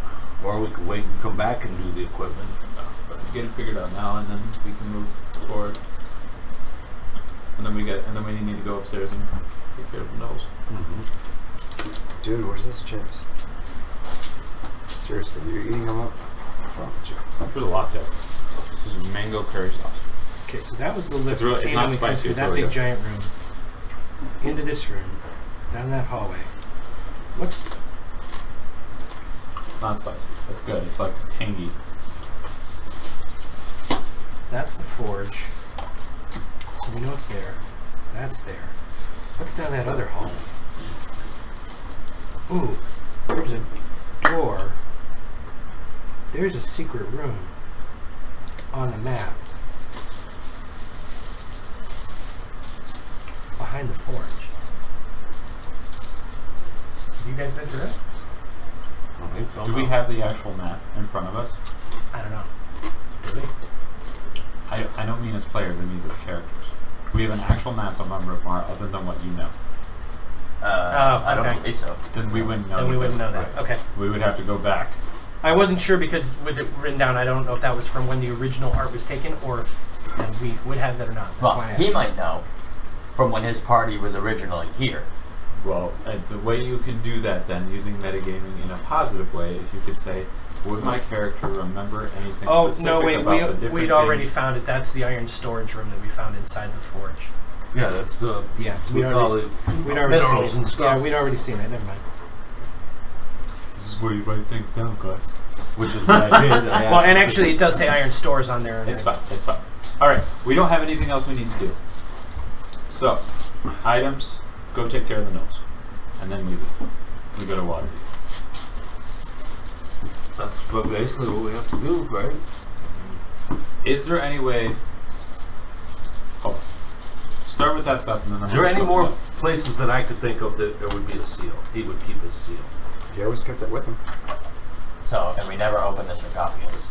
Speaker 4: or we can wait and come back and do the equipment.
Speaker 5: But get it figured out now, and then we can move forward. And then we need to go upstairs and take care of the nose.
Speaker 1: Dude, where's those chips? Seriously, you're eating them up? What's wrong with you?
Speaker 5: There's a lot there. There's mango curry sauce.
Speaker 6: Okay, so that was the lift.
Speaker 5: It's really- it's
Speaker 6: came
Speaker 5: not
Speaker 6: in the
Speaker 5: spicy,
Speaker 6: through
Speaker 5: it's
Speaker 6: that
Speaker 5: really
Speaker 6: big
Speaker 5: good.
Speaker 6: giant room, into this room, down that hallway. What's
Speaker 5: It's not spicy. That's good. It's like tangy.
Speaker 6: that's the forge. So we know it's there. That's there. What's down that other hall? Ooh, there's a door. There's a secret room on the map. It's behind the forge. Have you guys been through it?
Speaker 4: I don't think so.
Speaker 5: Do we have the actual map in front of us?
Speaker 6: I don't know. Do we?
Speaker 5: I don't mean as players, I mean as characters. We have an actual map of Embroke other than what you know.
Speaker 8: I don't
Speaker 6: okay.
Speaker 8: believe so.
Speaker 5: Then we wouldn't know.
Speaker 6: Then we wouldn't know that.
Speaker 5: Right.
Speaker 6: Okay.
Speaker 5: We would have to go back.
Speaker 6: I wasn't sure because with it written down, I don't know if that was from when the original art was taken or if we would have that or not. That's
Speaker 8: Well,
Speaker 6: why I
Speaker 8: he
Speaker 6: asked.
Speaker 8: might know from when his party was originally here.
Speaker 5: Well, the way you can do that then, using metagaming in a positive way, is you could say, would my character remember anything
Speaker 6: Oh,
Speaker 5: specific
Speaker 6: no, wait,
Speaker 5: about the different
Speaker 6: we'd already
Speaker 5: things?
Speaker 6: found it. That's the iron storage room that we found inside the forge.
Speaker 4: Yeah, that's the.
Speaker 6: Yeah,
Speaker 4: We'd
Speaker 6: we'd already
Speaker 4: minerals
Speaker 6: seen
Speaker 4: and
Speaker 6: it.
Speaker 4: stuff.
Speaker 6: Yeah, we'd already seen it. Never mind.
Speaker 5: This is where you write things down, guys.
Speaker 4: Which is what I did.
Speaker 6: Well, and actually, it does say iron stores on there.
Speaker 5: It's fine, it's fine. Alright, we don't have anything else we need to do. So, items, go take care of the nose. And then we go to water.
Speaker 4: That's basically what we have to do, right?
Speaker 5: Is there any way... Hold on. Start with that stuff and then I'm
Speaker 4: Is there
Speaker 5: gonna
Speaker 4: any
Speaker 5: talk
Speaker 4: more
Speaker 5: about-
Speaker 4: places that I could think of that there would be a seal? He would keep his seal.
Speaker 1: He always kept it with him.
Speaker 8: So, and we never opened the sarcophagus.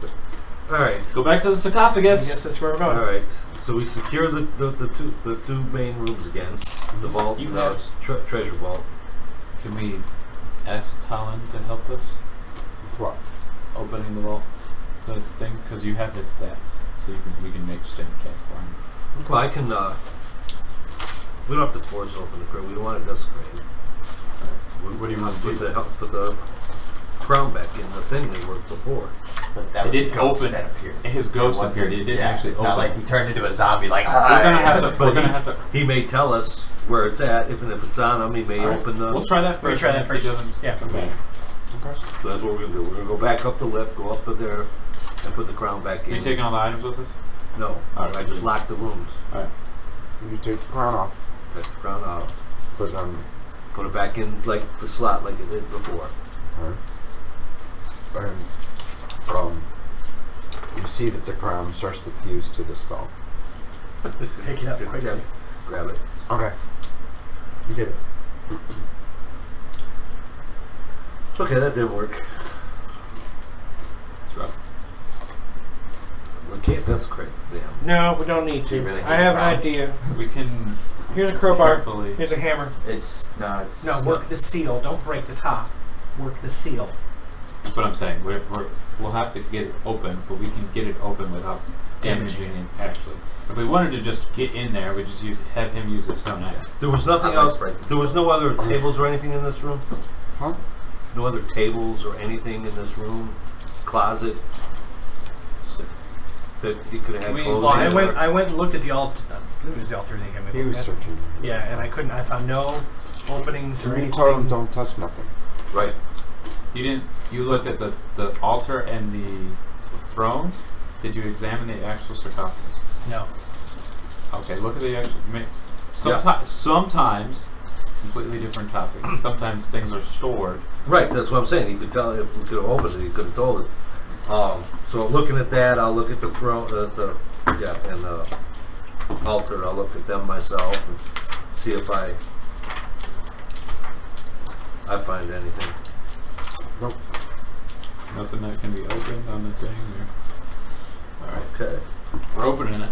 Speaker 4: Alright.
Speaker 5: Go back to the
Speaker 6: I
Speaker 5: sarcophagus!
Speaker 6: guess that's where we're going.
Speaker 4: Alright. So we secure the two main rooms again. The vault,
Speaker 5: You
Speaker 4: the
Speaker 5: have-
Speaker 4: treasure vault.
Speaker 5: Can we ask Talon to help us
Speaker 1: What?
Speaker 5: opening the vault? The thing? Because you have his stats. So we can make stamp tests for him.
Speaker 4: Well, I can, we don't have to force open the crate. We don't want it desecrated.
Speaker 5: What do you want to do?
Speaker 4: Put the crown back in the thing they were before.
Speaker 8: But that
Speaker 5: It
Speaker 8: was
Speaker 5: didn't
Speaker 8: a ghost
Speaker 5: open.
Speaker 8: that appeared.
Speaker 5: His ghost
Speaker 8: It wasn't-
Speaker 5: appeared. It didn't
Speaker 8: yeah,
Speaker 5: actually
Speaker 8: it's
Speaker 5: open.
Speaker 8: not like he turned into a zombie like,
Speaker 5: We're gonna have to.
Speaker 4: But
Speaker 5: We're gonna have to.
Speaker 4: he may tell us where it's at. Even if it's on him, he may
Speaker 6: Alright.
Speaker 4: open the...
Speaker 5: We'll try that
Speaker 6: We'll
Speaker 5: first.
Speaker 6: try
Speaker 5: and
Speaker 6: that
Speaker 5: if he
Speaker 6: first.
Speaker 5: doesn't,
Speaker 6: Yeah.
Speaker 5: come back.
Speaker 4: So that's what we're going to do. We're going to go back up the lift, go up to there, and put the crown back
Speaker 5: Are you
Speaker 4: in.
Speaker 5: taking all the items with us?
Speaker 9: No.
Speaker 5: Alright.
Speaker 9: I just locked the rooms.
Speaker 5: Alright.
Speaker 1: You take the crown off.
Speaker 9: Take the crown out.
Speaker 1: Put it on.
Speaker 9: Put it back in like the slot like it did before.
Speaker 1: And you see that the crown starts to fuse to the stone.
Speaker 6: Pick it up quickly.
Speaker 9: Grab it.
Speaker 1: Okay. You get it.
Speaker 9: Okay, that didn't work.
Speaker 5: It's rough.
Speaker 9: We can't desecrate the damn.
Speaker 6: No, we don't need
Speaker 8: Do you
Speaker 6: to.
Speaker 8: really
Speaker 6: I
Speaker 8: need
Speaker 6: have
Speaker 8: a
Speaker 6: an
Speaker 8: crown?
Speaker 6: idea.
Speaker 5: We can
Speaker 6: Here's a crowbar.
Speaker 5: carefully.
Speaker 6: Here's a hammer.
Speaker 8: It's
Speaker 6: No, work the seal. Don't break the top. Work the seal.
Speaker 5: That's what I'm saying. We'll have to get it open, but we can get it open without damaging it. Actually, if we wanted to just get in there, we just have him use a stone axe.
Speaker 9: There was nothing
Speaker 8: I like
Speaker 9: else.
Speaker 8: breaking
Speaker 9: There was no other tables or anything in this room?
Speaker 1: Huh?
Speaker 9: No other tables or anything in this room? Closet? That you could have had
Speaker 5: We-
Speaker 9: clothes
Speaker 6: Well,
Speaker 9: in?
Speaker 6: I went and looked at the altar. It was the altar thing.
Speaker 1: He was searching.
Speaker 6: Yeah, and I couldn't. I found no openings or
Speaker 1: You
Speaker 6: anything.
Speaker 1: told him don't touch nothing.
Speaker 9: Right.
Speaker 5: You didn't. You looked at the altar and the throne. Did you examine the actual sarcophagus?
Speaker 6: No.
Speaker 5: Okay, look at the actual. Sometimes, completely different topics. Sometimes things are stored.
Speaker 9: Right, that's what I'm saying. You could tell if we could have opened it, you could have told it. So looking at that, I'll look at the throne, and the altar. I'll look at them myself and see if I find anything.
Speaker 1: Nope.
Speaker 5: Nothing that can be opened on the thing. All right,
Speaker 9: Okay.
Speaker 5: we're opening it.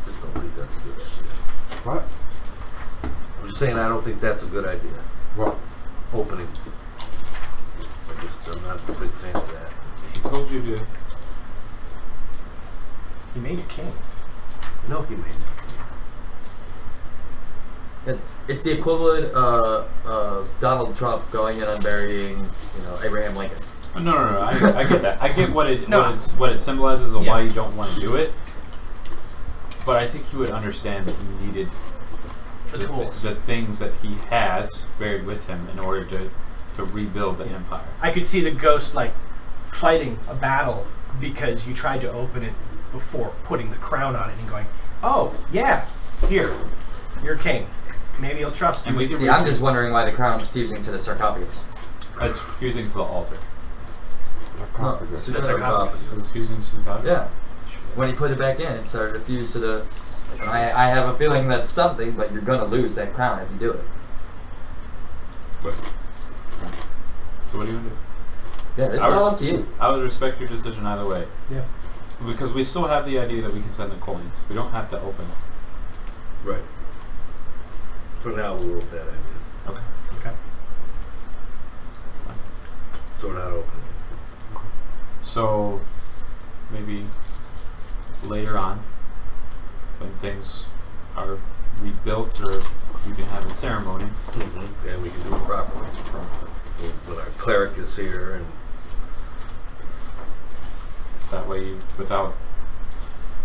Speaker 9: Just don't think that's a good idea.
Speaker 1: What?
Speaker 9: I'm just saying I don't think that's a good idea.
Speaker 1: What?
Speaker 9: Opening. I'm not a big fan of that.
Speaker 5: He told you to.
Speaker 6: He made you king.
Speaker 9: No, he made it.
Speaker 3: It's the equivalent of Donald Trump going in and burying, Abraham Lincoln.
Speaker 5: No. I get that. I get what it
Speaker 6: No.
Speaker 5: what it symbolizes and
Speaker 6: Yeah.
Speaker 5: why you don't want to do it. But I think he would understand that you needed
Speaker 6: The tools.
Speaker 5: the things that he has buried with him in order to rebuild the empire.
Speaker 6: I could see the ghost fighting a battle because you tried to open it before putting the crown on it and going, "Oh yeah, here, you're king. Maybe he'll trust you."
Speaker 5: And we can
Speaker 3: See, I'm just wondering why the crown's fusing to the sarcophagus.
Speaker 5: It's fusing to the altar.
Speaker 1: Sarcophagus.
Speaker 3: So
Speaker 6: The
Speaker 3: just
Speaker 6: sarcophagus.
Speaker 5: It's fusing to the body.
Speaker 3: Yeah. When he put it back in, it started to fuse to the... I have a feeling that's something, but you're going to lose that crown if you do it.
Speaker 5: So what do you want to do?
Speaker 3: Yeah, it's
Speaker 5: I was-
Speaker 3: all up to you.
Speaker 5: I would respect your decision either way.
Speaker 6: Yeah.
Speaker 5: Because we still have the idea that we can send the coins. We don't have to open it.
Speaker 9: Right. For now, we'll roll that idea.
Speaker 5: Okay.
Speaker 6: Okay.
Speaker 9: So we're not opening.
Speaker 5: So maybe later on, when things are rebuilt, or you can have a ceremony.
Speaker 9: Mm-hmm. And we can do it properly. When our cleric is here, and
Speaker 5: That way, without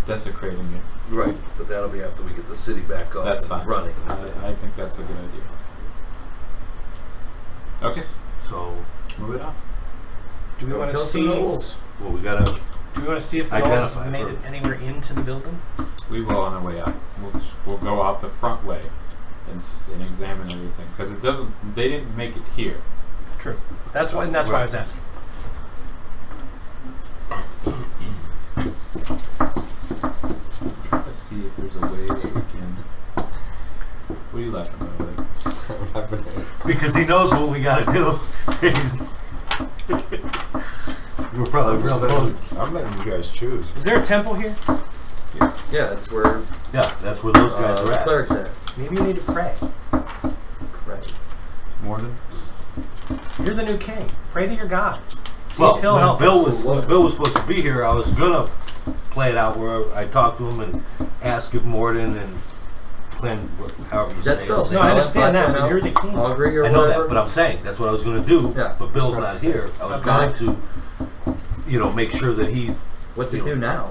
Speaker 5: desecrating it.
Speaker 9: right, but that'll be after we get the city back up
Speaker 5: That's
Speaker 9: and
Speaker 5: fine.
Speaker 9: running.
Speaker 5: I think that's a good idea. Okay,
Speaker 9: So,
Speaker 5: move it on.
Speaker 6: Do we
Speaker 3: Go
Speaker 6: want to
Speaker 3: kill some
Speaker 6: see?
Speaker 3: nobles.
Speaker 9: well, we gotta.
Speaker 6: Do we want to see if the gnolls
Speaker 9: Identify
Speaker 6: made
Speaker 9: first.
Speaker 6: it anywhere into the building?
Speaker 5: We will on our way out. We'll go out the front way and examine everything, because it doesn't. They didn't make it here.
Speaker 6: True. That's
Speaker 5: So
Speaker 6: why. That's why I
Speaker 5: we're-
Speaker 6: was asking.
Speaker 5: Let's see if there's a way that we can. What are you laughing about? Like?
Speaker 9: Because he knows what we gotta do. We're probably real close.
Speaker 1: I'm letting you guys choose.
Speaker 6: Is there a temple here?
Speaker 3: Yeah, that's where
Speaker 9: Yeah, that's where those guys are
Speaker 3: the
Speaker 9: at.
Speaker 3: cleric's at.
Speaker 6: Maybe you need to pray.
Speaker 3: Right.
Speaker 5: Morden?
Speaker 6: You're the new king. Pray to your God. See
Speaker 9: Well,
Speaker 6: if he'll
Speaker 9: when
Speaker 6: help
Speaker 9: Bill
Speaker 6: us.
Speaker 9: was supposed to be here, I was gonna play it out where I talked to him and ask if Morden and Clint, however you
Speaker 3: Is that
Speaker 9: say
Speaker 3: still
Speaker 9: it.
Speaker 6: No, I understand that, but
Speaker 3: 5.0?
Speaker 6: you're the king.
Speaker 3: I'll agree or
Speaker 9: I know
Speaker 3: whatever.
Speaker 9: that, but I'm saying that's what I was gonna do.
Speaker 3: Yeah.
Speaker 9: But Bill's
Speaker 3: Just
Speaker 9: not
Speaker 3: what to
Speaker 9: here. I was
Speaker 3: Okay.
Speaker 9: going to, make sure that he,
Speaker 3: What's he do now?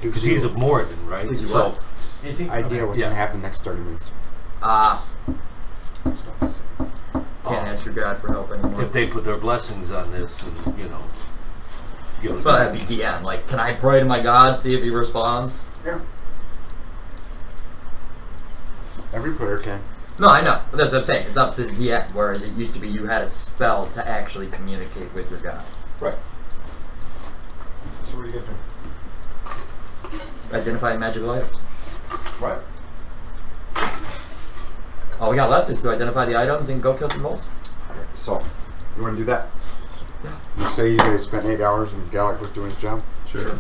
Speaker 9: because he's a Morden, right?
Speaker 3: Is he
Speaker 9: So
Speaker 3: what?
Speaker 6: Is he?
Speaker 1: Idea
Speaker 6: Okay.
Speaker 1: what's
Speaker 9: Yeah.
Speaker 1: gonna happen next 30 minutes. It's not the same.
Speaker 3: Can't ask your God for help anymore.
Speaker 9: if they put their blessings on this, and Give us
Speaker 3: Well, that'd be DM. Like, can I pray to my god, see if he responds?
Speaker 1: Yeah. Every player can.
Speaker 3: No, I know. But that's what I'm saying. It's up to the DM. Whereas it used to be you had a spell to actually communicate with your god.
Speaker 1: Right. So what do you get there?
Speaker 3: Identify magical items.
Speaker 1: Right.
Speaker 3: All we got left is to identify the items and go kill some wolves.
Speaker 1: So, you want to do that?
Speaker 3: Yeah.
Speaker 1: You say you guys spent 8 hours and Gallic was doing his job?
Speaker 3: Sure.
Speaker 1: Okay.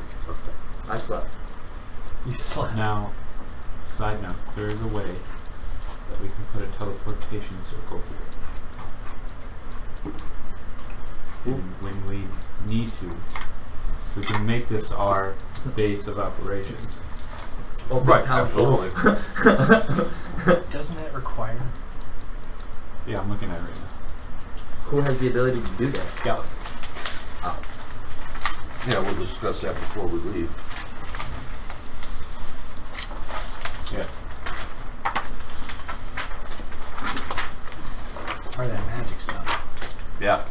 Speaker 3: I slept.
Speaker 6: You slept.
Speaker 5: Now, side note, there is a way that we can put a teleportation circle here. And when we need to, we can make this our base of operations.
Speaker 3: Oh, big
Speaker 4: Right,
Speaker 3: town.
Speaker 4: absolutely.
Speaker 6: Doesn't that require?
Speaker 5: Yeah, I'm looking at it right now.
Speaker 3: Who has the ability to do that?
Speaker 5: Gallic.
Speaker 3: Oh.
Speaker 9: Yeah, we'll discuss that before we leave.
Speaker 5: Yeah.
Speaker 6: Part of that magic stuff.
Speaker 4: Yeah.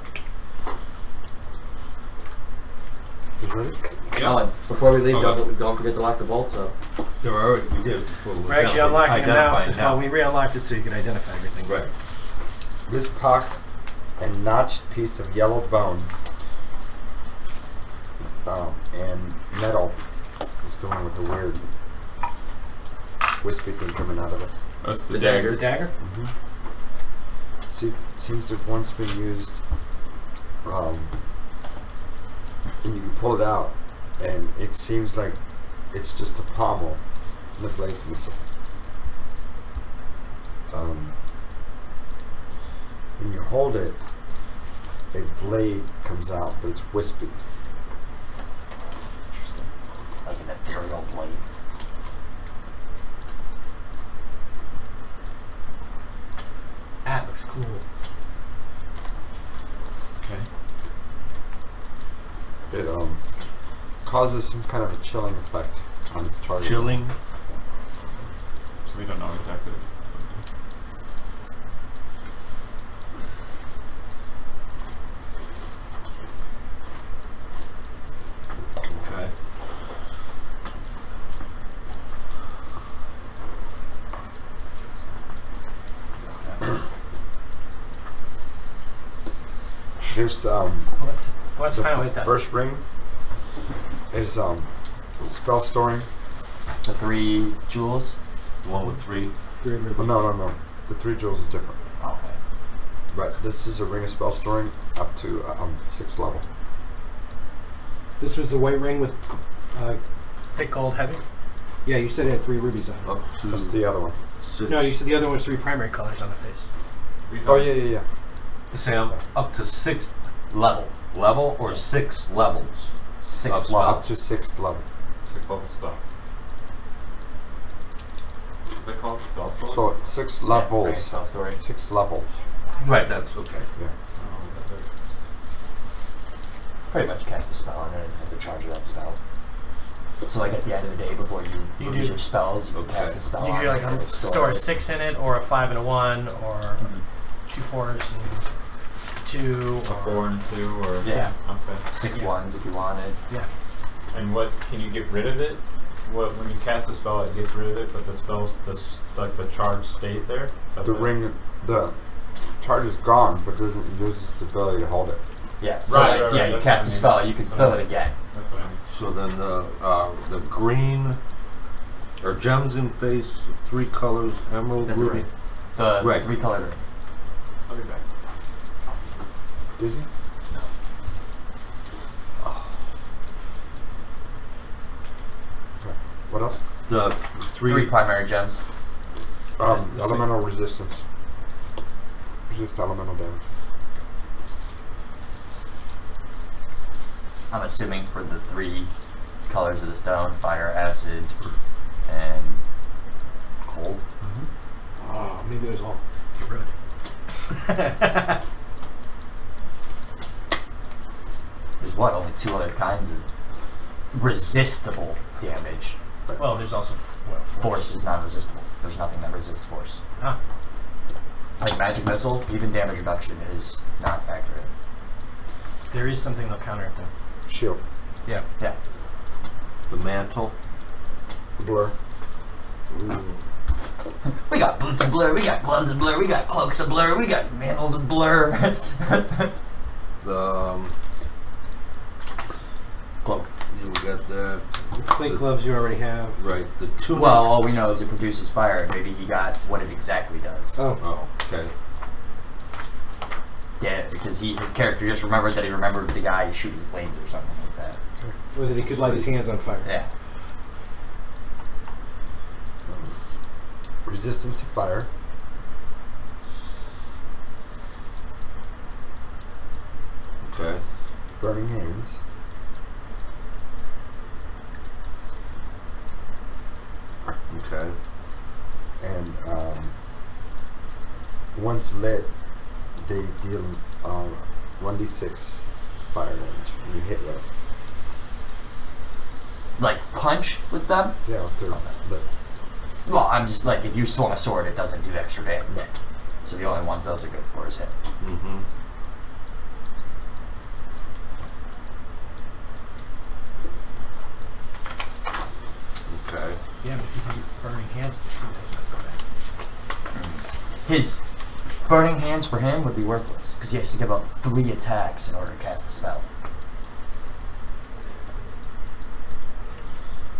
Speaker 1: You ready?
Speaker 3: Oh, and before we leave,
Speaker 5: Okay.
Speaker 3: don't forget to lock the vaults up.
Speaker 9: There already we did before we
Speaker 6: We're actually unlocking it now.
Speaker 4: Identify
Speaker 6: Well, we re-unlocked it so you can identify everything.
Speaker 9: Right.
Speaker 1: This pocked and notched piece of yellow bone and metal is the one with the weird wispy thing coming out of it.
Speaker 5: That's the,
Speaker 3: The
Speaker 5: dagger.
Speaker 6: The dagger?
Speaker 1: See, it seems to have once been used, and you can pull it out, and it seems like it's just a pommel, and the blade's missing. When you hold it, a blade comes out, but it's wispy.
Speaker 8: Interesting. Like an ethereal blade.
Speaker 6: That looks cool.
Speaker 5: Okay.
Speaker 1: It causes some kind of a chilling effect on its target.
Speaker 9: Chilling.
Speaker 5: So we don't know exactly.
Speaker 9: Okay.
Speaker 1: There's
Speaker 6: Let's
Speaker 1: the
Speaker 6: find out what that
Speaker 1: first ring is spell storing.
Speaker 8: The 3 jewels.
Speaker 9: The one with 3.
Speaker 1: Well, no. The 3 jewels is different.
Speaker 8: Okay.
Speaker 1: But this is a ring of spell storing up to 6th level.
Speaker 7: This was the white ring with.
Speaker 6: thick gold heavy.
Speaker 7: Yeah, you said it had 3 rubies on it.
Speaker 9: Up to
Speaker 1: That's the other one.
Speaker 9: 6.
Speaker 6: No, you said the other one was 3 primary colors on the face.
Speaker 1: Oh yeah.
Speaker 4: Say I'm up to 6th
Speaker 8: Level.
Speaker 4: level or 6 levels.
Speaker 8: 6th
Speaker 4: Up
Speaker 8: level.
Speaker 1: Up to 6th level.
Speaker 5: What's it called? The spell. What's it called? Spell sword?
Speaker 1: So 6
Speaker 8: Yeah,
Speaker 1: levels.
Speaker 8: spell story.
Speaker 1: 6 levels.
Speaker 4: Right, that's okay.
Speaker 8: Pretty much cast a spell on it and has a charge of that spell. So like at the end of the day before you
Speaker 6: You
Speaker 8: use
Speaker 6: do-
Speaker 8: your spells, you can
Speaker 4: Okay.
Speaker 8: cast a spell
Speaker 6: You
Speaker 8: on
Speaker 6: can do like
Speaker 8: it and
Speaker 6: a store 6 in it, or a 5 and a 1, or 2 4s and 2,
Speaker 5: A 4 and 2, or
Speaker 8: Yeah.
Speaker 5: Okay.
Speaker 8: 6
Speaker 6: Yeah.
Speaker 8: ones if you wanted.
Speaker 6: Yeah.
Speaker 5: And what can you get rid of it? What when you cast a spell, it gets rid of it, but the spells, like the charge stays there. Is that
Speaker 1: The
Speaker 5: what-
Speaker 1: ring, the charge is gone, but doesn't lose its ability to hold it.
Speaker 8: Yeah. So
Speaker 5: Right,
Speaker 8: like,
Speaker 5: right,
Speaker 8: yeah,
Speaker 5: right,
Speaker 8: you
Speaker 5: that's
Speaker 8: cast a
Speaker 5: what I mean.
Speaker 8: spell, you can
Speaker 5: That's
Speaker 8: fill
Speaker 5: what I
Speaker 8: it again.
Speaker 5: That's what I mean.
Speaker 9: So then the green or gems in face, 3 colors, emerald,
Speaker 8: That's
Speaker 9: ruby.
Speaker 8: right. The
Speaker 9: Right.
Speaker 8: 3 colored ring.
Speaker 5: I'll be back.
Speaker 1: Dizzy? What else?
Speaker 9: The
Speaker 8: 3
Speaker 9: 3
Speaker 8: primary gems.
Speaker 1: Elemental resistance. Resist elemental damage.
Speaker 8: I'm assuming for the 3 colors of the stone, fire, acid, and cold.
Speaker 7: Oh, maybe it was all.
Speaker 6: You ruined
Speaker 8: There's what? Only 2 other kinds of resistible damage.
Speaker 6: it. Well, there's also
Speaker 8: Force is not resistible. There's nothing that resists force.
Speaker 6: Ah.
Speaker 8: Like magic missile, even damage reduction is not accurate.
Speaker 6: There is something that'll counter it though.
Speaker 1: Shield.
Speaker 6: Yeah.
Speaker 8: Yeah.
Speaker 4: The mantle.
Speaker 1: Blur.
Speaker 8: We got boots of blur, we got gloves of blur, we got cloaks of blur, we got mantles of blur.
Speaker 4: The
Speaker 8: Cloak.
Speaker 4: you got that.
Speaker 7: Plate gloves you already have.
Speaker 4: Right. The tunic.
Speaker 8: Well, all we know is it produces fire. Maybe he got what it exactly does.
Speaker 7: Oh.
Speaker 4: Oh, okay.
Speaker 8: Yeah, because his character just remembered that he remembered the guy shooting flames or something like that.
Speaker 7: Or that he could light his hands on fire.
Speaker 8: Yeah.
Speaker 1: Resistance to fire.
Speaker 4: Okay.
Speaker 1: Burning hands.
Speaker 4: Okay.
Speaker 1: And once lit, they deal 1d6 fire damage when you hit with it.
Speaker 8: Like punch with them?
Speaker 1: Yeah, if they're lit.
Speaker 8: Well, I'm just like, if you swung a sword, it doesn't do extra damage.
Speaker 1: No.
Speaker 8: So the only ones those are good for is hit.
Speaker 4: Mm-hmm. Okay.
Speaker 6: Yeah, but if you can get burning hands, that's not so bad.
Speaker 8: His burning hands for him would be worthless, because he has to give up 3 attacks in order to cast a spell.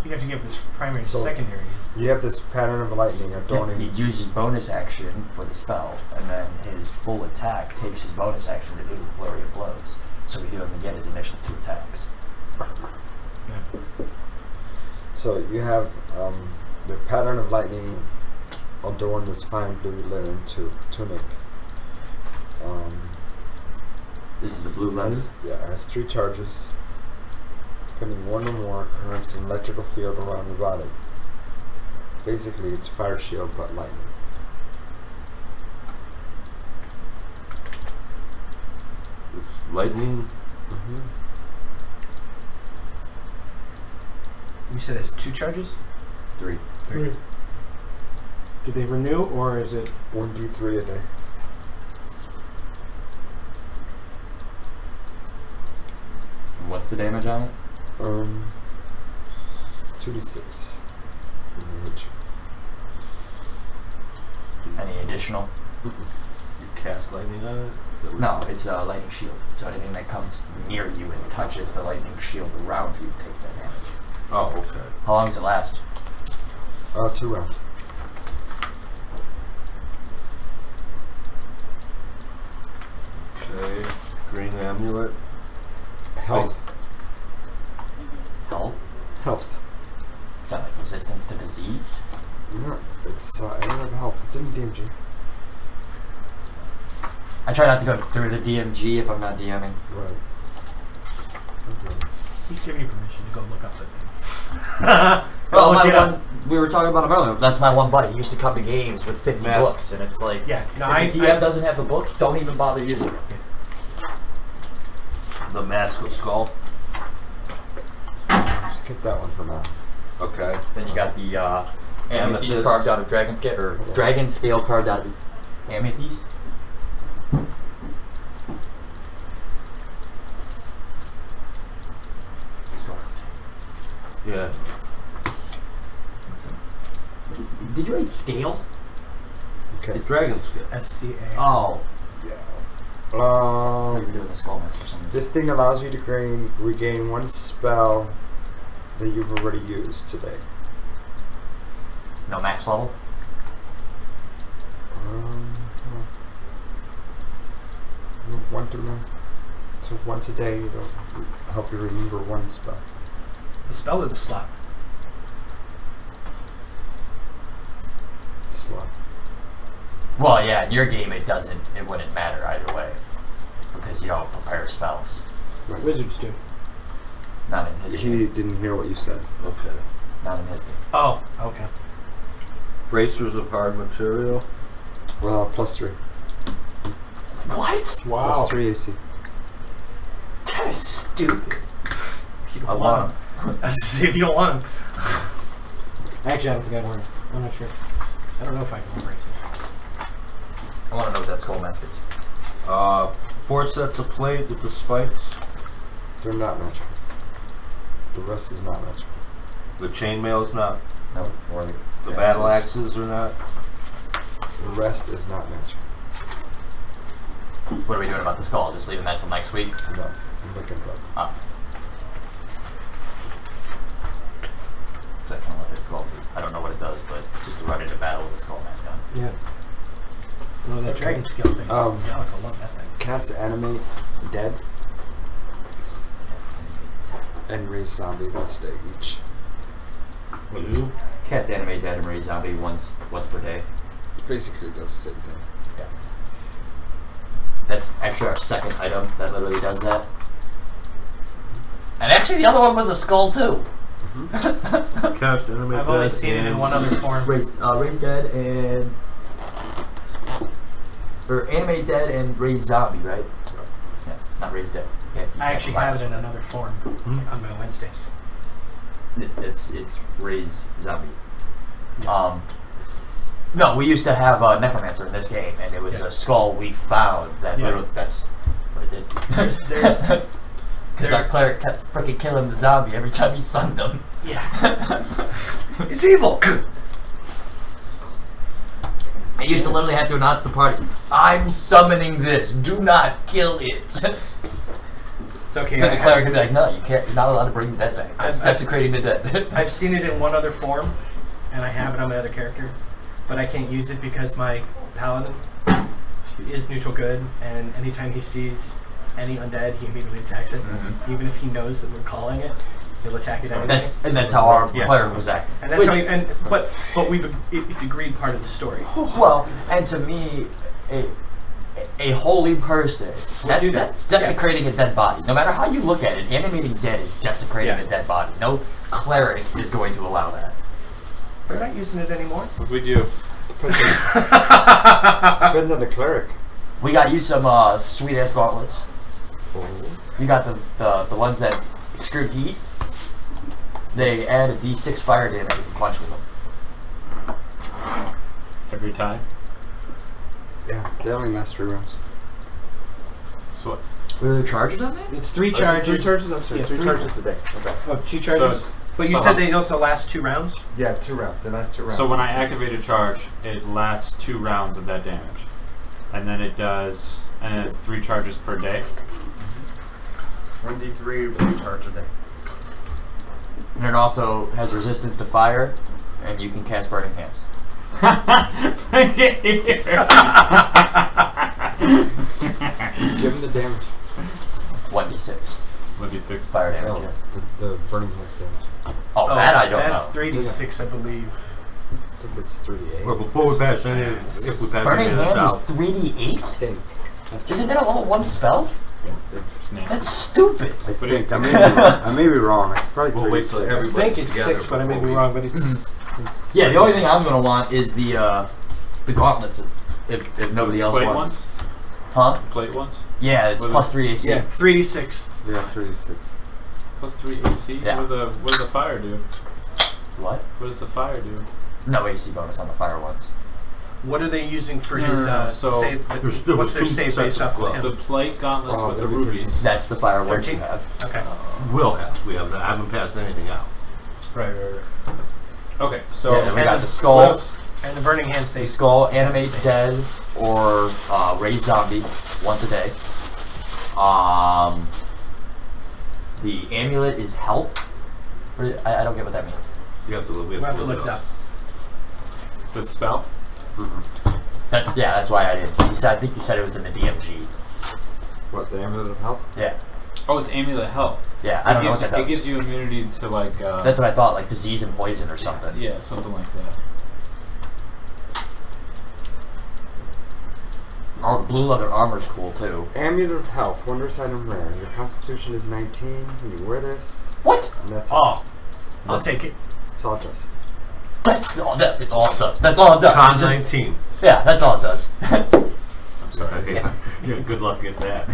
Speaker 6: You'd have to give him his primary and
Speaker 1: So-
Speaker 6: secondary.
Speaker 1: You have this pattern of lightning. I don't even.
Speaker 8: He'd use his bonus action for the spell, and then his full attack takes his bonus action to do the flurry of blows. So he doesn't get his initial 2 attacks.
Speaker 6: Yeah.
Speaker 1: So you have the pattern of lightning adorned this fine blue linen tunic.
Speaker 8: This is the blue lens.
Speaker 1: Has 3 charges, spending 1 or more currents in electrical field around your body. Basically, it's fire shield but lightning.
Speaker 4: It's lightning.
Speaker 1: Mm-hmm.
Speaker 6: You said it's 2 charges?
Speaker 8: 3.
Speaker 6: 3.
Speaker 7: Do they renew, or is it
Speaker 1: 1d3 a day.
Speaker 8: And what's the damage on it?
Speaker 1: 2d6 in the edge.
Speaker 8: Any additional?
Speaker 4: You cast lightning on it? Is that what
Speaker 8: No,
Speaker 4: you said?
Speaker 8: it's a lightning shield. So anything that comes near you and touches the lightning shield around you takes that damage.
Speaker 4: Oh, okay.
Speaker 8: How long does it last?
Speaker 1: 2 rounds.
Speaker 4: Okay. Green amulet.
Speaker 1: Health.
Speaker 8: Health?
Speaker 1: Health.
Speaker 8: Is that like resistance to disease?
Speaker 1: No, it's I don't have health. It's in DMG.
Speaker 8: I try not to go through the DMG if I'm not DMing.
Speaker 1: Right. Okay.
Speaker 6: He's giving you permission to go look up the things.
Speaker 8: Well,
Speaker 6: Look
Speaker 8: my
Speaker 6: it up.
Speaker 8: one, we were talking about him earlier. That's my one buddy. He used to come to games with 50
Speaker 4: Mass-
Speaker 8: books, and it's like,
Speaker 6: Yeah, no,
Speaker 8: if the DM doesn't have the book, don't even bother using it.
Speaker 4: The mask of skull.
Speaker 1: Skip that one for now.
Speaker 4: Okay.
Speaker 8: Then you got the amethyst
Speaker 4: Amethyst.
Speaker 8: carved out of dragon scale, or dragon scale carved out of amethyst.
Speaker 4: Yeah.
Speaker 8: Did you write scale?
Speaker 1: Okay.
Speaker 4: It's dragon skin.
Speaker 6: SCA.
Speaker 8: Oh,
Speaker 1: Yeah.
Speaker 8: I thought you were doing the skull mask or something.
Speaker 1: This thing allows you to regain 1 spell that you've already used today.
Speaker 8: No max level?
Speaker 1: No, 1 to 9. So once a day, it'll help you remember 1 spell.
Speaker 6: The spell or the slot?
Speaker 1: Slot.
Speaker 8: Well, yeah, in your game it wouldn't matter either way. Because you don't prepare spells.
Speaker 1: Right.
Speaker 7: wizards do?
Speaker 8: Not in his game.
Speaker 1: He didn't hear what you said.
Speaker 4: Okay.
Speaker 8: Not in his game.
Speaker 6: Oh, okay.
Speaker 4: Bracers of hard material.
Speaker 1: Well, +3.
Speaker 8: What?
Speaker 7: Wow.
Speaker 1: +3 AC.
Speaker 8: That is stupid.
Speaker 6: If you
Speaker 8: I
Speaker 6: don't
Speaker 8: want
Speaker 6: want him. See if you don't want him.
Speaker 7: Actually, I don't think I want it. I'm not sure.
Speaker 6: I don't know if I can embrace it.
Speaker 8: I want to know what that skull mask is.
Speaker 4: 4 sets of plate with the spikes.
Speaker 1: They're not magical. The rest is not magical.
Speaker 9: The chainmail's not.
Speaker 8: No, or
Speaker 9: The battle axes are not.
Speaker 1: The rest is not magical.
Speaker 8: What are we doing about the skull? Just leaving that till next week?
Speaker 1: No, I'm looking it up.
Speaker 8: Ah. Section of what skull do. I don't know what it does, but just to run into battle with a skull mask on.
Speaker 7: Yeah.
Speaker 6: Well, that dragon skill thing. Yeah, I love that thing.
Speaker 1: Cast animate dead and raise zombie once a day each.
Speaker 9: What do you?
Speaker 8: Cast animate dead and raise zombie once per day.
Speaker 1: Basically does the same thing.
Speaker 8: Yeah. That's actually our second item that literally does that. And actually the other one was a skull too.
Speaker 9: Cast animate.
Speaker 6: I've only seen it in one other form.
Speaker 3: Raise dead and or animate dead and raise zombie, right?
Speaker 8: Yeah, not raise dead. You
Speaker 6: I actually have it in another form on my Wednesdays.
Speaker 8: It's raise zombie. No, we used to have a necromancer in this game, and it was a skull we found that literally, that's what it did. Because our cleric kept freaking killing the zombie every time he summoned them.
Speaker 6: Yeah.
Speaker 8: It's evil! I used to literally have to announce the party, I'm summoning this, do not kill it!
Speaker 6: It's okay.
Speaker 8: Then the cleric would be like, no, you can't, you're not allowed to bring the dead back.
Speaker 6: I've-
Speaker 8: Desecrating the dead.
Speaker 6: I've seen it in one other form, and I have it on my other character, but I can't use it because my paladin is neutral good, and anytime he sees any undead, he immediately attacks it. Even if he knows that we're calling it, he'll attack it anyway.
Speaker 8: That's how our cleric was acting.
Speaker 6: And that's how he, but it's agreed part of the story.
Speaker 8: Well, and to me, a holy person, that's desecrating a dead body. No matter how you look at it, animating dead is desecrating a dead body. No cleric is going to allow that.
Speaker 6: We're not using it anymore.
Speaker 5: What we do?
Speaker 1: Depends on the cleric.
Speaker 8: We got you some sweet ass gauntlets. You got the ones that extrude heat. They add a d6 fire damage if you punch with them.
Speaker 5: Every time.
Speaker 1: Yeah, they only last 3 rounds.
Speaker 5: So what?
Speaker 8: What are the charges on there?
Speaker 6: It's 3 charges.
Speaker 1: 3 charges? I'm sorry,
Speaker 6: Yeah,
Speaker 1: 3
Speaker 6: 3
Speaker 1: charges a day. Okay.
Speaker 6: Oh, 2
Speaker 5: So
Speaker 6: charges. But you said they also last 2 rounds?
Speaker 1: Yeah, 2 rounds. They last 2 rounds.
Speaker 5: So when I activate a charge, it lasts 2 rounds of that damage, and then it does, and it's 3 charges per day.
Speaker 1: 1d3 recharge a day.
Speaker 8: And it also has resistance to fire, and you can cast Burning Hands.
Speaker 5: Bring it here.
Speaker 1: Give him the damage.
Speaker 8: 1d6
Speaker 5: 1d6
Speaker 8: fire damage.
Speaker 1: No, the burning hands damage.
Speaker 8: Oh, that I don't
Speaker 6: That's
Speaker 8: know.
Speaker 6: 3d6, I believe.
Speaker 1: I think it's 3d8.
Speaker 9: Well, before we pass any, if we pass
Speaker 8: Burning
Speaker 9: any of this
Speaker 8: Hands is
Speaker 9: out,
Speaker 8: 3d8?
Speaker 1: I think.
Speaker 8: Isn't that a level 1 spell?
Speaker 5: It's nasty.
Speaker 8: That's stupid.
Speaker 1: I think. I may be wrong. I may be wrong. It's probably
Speaker 9: we'll wait till
Speaker 1: 3d6.
Speaker 6: I
Speaker 9: everybody
Speaker 6: think it's
Speaker 9: together
Speaker 6: 6, but I may be
Speaker 9: before we-
Speaker 6: wrong. But it's
Speaker 8: Yeah, the only thing I'm gonna want is the gauntlets. If nobody else
Speaker 5: Plate
Speaker 8: wants.
Speaker 5: ones?
Speaker 8: Huh?
Speaker 5: Plate ones?
Speaker 8: Yeah, it's
Speaker 5: What
Speaker 8: plus 3 AC.
Speaker 6: yeah, 3d6.
Speaker 1: Yeah, 3d6.
Speaker 5: Plus 3 AC?
Speaker 8: Yeah.
Speaker 5: What does the fire do?
Speaker 8: What?
Speaker 5: What does the fire do?
Speaker 8: No AC bonus on the fire ones.
Speaker 6: What are they using for
Speaker 5: No,
Speaker 6: his
Speaker 5: no, no, so
Speaker 6: save?
Speaker 9: there
Speaker 6: What's
Speaker 9: was
Speaker 6: their
Speaker 9: 2
Speaker 6: save
Speaker 9: sets
Speaker 6: based
Speaker 9: of
Speaker 6: off of
Speaker 9: gloves.
Speaker 6: him?
Speaker 5: The plate gauntlets
Speaker 1: Oh,
Speaker 5: with the
Speaker 1: that'd be
Speaker 5: rubies.
Speaker 8: That's the fire ones
Speaker 6: 13?
Speaker 8: you have.
Speaker 6: Okay.
Speaker 9: will have. We have. I haven't passed anything out.
Speaker 5: Right. Okay, so
Speaker 8: Yeah, then we got
Speaker 6: and
Speaker 8: the skull.
Speaker 6: And the burning hands,
Speaker 8: The
Speaker 6: they
Speaker 8: skull animates dead or raise zombie once a day. The amulet is health. I don't get what that means.
Speaker 9: You have to look.
Speaker 6: we'll have to look it up.
Speaker 5: it's a spell.
Speaker 8: That's why I didn't. I think you said it was in the DMG.
Speaker 1: What, the amulet of health?
Speaker 8: Yeah.
Speaker 5: Oh, it's amulet health.
Speaker 8: Yeah, I don't know what that
Speaker 5: It
Speaker 8: does.
Speaker 5: gives you immunity to like.
Speaker 8: That's what I thought, like disease and poison or something.
Speaker 5: Yeah, something like that.
Speaker 8: Oh, the blue leather armor's cool too.
Speaker 1: Amulet of health, wondrous item rare. Your constitution is 19 when you wear this.
Speaker 8: What?
Speaker 1: And that's
Speaker 6: Oh, I'll take it.
Speaker 1: That's all it does.
Speaker 8: That's all that. It's all it does. That's all it does.
Speaker 9: Con
Speaker 8: It just-
Speaker 9: 19.
Speaker 8: Yeah, that's all it does.
Speaker 5: I'm sorry.
Speaker 9: Yeah. Good luck getting that.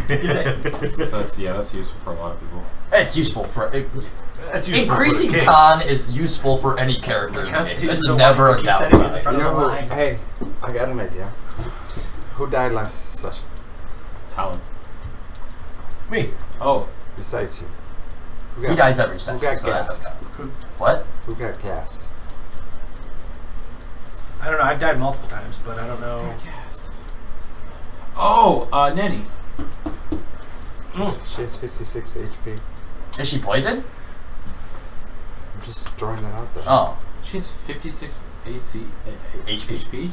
Speaker 5: that's useful for a lot of people.
Speaker 8: It's useful for
Speaker 9: That's useful for
Speaker 8: increasing
Speaker 9: the king.
Speaker 8: con is useful for any character in the game.
Speaker 6: Constitution's
Speaker 8: It's
Speaker 6: the
Speaker 8: never
Speaker 6: one
Speaker 8: a
Speaker 6: that keeps setting it in
Speaker 8: downside.
Speaker 6: front
Speaker 1: You
Speaker 6: of
Speaker 1: know
Speaker 6: the
Speaker 1: who?
Speaker 6: line.
Speaker 1: Hey, I got an idea. Who died last session?
Speaker 5: Talon.
Speaker 9: Me.
Speaker 5: Oh,
Speaker 1: Besides you.
Speaker 8: He dies every
Speaker 1: Who
Speaker 8: session.
Speaker 1: got
Speaker 8: So that's
Speaker 1: gassed?
Speaker 8: okay. What?
Speaker 1: Who got gassed?
Speaker 6: I don't know. I've died multiple times, but I don't know.
Speaker 5: Yes. Oh, Nenny.
Speaker 1: She has 56 HP.
Speaker 8: Is she poisoned?
Speaker 1: I'm just throwing that out there.
Speaker 8: Oh.
Speaker 5: She has 56 AC
Speaker 8: HP.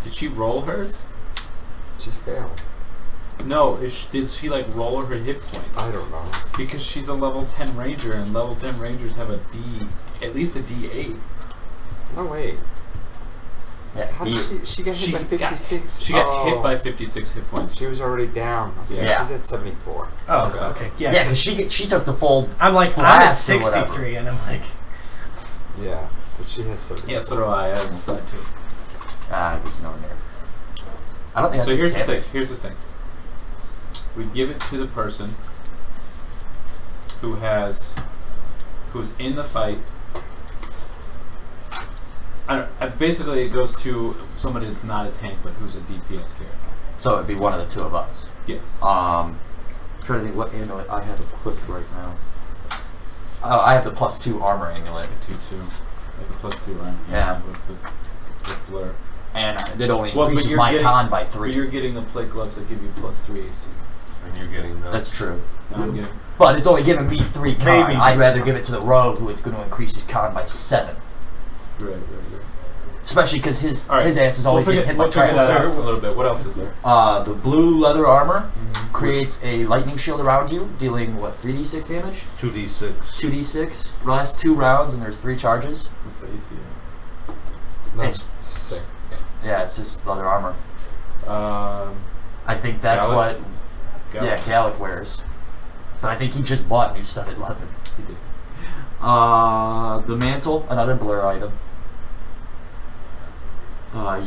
Speaker 5: Did she roll hers?
Speaker 1: She failed.
Speaker 5: No, did she like roll her hit points?
Speaker 1: I don't know.
Speaker 5: Because she's a level 10 ranger, and level 10 rangers have at least a D8.
Speaker 1: No way.
Speaker 8: Yeah.
Speaker 1: How did she got hit by 56?
Speaker 5: She got hit by 56 hit points.
Speaker 1: She was already down. Okay,
Speaker 8: Yeah.
Speaker 1: she's at 74.
Speaker 6: Oh, okay. Yeah.
Speaker 8: Yeah, because she took the full.
Speaker 6: I'm like, I'm at
Speaker 8: blast or whatever.
Speaker 6: 63, and I'm like,
Speaker 1: Yeah, but she has 74.
Speaker 5: Yeah, so do I. I almost died too.
Speaker 8: There's no one there. I don't think.
Speaker 5: So
Speaker 8: that's
Speaker 5: here's the
Speaker 8: damage.
Speaker 5: thing. Here's the thing. We give it to the person who's in the fight. Basically, it goes to somebody that's not a tank, but who's a DPS character.
Speaker 8: So it'd be one of the two of us.
Speaker 5: Yeah.
Speaker 8: Trying to think what amulet I have equipped right now. Oh, I have the +2 armor amulet.
Speaker 5: 2/2. Like the +2, right?
Speaker 8: Yeah.
Speaker 5: With blur.
Speaker 8: And it only
Speaker 5: Well, but
Speaker 8: increases
Speaker 5: you're
Speaker 8: my
Speaker 5: getting-
Speaker 8: con by
Speaker 5: But
Speaker 8: 3.
Speaker 5: you're getting the plate gloves that give you +3 AC.
Speaker 4: And you're getting the.
Speaker 8: That's true.
Speaker 5: And I'm getting.
Speaker 8: But it's only giving me 3 con.
Speaker 6: Maybe.
Speaker 8: I'd rather give it to the rogue, who it's going to increase his con by 7.
Speaker 5: Right.
Speaker 8: Especially because his
Speaker 5: All right.
Speaker 8: ass is always getting hit by
Speaker 5: We'll figure that
Speaker 8: traps.
Speaker 5: out a little bit. What else is there?
Speaker 8: The blue leather armor creates a lightning shield around you, dealing, 3d6 damage?
Speaker 4: 2d6.
Speaker 8: 2d6. Lasts 2 rounds, and there's 3 charges.
Speaker 5: What's the AC?
Speaker 1: No,
Speaker 8: It's-
Speaker 1: sick.
Speaker 8: Yeah, it's just leather armor. I think that's
Speaker 5: Gallic?
Speaker 8: what Gallic wears. But I think he just bought new studded leather.
Speaker 5: He did.
Speaker 8: The mantle, another blur item.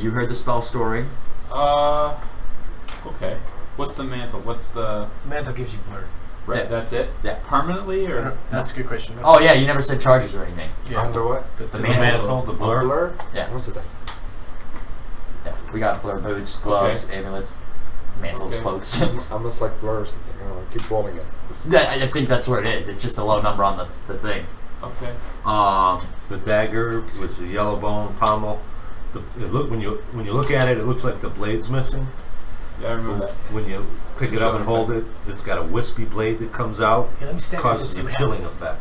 Speaker 8: You heard the spell story.
Speaker 5: Okay. What's the mantle? What's the...
Speaker 6: mantle gives you blur.
Speaker 5: Right,
Speaker 8: Yeah.
Speaker 5: That's it?
Speaker 8: Yeah.
Speaker 5: Permanently, or...?
Speaker 6: That's a good question.
Speaker 8: Oh yeah, you never said charges or anything.
Speaker 6: Yeah.
Speaker 1: Under what?
Speaker 8: The
Speaker 4: The
Speaker 8: mantle.
Speaker 4: mantle, the blur.
Speaker 1: Blur?
Speaker 8: Yeah.
Speaker 1: What's it?
Speaker 8: Yeah, we got blur boots, gloves, amulets, mantles,
Speaker 5: Okay.
Speaker 8: cloaks.
Speaker 1: I must like blur or something. I don't know. Keep rolling it.
Speaker 8: I think that's what it is. It's just a low number on the thing.
Speaker 5: Okay.
Speaker 4: The dagger with the yellow bone pommel. When you look at it, it looks like the blade's missing.
Speaker 5: Yeah, I remember that.
Speaker 4: When you pick it up and hold it, it's got a wispy blade that comes out.
Speaker 6: Yeah, let me stand up and
Speaker 4: Causes
Speaker 6: see
Speaker 4: a
Speaker 6: what
Speaker 4: chilling
Speaker 6: happens.
Speaker 4: effect.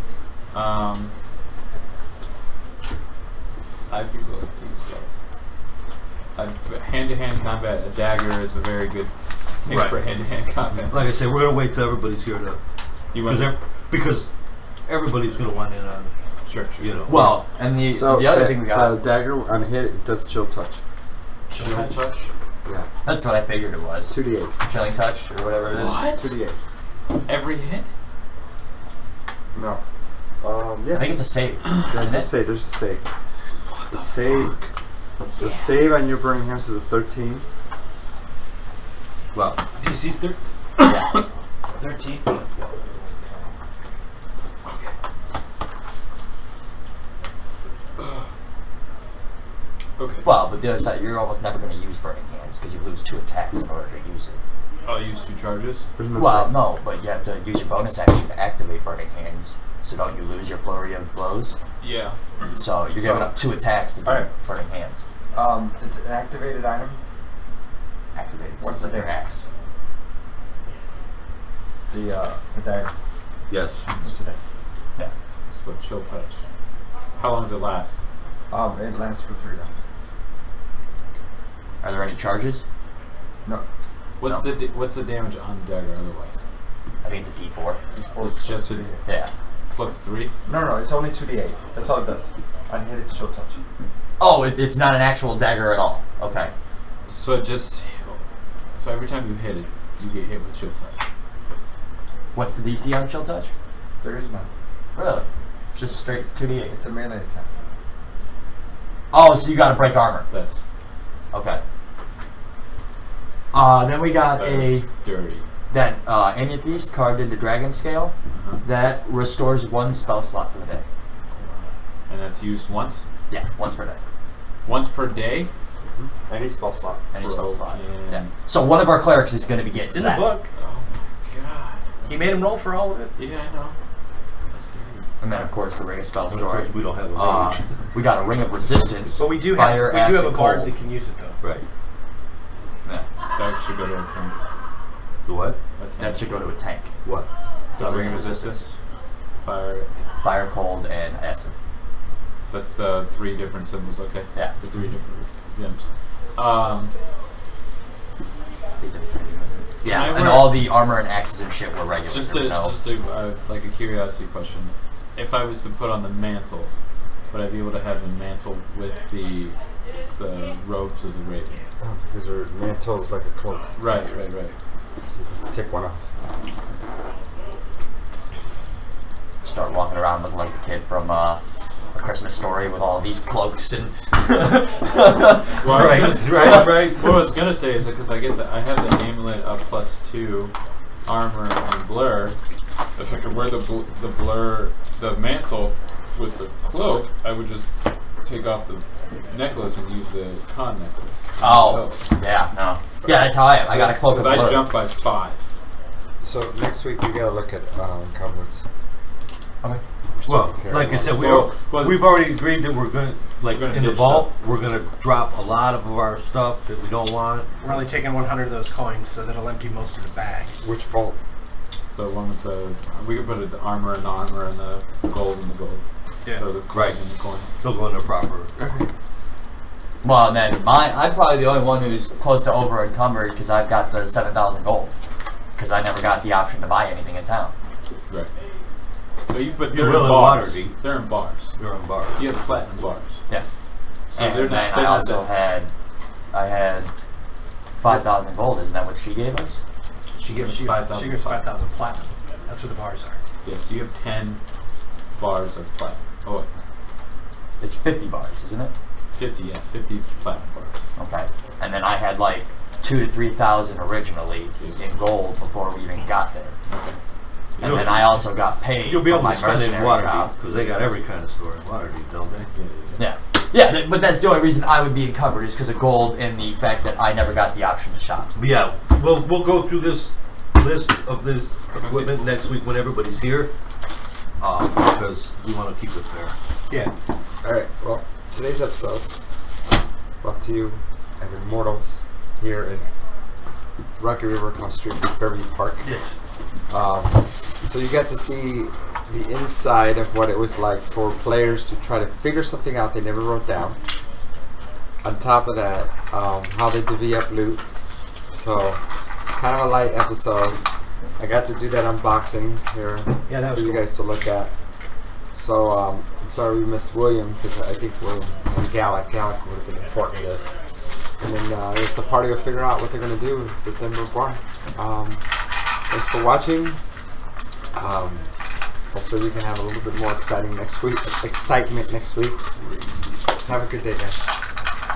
Speaker 5: I could go with these. Hand-to-hand combat, a dagger is a very good thing
Speaker 4: Right.
Speaker 5: for hand-to-hand combat.
Speaker 4: Like I say, we're gonna wait till everybody's here to,
Speaker 5: You want
Speaker 4: because everybody's gonna want in on,
Speaker 5: Sure.
Speaker 4: you know.
Speaker 8: Well, and the other thing we got.
Speaker 1: The dagger on hit, it does chill touch.
Speaker 5: Chill touch?
Speaker 1: Yeah.
Speaker 8: That's what I figured it was.
Speaker 1: 2d8.
Speaker 8: Chilling touch or whatever it is.
Speaker 5: What?
Speaker 1: 2d8.
Speaker 5: Every hit?
Speaker 1: No.
Speaker 8: I
Speaker 1: Yeah.
Speaker 8: think it's a save.
Speaker 1: There's
Speaker 8: Isn't
Speaker 1: a
Speaker 8: it?
Speaker 1: save. There's a save. The save. The save on your burning hands is a 13.
Speaker 4: Well,
Speaker 5: DC's 13?
Speaker 8: Yeah.
Speaker 5: 13? Let's go. Okay.
Speaker 8: Well, but the other side, you're almost never going to use burning hands because you lose 2 attacks in order to use it.
Speaker 5: I'll use 2 charges.
Speaker 1: There's no
Speaker 8: Well,
Speaker 1: save.
Speaker 8: no, but you have to use your bonus action to activate burning hands. So don't you lose your flurry of blows?
Speaker 5: Yeah.
Speaker 8: So you're giving up 2 attacks to do
Speaker 3: Alright.
Speaker 8: burning hands.
Speaker 3: It's an activated item.
Speaker 8: Activated.
Speaker 3: What's
Speaker 8: What's like
Speaker 3: the
Speaker 8: your
Speaker 3: name?
Speaker 8: axe?
Speaker 3: The dagger.
Speaker 4: yes.
Speaker 3: What's the name?
Speaker 5: So chill touch. How long does it last?
Speaker 3: It lasts for 3 rounds.
Speaker 8: Are there any charges?
Speaker 3: No.
Speaker 5: What's the damage on the dagger otherwise?
Speaker 8: I think it's a D4.
Speaker 5: It's just a
Speaker 8: Yeah.
Speaker 5: +3?
Speaker 3: No, it's only 2d8. That's all it does. On hit, it's chill touch.
Speaker 8: Oh, it's not an actual dagger at all. Okay.
Speaker 5: So every time you hit it, you get hit with chill touch.
Speaker 8: What's the DC on chill touch?
Speaker 3: There is none.
Speaker 8: Really? Just straight 2d8.
Speaker 3: It's a melee attack.
Speaker 8: Oh, so you got to break armor.
Speaker 5: That's
Speaker 8: Okay. Then we got
Speaker 5: dirty.
Speaker 8: that amethyst carved into dragon scale that restores 1 spell slot for the day.
Speaker 5: And that's used once?
Speaker 8: Yeah, once per day.
Speaker 5: Once per day?
Speaker 1: Any spell slot.
Speaker 8: Any spell slot.
Speaker 5: Broken.
Speaker 8: Yeah. So one of our clerics is going to be getting
Speaker 6: It's
Speaker 8: to
Speaker 6: in the
Speaker 8: that.
Speaker 6: book.
Speaker 5: Oh my god.
Speaker 6: You made him roll for all of it.
Speaker 5: Yeah, I know. That's dirty.
Speaker 8: And then, of course, the Ring of Spell
Speaker 9: And of
Speaker 8: story.
Speaker 9: course, we don't have a range.
Speaker 8: We got a Ring of Resistance.
Speaker 6: But we do
Speaker 8: Fire,
Speaker 6: have a
Speaker 8: acid,
Speaker 6: bard
Speaker 8: cold.
Speaker 6: that can use it though.
Speaker 9: Right.
Speaker 8: Yeah,
Speaker 5: That should go to a 10.
Speaker 9: The what?
Speaker 5: A 10.
Speaker 8: that should go to a tank.
Speaker 9: What?
Speaker 5: The ring of resistance. Fire.
Speaker 8: Fire, cold, and acid.
Speaker 5: That's the 3 different symbols. Okay.
Speaker 8: Yeah.
Speaker 5: The 3 different gems.
Speaker 8: Yeah,
Speaker 5: I
Speaker 8: and
Speaker 5: wear-
Speaker 8: all the armor and axes and shit were regular.
Speaker 5: Just
Speaker 8: there
Speaker 5: a,
Speaker 8: was no-
Speaker 5: just a like a curiosity question. If I was to put on the mantle, would I be able to have the mantle with the robes of the raven?
Speaker 1: Oh, because her mantle's like a cloak.
Speaker 5: Right.
Speaker 1: So take one off.
Speaker 8: Start walking around looking like the kid from A Christmas Story with all these cloaks and.
Speaker 5: Well,
Speaker 9: Right.
Speaker 5: What I was gonna say is because I have the amulet of +2 armor and blur. If I could wear the mantle with the cloak, I would just take off the necklace and use the con necklace.
Speaker 8: Oh, yeah, no. Yeah, that's how I am. I got a cloak of
Speaker 5: Because
Speaker 8: blur.
Speaker 5: I jumped by 5.
Speaker 1: So next week we gotta look at encumbrance.
Speaker 8: Okay.
Speaker 9: Well, like I said, we've already agreed that we're going to, like,
Speaker 5: We're gonna
Speaker 9: in the
Speaker 5: ditch
Speaker 9: vault, we're going to drop a lot of our stuff that we don't want.
Speaker 6: We're only taking 100 of those coins, so that'll empty most of the bag.
Speaker 1: Which vault?
Speaker 5: The one with we could put the armor and the armor and the gold and the gold.
Speaker 6: Yeah.
Speaker 5: So the coin
Speaker 9: Right.
Speaker 5: and the coin.
Speaker 9: Still going to proper.
Speaker 8: Well, and then I'm probably the only one who's close to over encumbered because I've got the 7,000 gold. Because I never got the option to buy anything in town.
Speaker 5: Right. But
Speaker 9: You
Speaker 5: they're
Speaker 9: will
Speaker 5: in
Speaker 9: in
Speaker 5: bars.
Speaker 9: Waterdeep.
Speaker 5: They're in bars.
Speaker 9: You're on bar.
Speaker 5: You have platinum bars.
Speaker 8: Yeah.
Speaker 5: So
Speaker 8: And
Speaker 5: they're
Speaker 8: then
Speaker 5: not.
Speaker 8: I also had 5,000 gold. Isn't that what she gave us?
Speaker 5: She gives us
Speaker 6: She
Speaker 5: 5,000.
Speaker 6: gives 5,000 platinum. That's where the bars are.
Speaker 5: Yeah, so you have 10 bars of platinum. Oh, wait.
Speaker 8: It's 50 bars, isn't it?
Speaker 5: 50, yeah. 50 platinum bars.
Speaker 8: Okay. And then I had like 2,000 to 3,000 originally in gold before we even got there.
Speaker 5: Okay.
Speaker 8: And then I also got paid
Speaker 9: You'll be
Speaker 8: for
Speaker 9: able
Speaker 8: my
Speaker 9: to spend it in
Speaker 8: mercenary job.
Speaker 9: Waterdeep, because they got every kind of store in Waterdeep, don't they?
Speaker 8: Yeah. Yeah, but that's the only reason I would be encumbered is because of gold and the fact that I never got the option to shop.
Speaker 9: But yeah, we'll go through this list of this equipment next week when everybody's here, because we want to keep it fair.
Speaker 6: Yeah.
Speaker 1: Alright, well, today's episode brought to you at Immortals here in Rocky River across the street from Fairview Park.
Speaker 6: Yes.
Speaker 1: So you got to see the inside of what it was like for players to try to figure something out they never wrote down. On top of that, how they divvy up loot. So, kind of a light episode. I got to do that unboxing here
Speaker 6: Yeah, that was
Speaker 1: for you
Speaker 6: cool.
Speaker 1: guys to look at. So, sorry we missed William, because I think William and Gallic would have been important to this. And then there's the party will figure out what they're going to do with them before. Thanks for watching. Hopefully we can have a little bit more excitement next week. Have a good day, guys.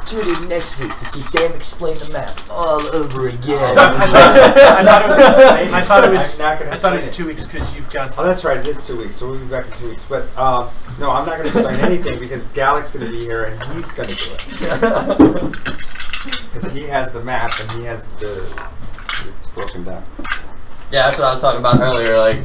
Speaker 8: Tune in next week to see Sam explain the map all over again.
Speaker 6: I thought it was
Speaker 1: I'm not gonna
Speaker 6: I thought it
Speaker 1: explain
Speaker 6: was
Speaker 1: it.
Speaker 6: 2 weeks because you've got.
Speaker 1: Oh, that's right. It is 2 weeks, so we'll be back in 2 weeks. But no, I'm not going to explain anything because Gallic's going to be here and he's going to do it because he has the map and he has the broken down.
Speaker 8: Yeah, that's what I was talking about earlier. Like,